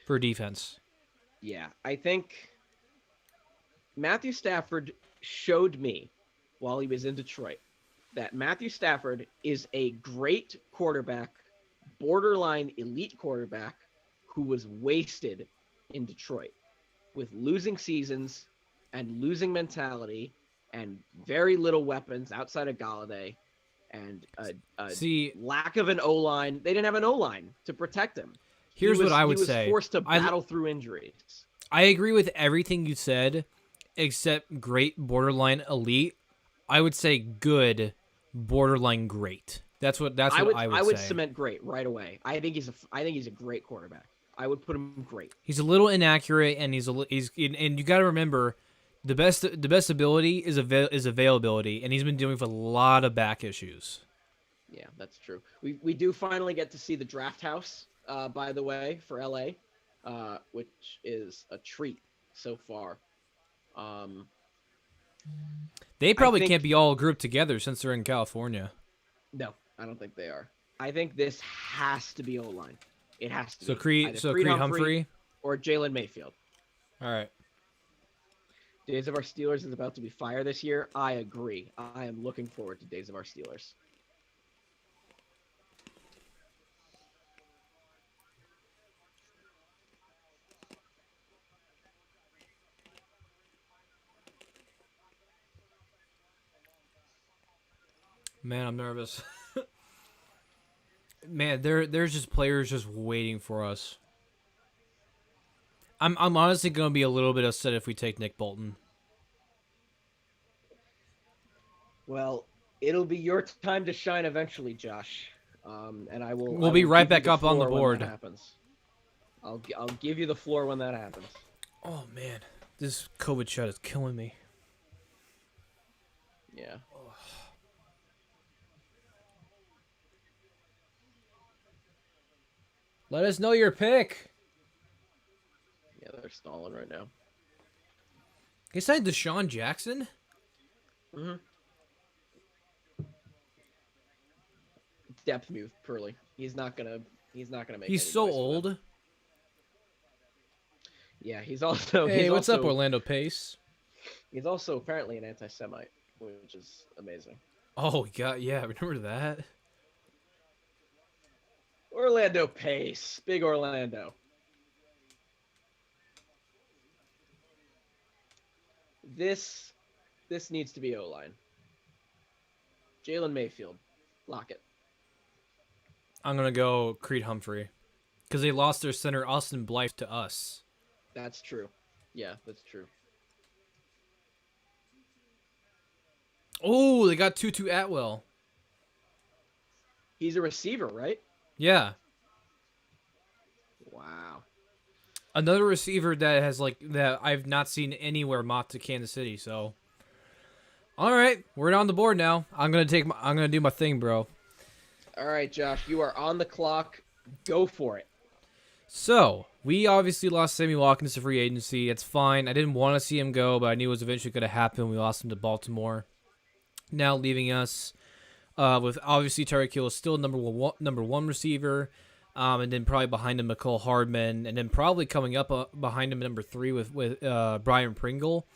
for defense. Yeah, I think Matthew Stafford showed me while he was in Detroit that Matthew Stafford is a great quarterback, borderline elite quarterback who was wasted in Detroit with losing seasons and losing mentality and very little weapons outside of Galladay and a lack of an O-line. They didn't have an O-line to protect him. Here's what I would say. He was forced to battle through injuries. I agree with everything you said, except great, borderline elite. I would say good, borderline great. That's what I would say. I would cement great right away. I think he's a great quarterback. I would put him great. He's a little inaccurate, and and you got to remember, the best ability is availability, and he's been dealing with a lot of back issues. Yeah, that's true. We do finally get to see the draft house, by the way, for LA, which is a treat so far. They probably can't be all grouped together since they're in California. No, I don't think they are. I think this has to be O-line. It has to. So Creed Humphrey or Jalen Mayfield. All right. Days of Our Steelers is about to be fire this year. I agree. I am looking forward to Days of Our Steelers. Man, I'm nervous. Man, there's just players just waiting for us. I'm honestly going to be a little bit upset if we take Nick Bolton. Well, it'll be your time to shine eventually, Josh. And I will. We'll be right back up on the board. Happens. I'll give you the floor when that happens. Oh man, this COVID shot is killing me. Yeah. Let us know your pick. Yeah, they're stalling right now. He signed Deshaun Jackson? Mm-hmm. Depth move, Purley. He's not gonna make. He's so old. Yeah, he's also. Hey, what's up, Orlando Pace? He's also apparently an anti-Semite, which is amazing. Oh God, yeah, remember that? Orlando Pace, big Orlando. This needs to be O-line. Jalen Mayfield, lock it. I'm gonna go Creed Humphrey, because they lost their center Austin Blythe to us. That's true. Yeah, that's true. Oh, they got Tutu Atwell. He's a receiver, right? Yeah. Wow. Another receiver that I've not seen anywhere mocked to Kansas City. So, all right, we're on the board now. I'm gonna do my thing, bro. All right, Josh, you are on the clock. Go for it. So, we obviously lost Sammy Watkins to free agency. It's fine. I didn't want to see him go, but I knew it was eventually going to happen. We lost him to Baltimore. Now leaving us with obviously Tyreek Hill is still number one receiver, and then probably behind him McCole Hardman, and then probably coming up behind him number 3 with Brian Pringle,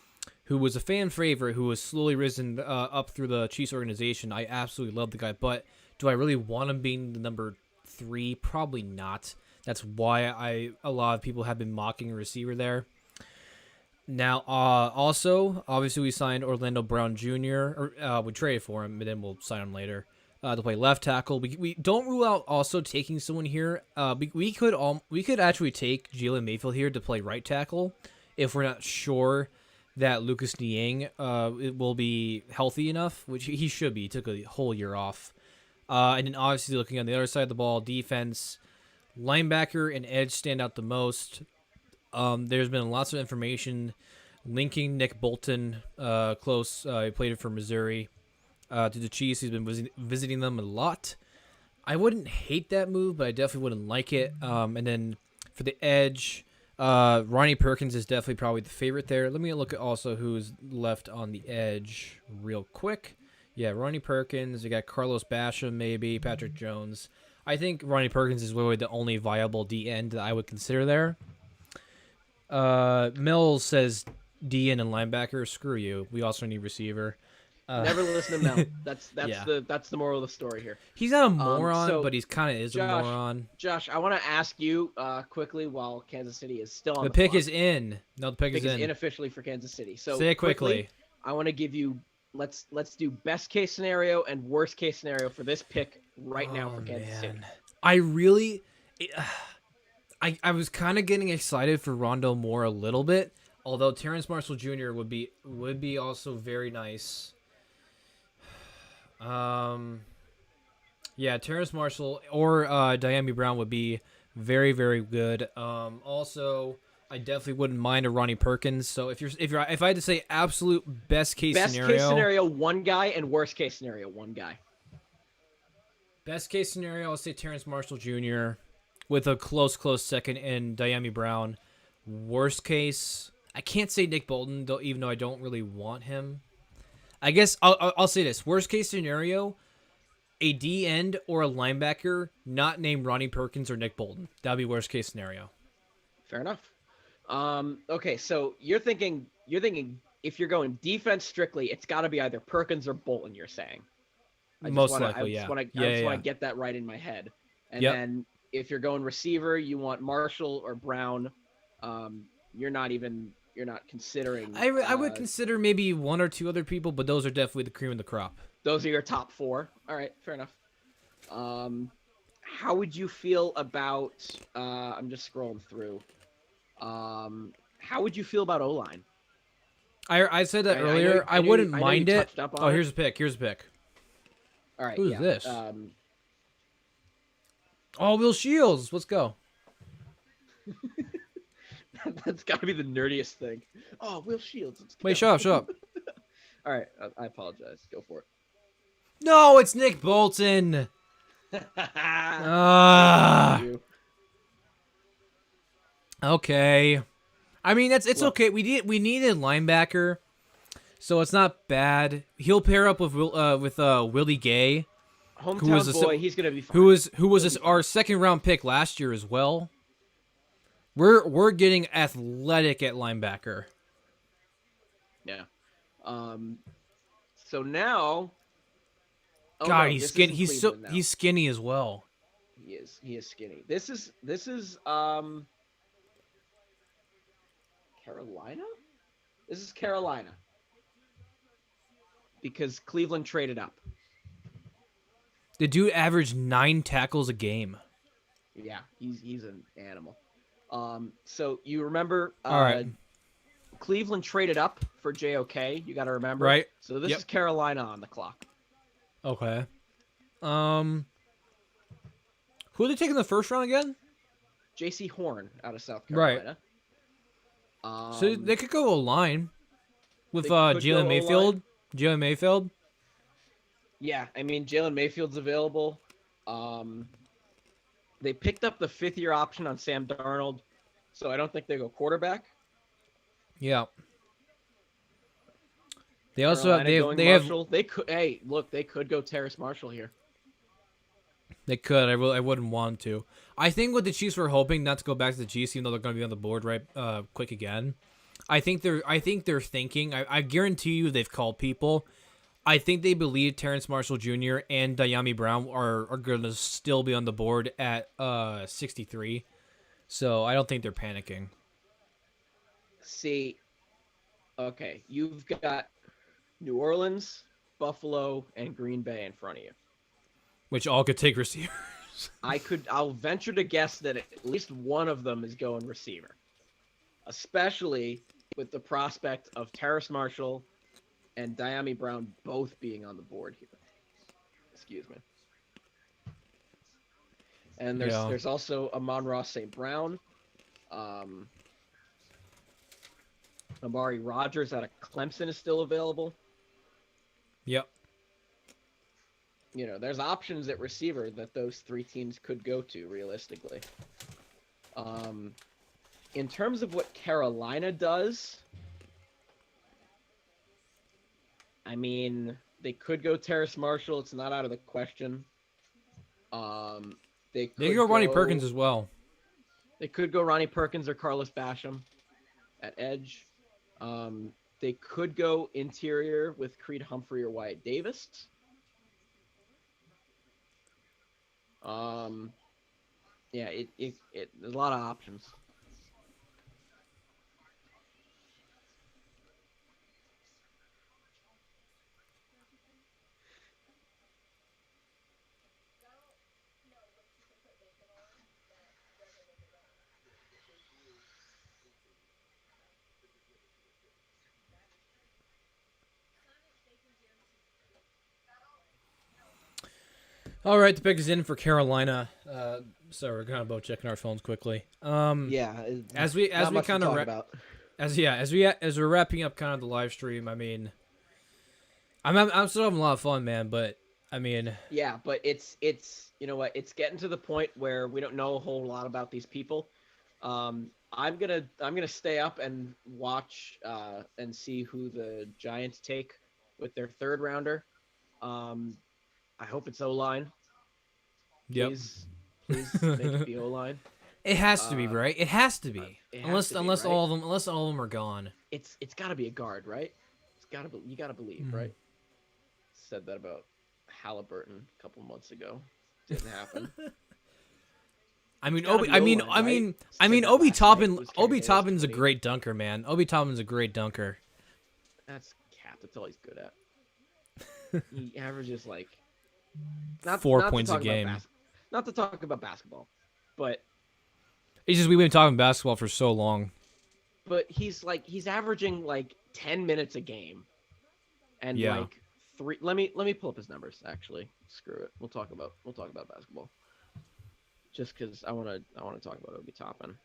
who was a fan favorite, who has slowly risen up through the Chiefs organization. I absolutely love the guy, but do I really want him being the number 3? Probably not. That's why a lot of people have been mocking a receiver there. Now, also, obviously, we signed Orlando Brown Jr. We traded for him, and then we'll sign him later to play left tackle. We don't rule out also taking someone here. We could actually take Jalen Mayfield here to play right tackle if we're not sure that Lucas Niang will be healthy enough, which he should be. He took a whole year off. And then obviously looking on the other side of the ball, defense, linebacker and edge stand out the most. There's been lots of information linking Nick Bolton close. He played for Missouri to the Chiefs. He's been visiting them a lot. I wouldn't hate that move, but I definitely wouldn't like it. And then for the edge, Ronnie Perkins is definitely probably the favorite there. Let me look at also who's left on the edge real quick. Yeah, Ronnie Perkins. You got Carlos Basham, maybe Patrick Jones. I think Ronnie Perkins is really the only viable D end that I would consider there. Mills says D end and linebacker. Screw you. We also need receiver. Never listen to Mel. That's Yeah. the moral of the story here. He's not a moron, so, but he's kind of is a moron. Josh, I want to ask you quickly while Kansas City is still on The the pick clock. is in. No, the pick is in. Officially for Kansas City. So say it quickly. I want to give you let's do best case scenario and worst case scenario for this pick right now for Kansas City. I really I was kind of getting excited for Rondale Moore a little bit, although Terrence Marshall Jr. would be also very nice. Yeah, Terrence Marshall or Diami Brown would be very, very good. Also, I definitely wouldn't mind a Ronnie Perkins. So if I had to say absolute best case scenario, one guy, and worst case scenario, one guy. Best case scenario, I'll say Terrence Marshall Jr. with a close second in Diami Brown. Worst case, I can't say Nick Bolton, though, even though I don't really want him. I guess I'll say this. Worst case scenario, a D end or a linebacker not named Ronnie Perkins or Nick Bolton. That'd be worst case scenario. Fair enough. Okay, so you're thinking if you're going defense strictly, it's got to be either Perkins or Bolton, you're saying. Most likely, yeah. I just want to get that right in my head. And then if you're going receiver, you want Marshall or Brown. You're not considering. I would consider maybe one or two other people, but those are definitely the cream of the crop. Those are your top 4. All right, fair enough. How would you feel about? I'm just scrolling through. How would you feel about O-line? I said that earlier. I wouldn't mind it. Oh, here's a pick. All right. Who's this? Will Shields. Let's go. That's got to be the nerdiest thing. Oh, Will Shields. Wait, shut up. All right, I apologize. Go for it. No, it's Nick Bolton. Okay. I mean, it's okay. We needed linebacker, so it's not bad. He'll pair up with Willie Gay, hometown boy. He's gonna be fine. Who was our second round pick last year as well. We're getting athletic at linebacker. Yeah. So now. God, he's skinny. He's skinny as well. He is skinny. This is Carolina? This is Carolina. Because Cleveland traded up. The dude averaged 9 tackles a game. Yeah, he's an animal. So you remember all right. Cleveland traded up for JOK, you got to remember. Right. So this is Carolina on the clock. Okay. Who are they taking the first round again? J.C. Horn out of South Carolina. Right. So they could go O-line with Jalen Mayfield. Jalen Mayfield. Yeah, I mean Jalen Mayfield's available. They picked up the 5th-year option on Sam Darnold, so I don't think they go quarterback. Yeah. They also Carolina have going they have Marshall. They could. Hey, look, they could go Terrace Marshall here. they could. I wouldn't want to. I think what the Chiefs were hoping not to go back to the Chiefs, even though they're going to be on the board right quick again. I think they're thinking. I guarantee you they've called people. I think they believe Terrence Marshall Jr. and Diami Brown are going to still be on the board at 63. So I don't think they're panicking. See, okay, you've got New Orleans, Buffalo, and Green Bay in front of you. Which all could take receivers. I'll venture to guess that at least one of them is going receiver. Especially with the prospect of Terrace Marshall and Diami Brown both being on the board here. Excuse me. And there's also Amon-Ra St. Brown. Amari Rogers out of Clemson is still available. Yep. You know, there's options at receiver that those 3 teams could go to realistically. In terms of what Carolina does, I mean, they could go Terrace Marshall. It's not out of the question. They could go Ronnie Perkins as well. They could go Ronnie Perkins or Carlos Basham at edge. They could go interior with Creed Humphrey or Wyatt Davis. Yeah, there's a lot of options. All right, the pick is in for Carolina. So we're kind of both checking our phones quickly. Yeah, as we kind of as we're wrapping up kind of the live stream. I mean, I'm still having a lot of fun, man. But I mean, yeah, but it's you know what? It's getting to the point where we don't know a whole lot about these people. I'm gonna stay up and watch and see who the Giants take with their 3rd rounder. I hope it's O-line. Yep. Please make it be O-line. It has to be, right? It has to be. Unless right? all of them are gone. It's got to be a guard, right? You got to believe, right? Said that about Halliburton a couple months ago. Didn't happen. I mean, Obi Toppin's a great dunker, man. Obi Toppin's a great dunker. That's cap. That's all he's good at. He averages like 4 points a game. Not to talk about basketball, but it's just we've been talking basketball for so long. But he's averaging like 10 minutes a game, and like 3. Let me pull up his numbers. Actually, screw it. We'll talk about basketball. Just because I want to talk about Obi Toppin.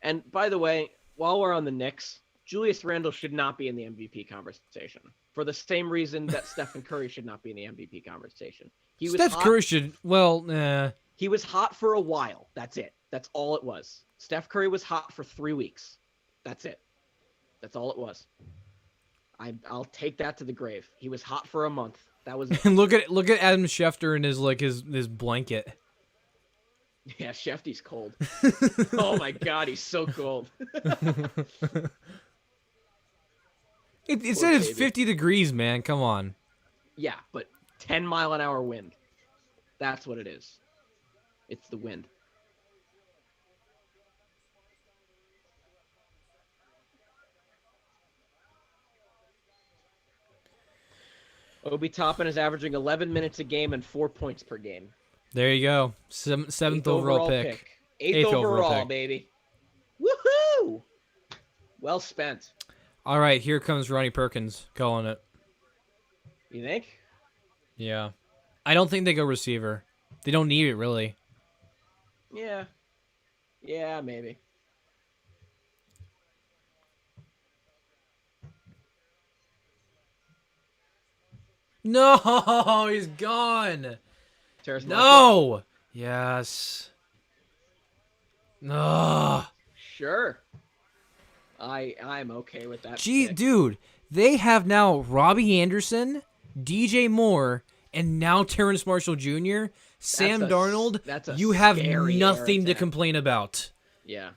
And by the way, while we're on the Knicks, Julius Randle should not be in the MVP conversation for the same reason that Stephen Curry should not be in the MVP conversation. Curry should. He was hot for a while. That's it. That's all it was. Steph Curry was hot for 3 weeks. That's it. That's all it was. I'll take that to the grave. He was hot for a month. That was. look at Adam Schefter and his blanket. Yeah, Shefty's cold. Oh my God, he's so cold. It said it's 50 degrees, man. Come on. Yeah, but 10-mile-an-hour wind. That's what it is. It's the wind. Obi Toppin is averaging 11 minutes a game and 4 points per game. There you go. Seventh overall pick. Eighth overall, baby. Woohoo! Well spent. All right, here comes Ronnie Perkins calling it. You think? Yeah. I don't think they go receiver. They don't need it, really. Yeah. Yeah, maybe. No, he's gone. Terrace No, Yes. Ugh. Sure. I'm okay with that. Gee, pick. dude, they have now Robbie Anderson, DJ Moore, and now Terrence Marshall Jr. Sam Darnold, That's a you have scary air nothing to attack. complain about. Yeah.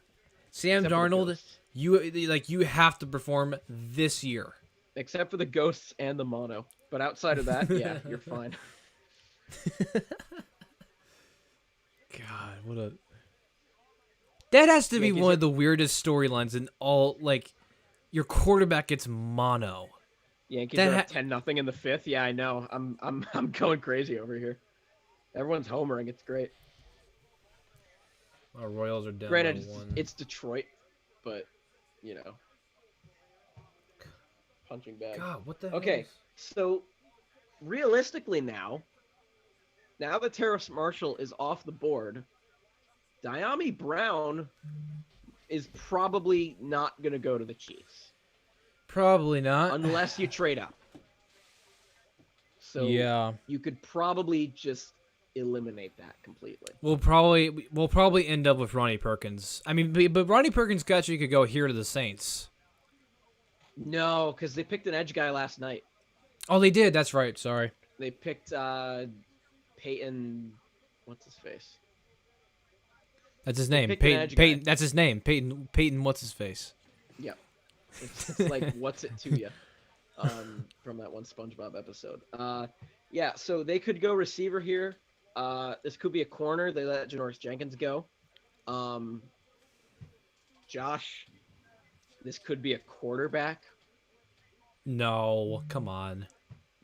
Sam Except for the Darnold, ghosts. you have to perform this year. Except for the ghosts and the mono. But outside of that, yeah, you're fine. God, what a... That has to be Yankees one are- of the weirdest storylines in all, like, your quarterback gets mono. Yankees That are ha- up 10-0 in the fifth. Yeah, I know. I'm going crazy over here. Everyone's homering. It's great. Our Royals are down Granted, by 1. it's Detroit, but you know, punching bag. God, what the hell? Okay, so realistically now that Terrace Marshall is off the board, Diami Brown is probably not going to go to the Chiefs Probably not. unless you trade up. So Yeah. you could probably just eliminate that completely. We'll probably end up with Ronnie Perkins. I mean, but Ronnie Perkins actually could go here to the Saints. No, because they picked an edge guy last night. Oh, they did. That's right. Sorry. They picked Peyton. What's his face? That's his name. picked an Peyton. edge Peyton. guy. That's his name. Peyton. Peyton. What's his face? Yep. It's like what's it to you? From that one SpongeBob episode. Yeah. So they could go receiver here. This could be a corner. They let Janoris Jenkins go. Josh. This could be a quarterback. No. Come on.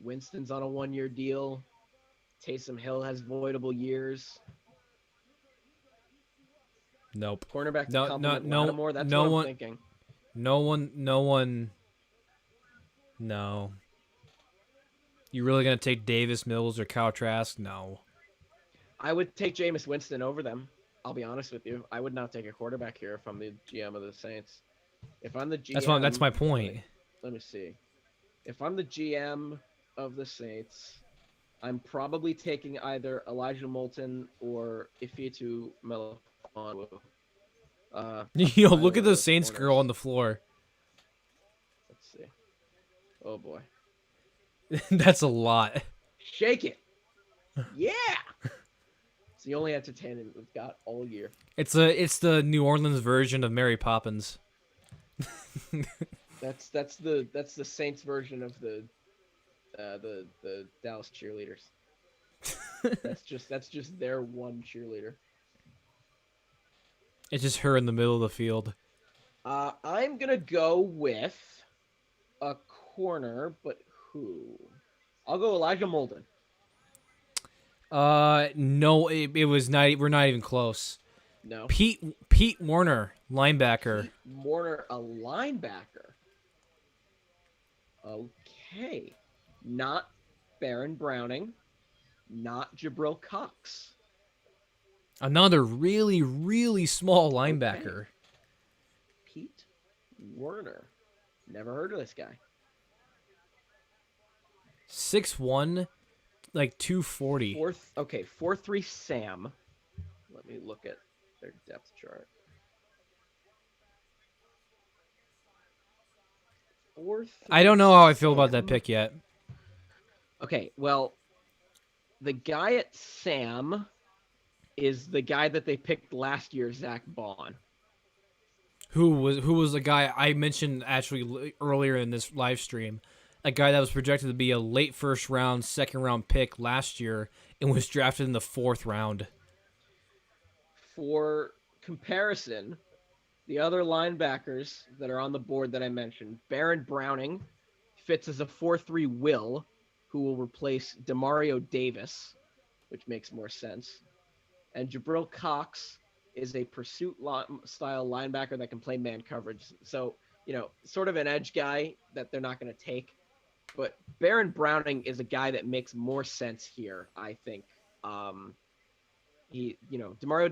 Winston's on a 1-year deal. Taysom Hill has voidable years. Nope. Cornerback to No. complement No. Lattimore. That's no what one. I'm thinking. No one. No. You really gonna take Davis Mills or Kyle Trask? No. I would take Jameis Winston over them. I'll be honest with you. I would not take a quarterback here if I'm the GM of the Saints. If I'm the GM, That's my point. Let me see. If I'm the GM of the Saints, I'm probably taking either Elijah Moulton or Ifeatu Melifonwu. Yo, look at the those Saints corners. girl on the floor. Let's see. Oh boy. That's a lot. Shake it. Yeah. It's the only entertainment we've got all year. It's the New Orleans version of Mary Poppins. That's the Saints version of the Dallas cheerleaders. That's just their one cheerleader. It's just her in the middle of the field. I'm gonna go with a corner, but who? I'll go Elijah Molden. No, it was not. We're not even close. No. Pete Warner, linebacker. Pete Warner, a linebacker. Okay. Not Baron Browning. Not Jabril Cox. Another really, really small linebacker. Pete Warner. Never heard of this guy. 6'1", like 240. 4-3 Sam. Let me look at their depth chart. 4-3 I don't know how I feel about that Sam. pick yet. Okay, well, the guy at Sam is the guy that they picked last year, Zach Bond. Who was the guy I mentioned actually earlier in this live stream? A guy that was projected to be a late first round, second round pick last year and was drafted in the 4th round. For comparison, the other linebackers that are on the board that I mentioned, Baron Browning fits as a 4-3 Will, who will replace Demario Davis, which makes more sense. And Jabril Cox is a pursuit style linebacker that can play man coverage. So, sort of an edge guy that they're not going to take. But Baron Browning is a guy that makes more sense here, I think. Demario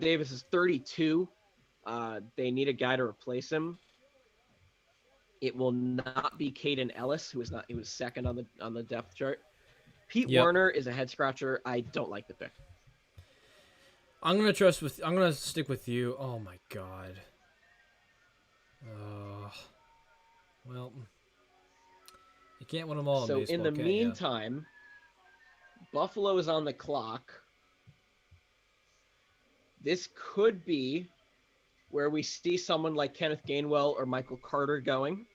Davis is 32. They need a guy to replace him. It will not be Caden Ellis, who was second on the depth chart. Pete Yep. Warner is a head scratcher. I don't like the pick. I'm gonna stick with you. Oh my god. Well, you can't win them all in So baseball, in the can't you? meantime, Buffalo is on the clock. This could be where we see someone like Kenneth Gainwell or Michael Carter going.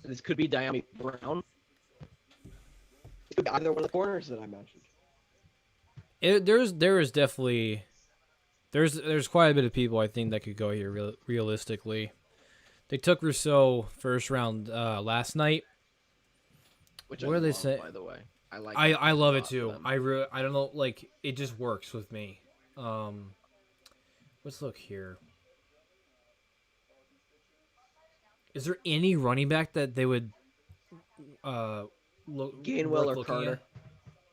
This could be Diami Brown. It could be either one of the corners that I mentioned. There is definitely there's quite a bit of people I think that could go here realistically. They took Rousseau first round last night. Which What I do they love, say? by the way. I like. I love it for too. them. I don't know, like it just works with me. Let's look here. Is there any running back that they would look Gainwell worth or looking Carter. at?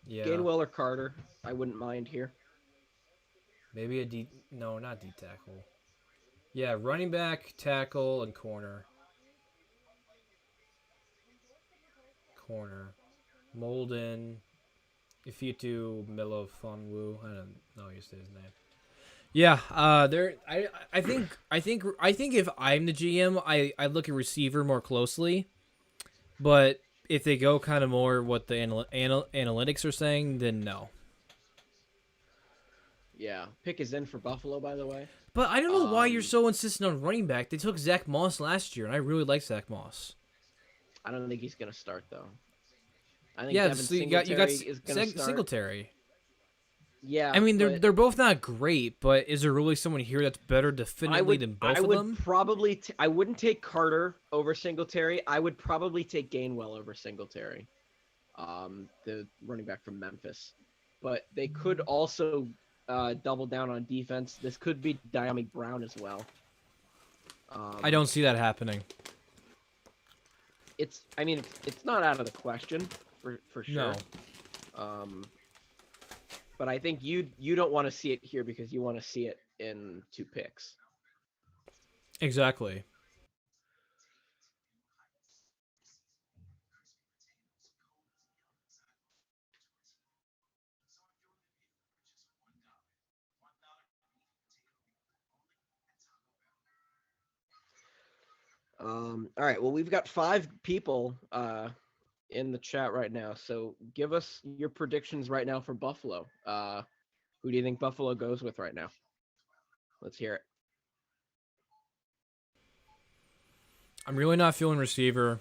Yeah, Gainwell or Carter. I wouldn't mind here. maybe not D tackle. Yeah, running back, tackle, and corner. Molden, Ifitu Melifonwu. I don't know how you say his name. Yeah, there. I think if I'm the GM, I look at receiver more closely. But if they go kind of more what the analytics are saying, then no. Yeah. Pick is in for Buffalo, by the way. But I don't know why you're so insistent on running back. They took Zach Moss last year, and I really like Zach Moss. I don't think he's going to start, though. I think Yeah, Devin so you Singletary got is going to start. Singletary. Yeah, I mean, but they're both not great, but is there really someone here that's better definitively than both I of would them? probably I wouldn't take Carter over Singletary. I would probably take Gainwell over Singletary, the running back from Memphis. But they could also double down on defense. This could be Diami Brown as well. I don't see that happening. It's not out of the question for sure. No. But I think you don't want to see it here because you want to see it in 2 picks. Exactly. All right. Well, we've got 5 people in the chat right now. So give us your predictions right now for Buffalo. Who do you think Buffalo goes with right now? Let's hear it. I'm really not feeling receiver.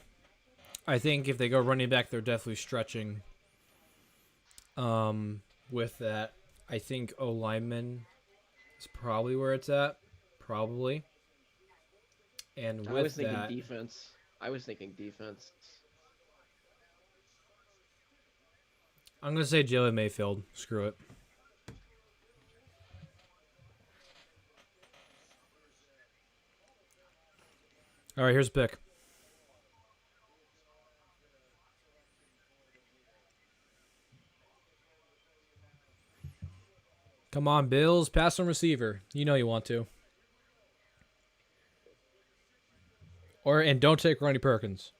I think if they go running back, they're definitely stretching. With that, I think O lineman is probably where it's at. Probably. And with I was thinking that, defense. I'm gonna say Jalen Mayfield. Screw it. All right, here's a pick. Come on, Bills. Pass on receiver. You know you want to. And don't take Ronnie Perkins.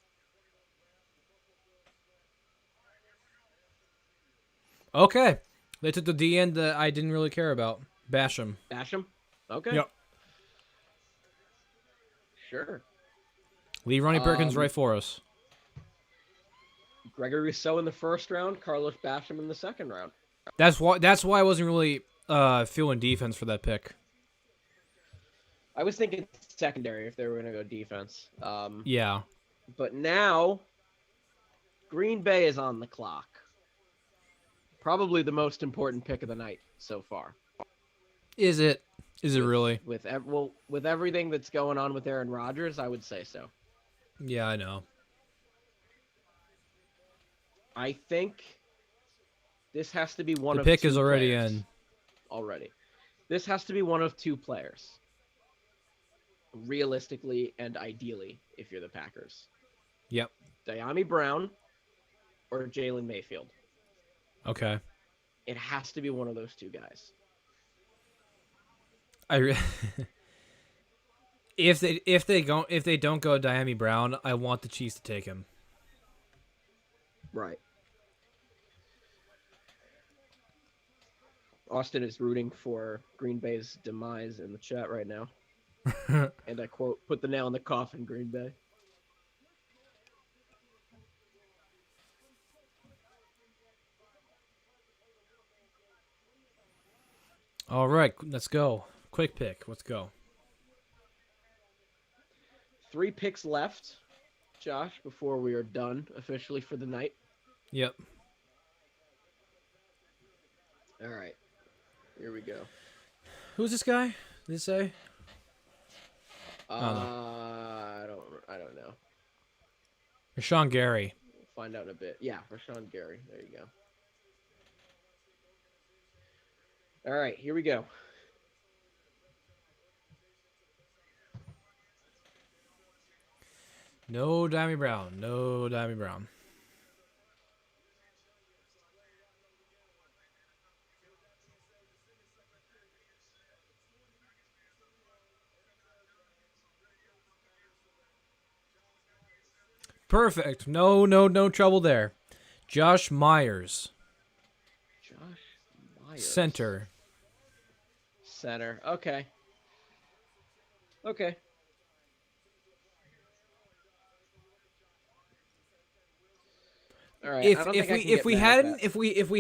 Okay. They took the D end that I didn't really care about. Basham. Okay. Yep. Sure. Leave Ronnie Perkins right for us. Gregory Rousseau in the first round, Carlos Basham in the second round. That's why I wasn't really feeling defense for that pick. I was thinking secondary if they were going to go defense. Yeah. But now, Green Bay is on the clock. Probably the most important pick of the night so far. Is it? Is it really? With everything that's going on with Aaron Rodgers, I would say so. Yeah, I know. I think this has to be one The of pick two is already players. in. Already. This has to be one of 2 players. Realistically and ideally, if you're the Packers. Yep. Diami Brown or Jalen Mayfield. Okay. It has to be one of those 2 guys. If they don't go Diami Brown, I want the Chiefs to take him. Right. Austin is rooting for Green Bay's demise in the chat right now. And I quote, "Put the nail in the coffin, Green Bay." All right, let's go. Quick pick. Let's go. 3 picks left, Josh, before we are done officially for the night. Yep. All right. Here we go. Who's this guy? Did it say? I don't know. Rashawn Gary. We'll find out in a bit. Yeah, Rashawn Gary. There you go. All right, here we go. No Dimey Brown. No Dimey Brown. Perfect. No trouble there. Josh Myers. Josh Myers. Center. Center. Okay. Okay. All right. If we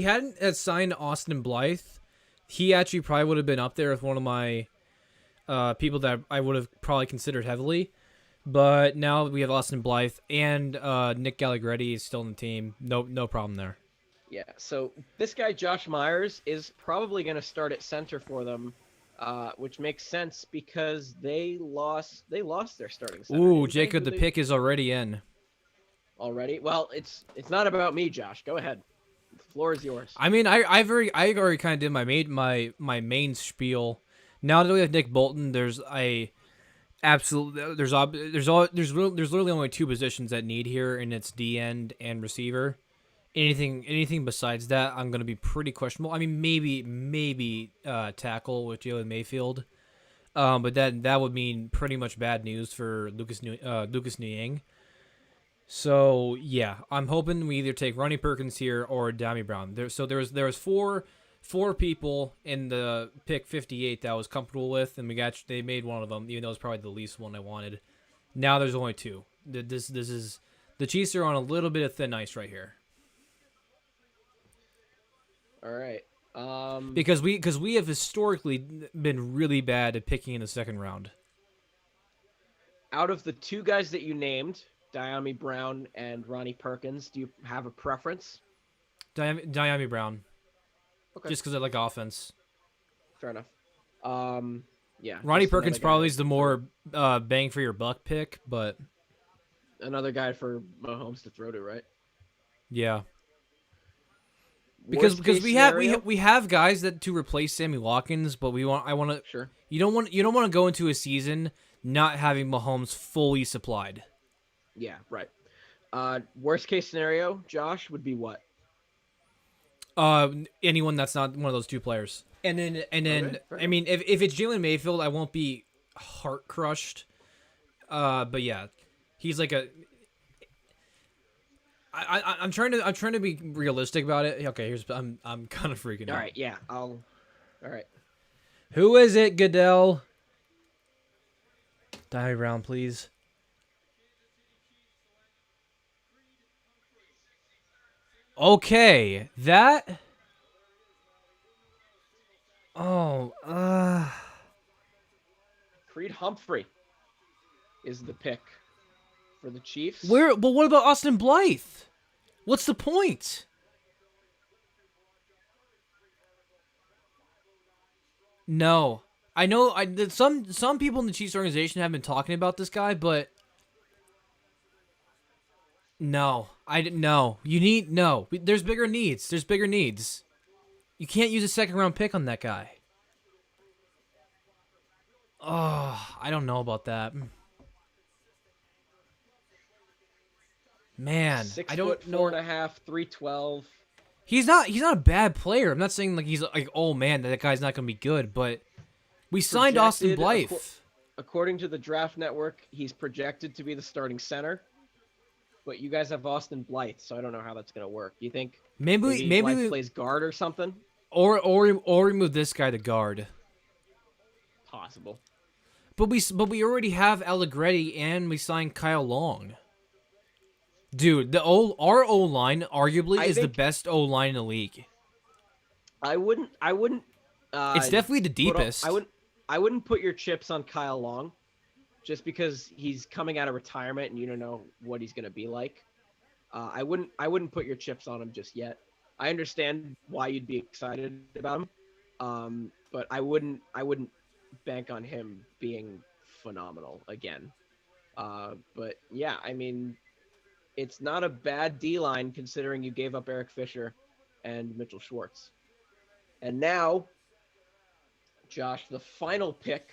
hadn't signed Austin Blythe, he actually probably would have been up there with one of my people that I would have probably considered heavily. But now we have Austin Blythe and Nick Gallegretti is still in the team. No problem there. Yeah. So this guy Josh Myers is probably going to start at center for them, which makes sense because they lost their starting center. Ooh, Jacob, the pick is already in. Already? Well, it's not about me, Josh. Go ahead. The floor is yours. I mean, I already kind of did my main spiel. Now that we have Nick Bolton, there's literally only 2 positions that need here, and it's D end and receiver. Anything besides that, I'm gonna be pretty questionable. I mean, maybe tackle with Jalen Mayfield, but that would mean pretty much bad news for Lucas Niang. So yeah, I'm hoping we either take Ronnie Perkins here or Dami Brown. There was four people in the pick 58 that I was comfortable with, and they made one of them, even though it was probably the least one I wanted. Now there's only 2. This is the Chiefs are on a little bit of thin ice right here. All right. Because we have historically been really bad at picking in the second round. Out of the 2 guys that you named, Diami Brown and Ronnie Perkins, do you have a preference? Diami Brown. Okay. Just because I like offense. Fair enough. Yeah. Ronnie Perkins probably is the more bang for your buck pick, but another guy for Mahomes to throw to, right? Yeah. Because we have guys that to replace Sammy Watkins, but Sure. You don't want to go into a season not having Mahomes fully supplied. Yeah, right. Worst case scenario, Josh, would be what? Anyone that's not one of those 2 players. And then Okay, I mean, if it's Jalen Mayfield, I won't be heart crushed. But yeah, he's like I'm trying to be realistic about it. Okay, I'm kind of freaking out. All right, yeah, all right. Who is it, Goodell? Die round, please. Okay, that. Oh, Creed Humphrey is the pick for the Chiefs. But what about Austin Blythe? What's the point? No, I know. Some people in the Chiefs organization have been talking about this guy, but no, I didn't know. There's bigger needs. You can't use a second round pick on that guy. Oh, I don't know about that. Man, 6 I don't foot, know. 4.5, 312. He's not a bad player. I'm not saying like he's like, oh man, that guy's not gonna be good, but we signed Austin Blythe. According to the Draft Network, he's projected to be the starting center. But you guys have Austin Blythe, so I don't know how that's gonna work. Do you think maybe Blythe plays guard or something? or remove this guy to guard. Possible. But we already have Allegretti and we signed Kyle Long. Dude, our O line arguably I is the think best O line in the league. I wouldn't. It's definitely the Put. deepest. I wouldn't put your chips on Kyle Long, just because he's coming out of retirement and you don't know what he's gonna be like. I wouldn't put your chips on him just yet. I understand why you'd be excited about him, but I wouldn't bank on him being phenomenal again. But yeah, I mean, it's not a bad D line considering you gave up Eric Fisher and Mitchell Schwartz. And now, Josh, the final pick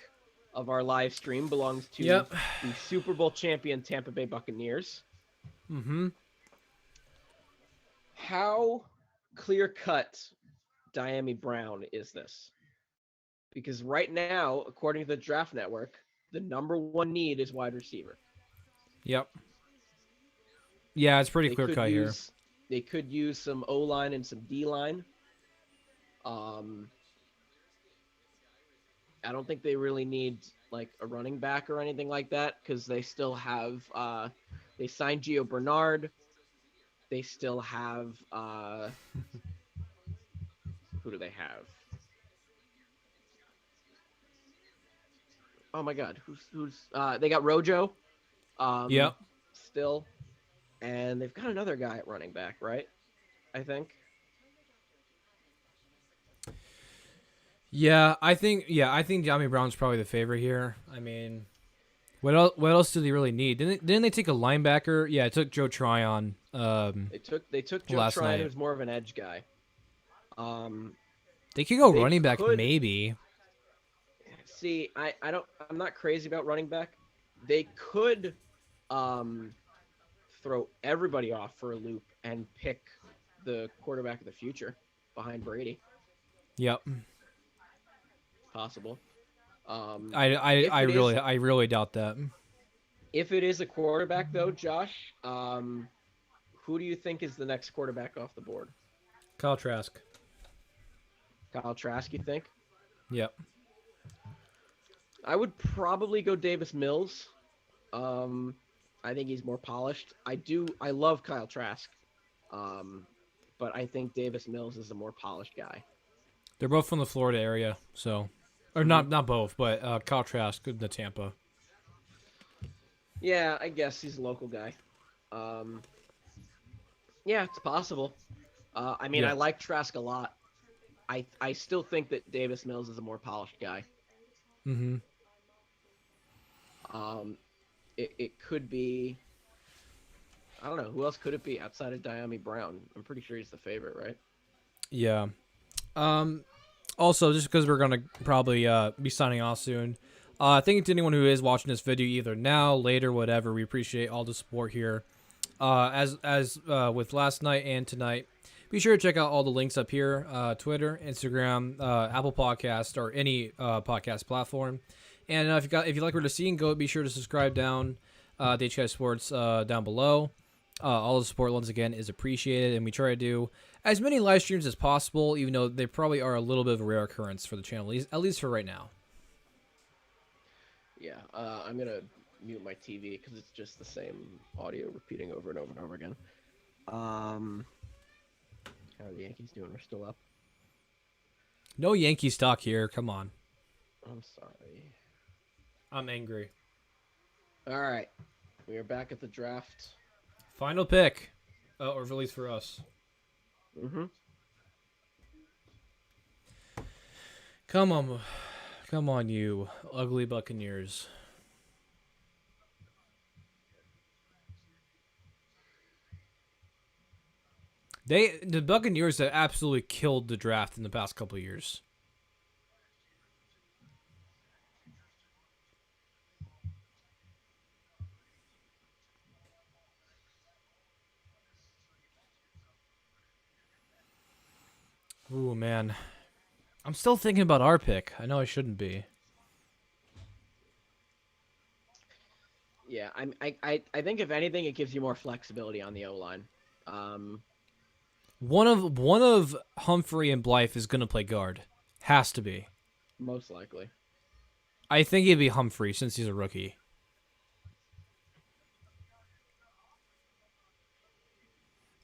of our live stream belongs to Yep. the Super Bowl champion Tampa Bay Buccaneers. Mm-hmm. How clear-cut Dyami Brown is this? Because right now, according to the Draft Network, the number one need is wide receiver. Yep. Yeah, it's pretty They clear could cut here. use they could use some O-line and some D-line. I don't think they really need like a running back or anything like that because they still have they signed Gio Bernard. They still have who do they have? Oh my God, who's they got Rojo, Yep. still, and they've got another guy at running back, right? I think. I think Dyami Brown's probably the favorite here. I mean, what else do they really need? Didn't they take a linebacker? Yeah, it took Joe Tryon. They took Joe Last Tryon, night. who's more of an edge guy. They could go They running back could- maybe. See, I'm not crazy about running back. They could throw everybody off for a loop and pick the quarterback of the future behind Brady. Yep. Possible. I really doubt that. If it is a quarterback though, Josh, who do you think is the next quarterback off the board? Kyle Trask. Kyle Trask, you think? Yep. I would probably go Davis Mills. I think he's more polished. I love Kyle Trask. But I think Davis Mills is a more polished guy. They're both from the Florida area, so or not both, but Kyle Trask, the Tampa. Yeah, I guess he's a local guy. Yeah, it's possible. I mean, Yeah. I like Trask a lot. I still think that Davis Mills is a more polished guy. Mm-hmm. It could be. I don't know who else could it be outside of Dyami Brown. I'm pretty sure he's the favorite, right? Yeah. Also, just because we're gonna probably be signing off soon, thank you to anyone who is watching this video either now, later, whatever. We appreciate all the support here. As with last night and tonight, be sure to check out all the links up here: Twitter, Instagram, Apple Podcast, or any podcast platform. And if you like what you're seeing, be sure to subscribe down to HKS Sports down below. All the support once again is appreciated, and we try to do as many live streams as possible, even though they probably are a little bit of a rare occurrence for the channel, at least for right now. Yeah, I'm gonna mute my TV because it's just the same audio repeating over and over and over again. How are the Yankees doing? We're still up. No Yankee stock here. Come on. I'm sorry. I'm angry. All right, we are back at the draft. Final pick, or at least for us. Mm-hmm. Come on, you ugly Buccaneers. The Buccaneers have absolutely killed the draft in the past couple of years. Ooh, man. I'm still thinking about our pick. I know I shouldn't be. Yeah, I think if anything, it gives you more flexibility on the O line. One of Humphrey and Blythe is gonna play guard. Has to be. Most likely. I think it'd be Humphrey since he's a rookie.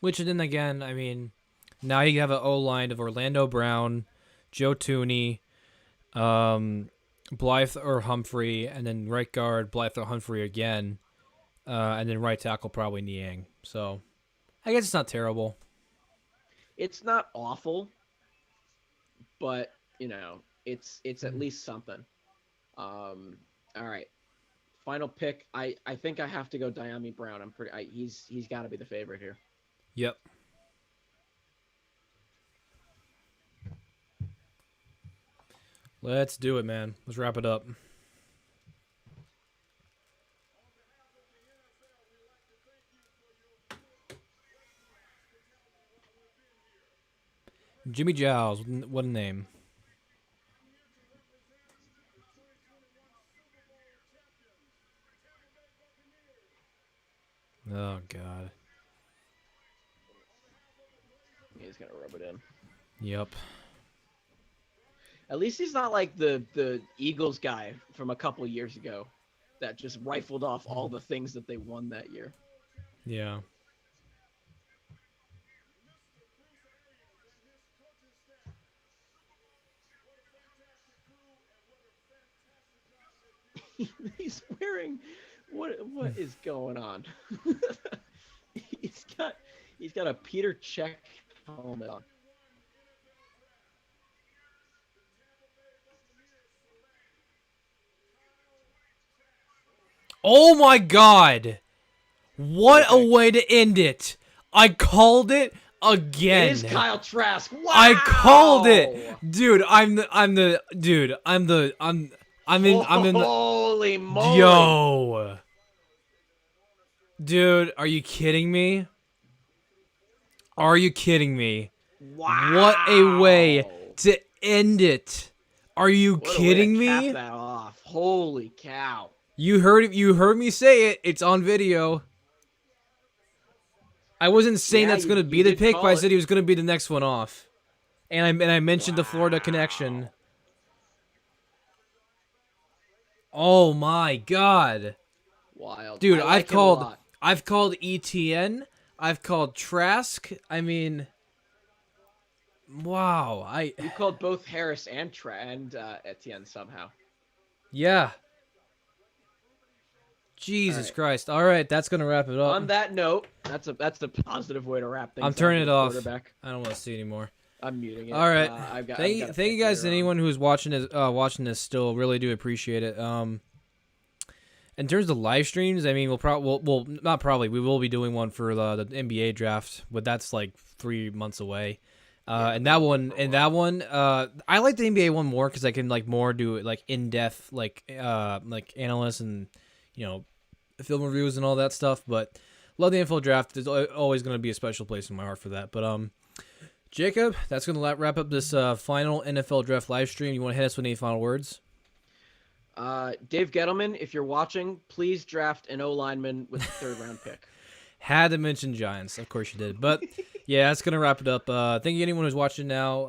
Which then again, I mean, now you have an O line of Orlando Brown, Joe Tooney, Blythe or Humphrey, and then right guard Blythe or Humphrey again, and then right tackle probably Niang. So, I guess it's not terrible. It's not awful, but it's at least something. All right, final pick. I think I have to go Diami Brown. He's got to be the favorite here. Yep. Let's do it, man. Let's wrap it up. Jimmy Giles, what a name. Oh, God. He's going to rub it in. Yep. At least he's not like the Eagles guy from a couple years ago that just rifled off all the things that they won that year. Yeah. He's wearing what is going on? he's got a Peter Check helmet on. Oh my God! What a way to end it! I called it again. It is Kyle Trask. Wow! I called it, dude. I'm in the. Holy moly! Yo, dude, are you kidding me? Are you kidding me? Wow! What a way to end it! Are you What kidding a way to me? cap that off. Holy cow! You heard me say it. It's on video. I wasn't saying that's going to be the pick, but I said he was going to be the next one off. And I mentioned the Florida connection. Oh my God. Wild. Dude, I've called ETN. I've called Trask. I mean, wow. You called both Harris and Etienne somehow. Yeah. Jesus Christ. All right, that's going to wrap it up. On that note, that's a positive way to wrap things up. I'm turning it off. I don't want to see anymore. I'm muting it. All right. Thank you guys, anyone who's watching this still. Really do appreciate it. In terms of live streams, I mean, we will be doing one for the NBA draft, but that's like 3 months away. I like the NBA one more because I can like more do it like in depth, like analysts and film reviews and all that stuff. But love the NFL draft. There's always going to be a special place in my heart for that. But Jacob, that's going to wrap up this final NFL draft live stream. You want to hit us with any final words? Dave Gettleman, if you're watching, please draft an O lineman with the 3rd round pick. Had to mention Giants. Of course you did. But yeah, that's going to wrap it up. Thank you anyone who's watching now.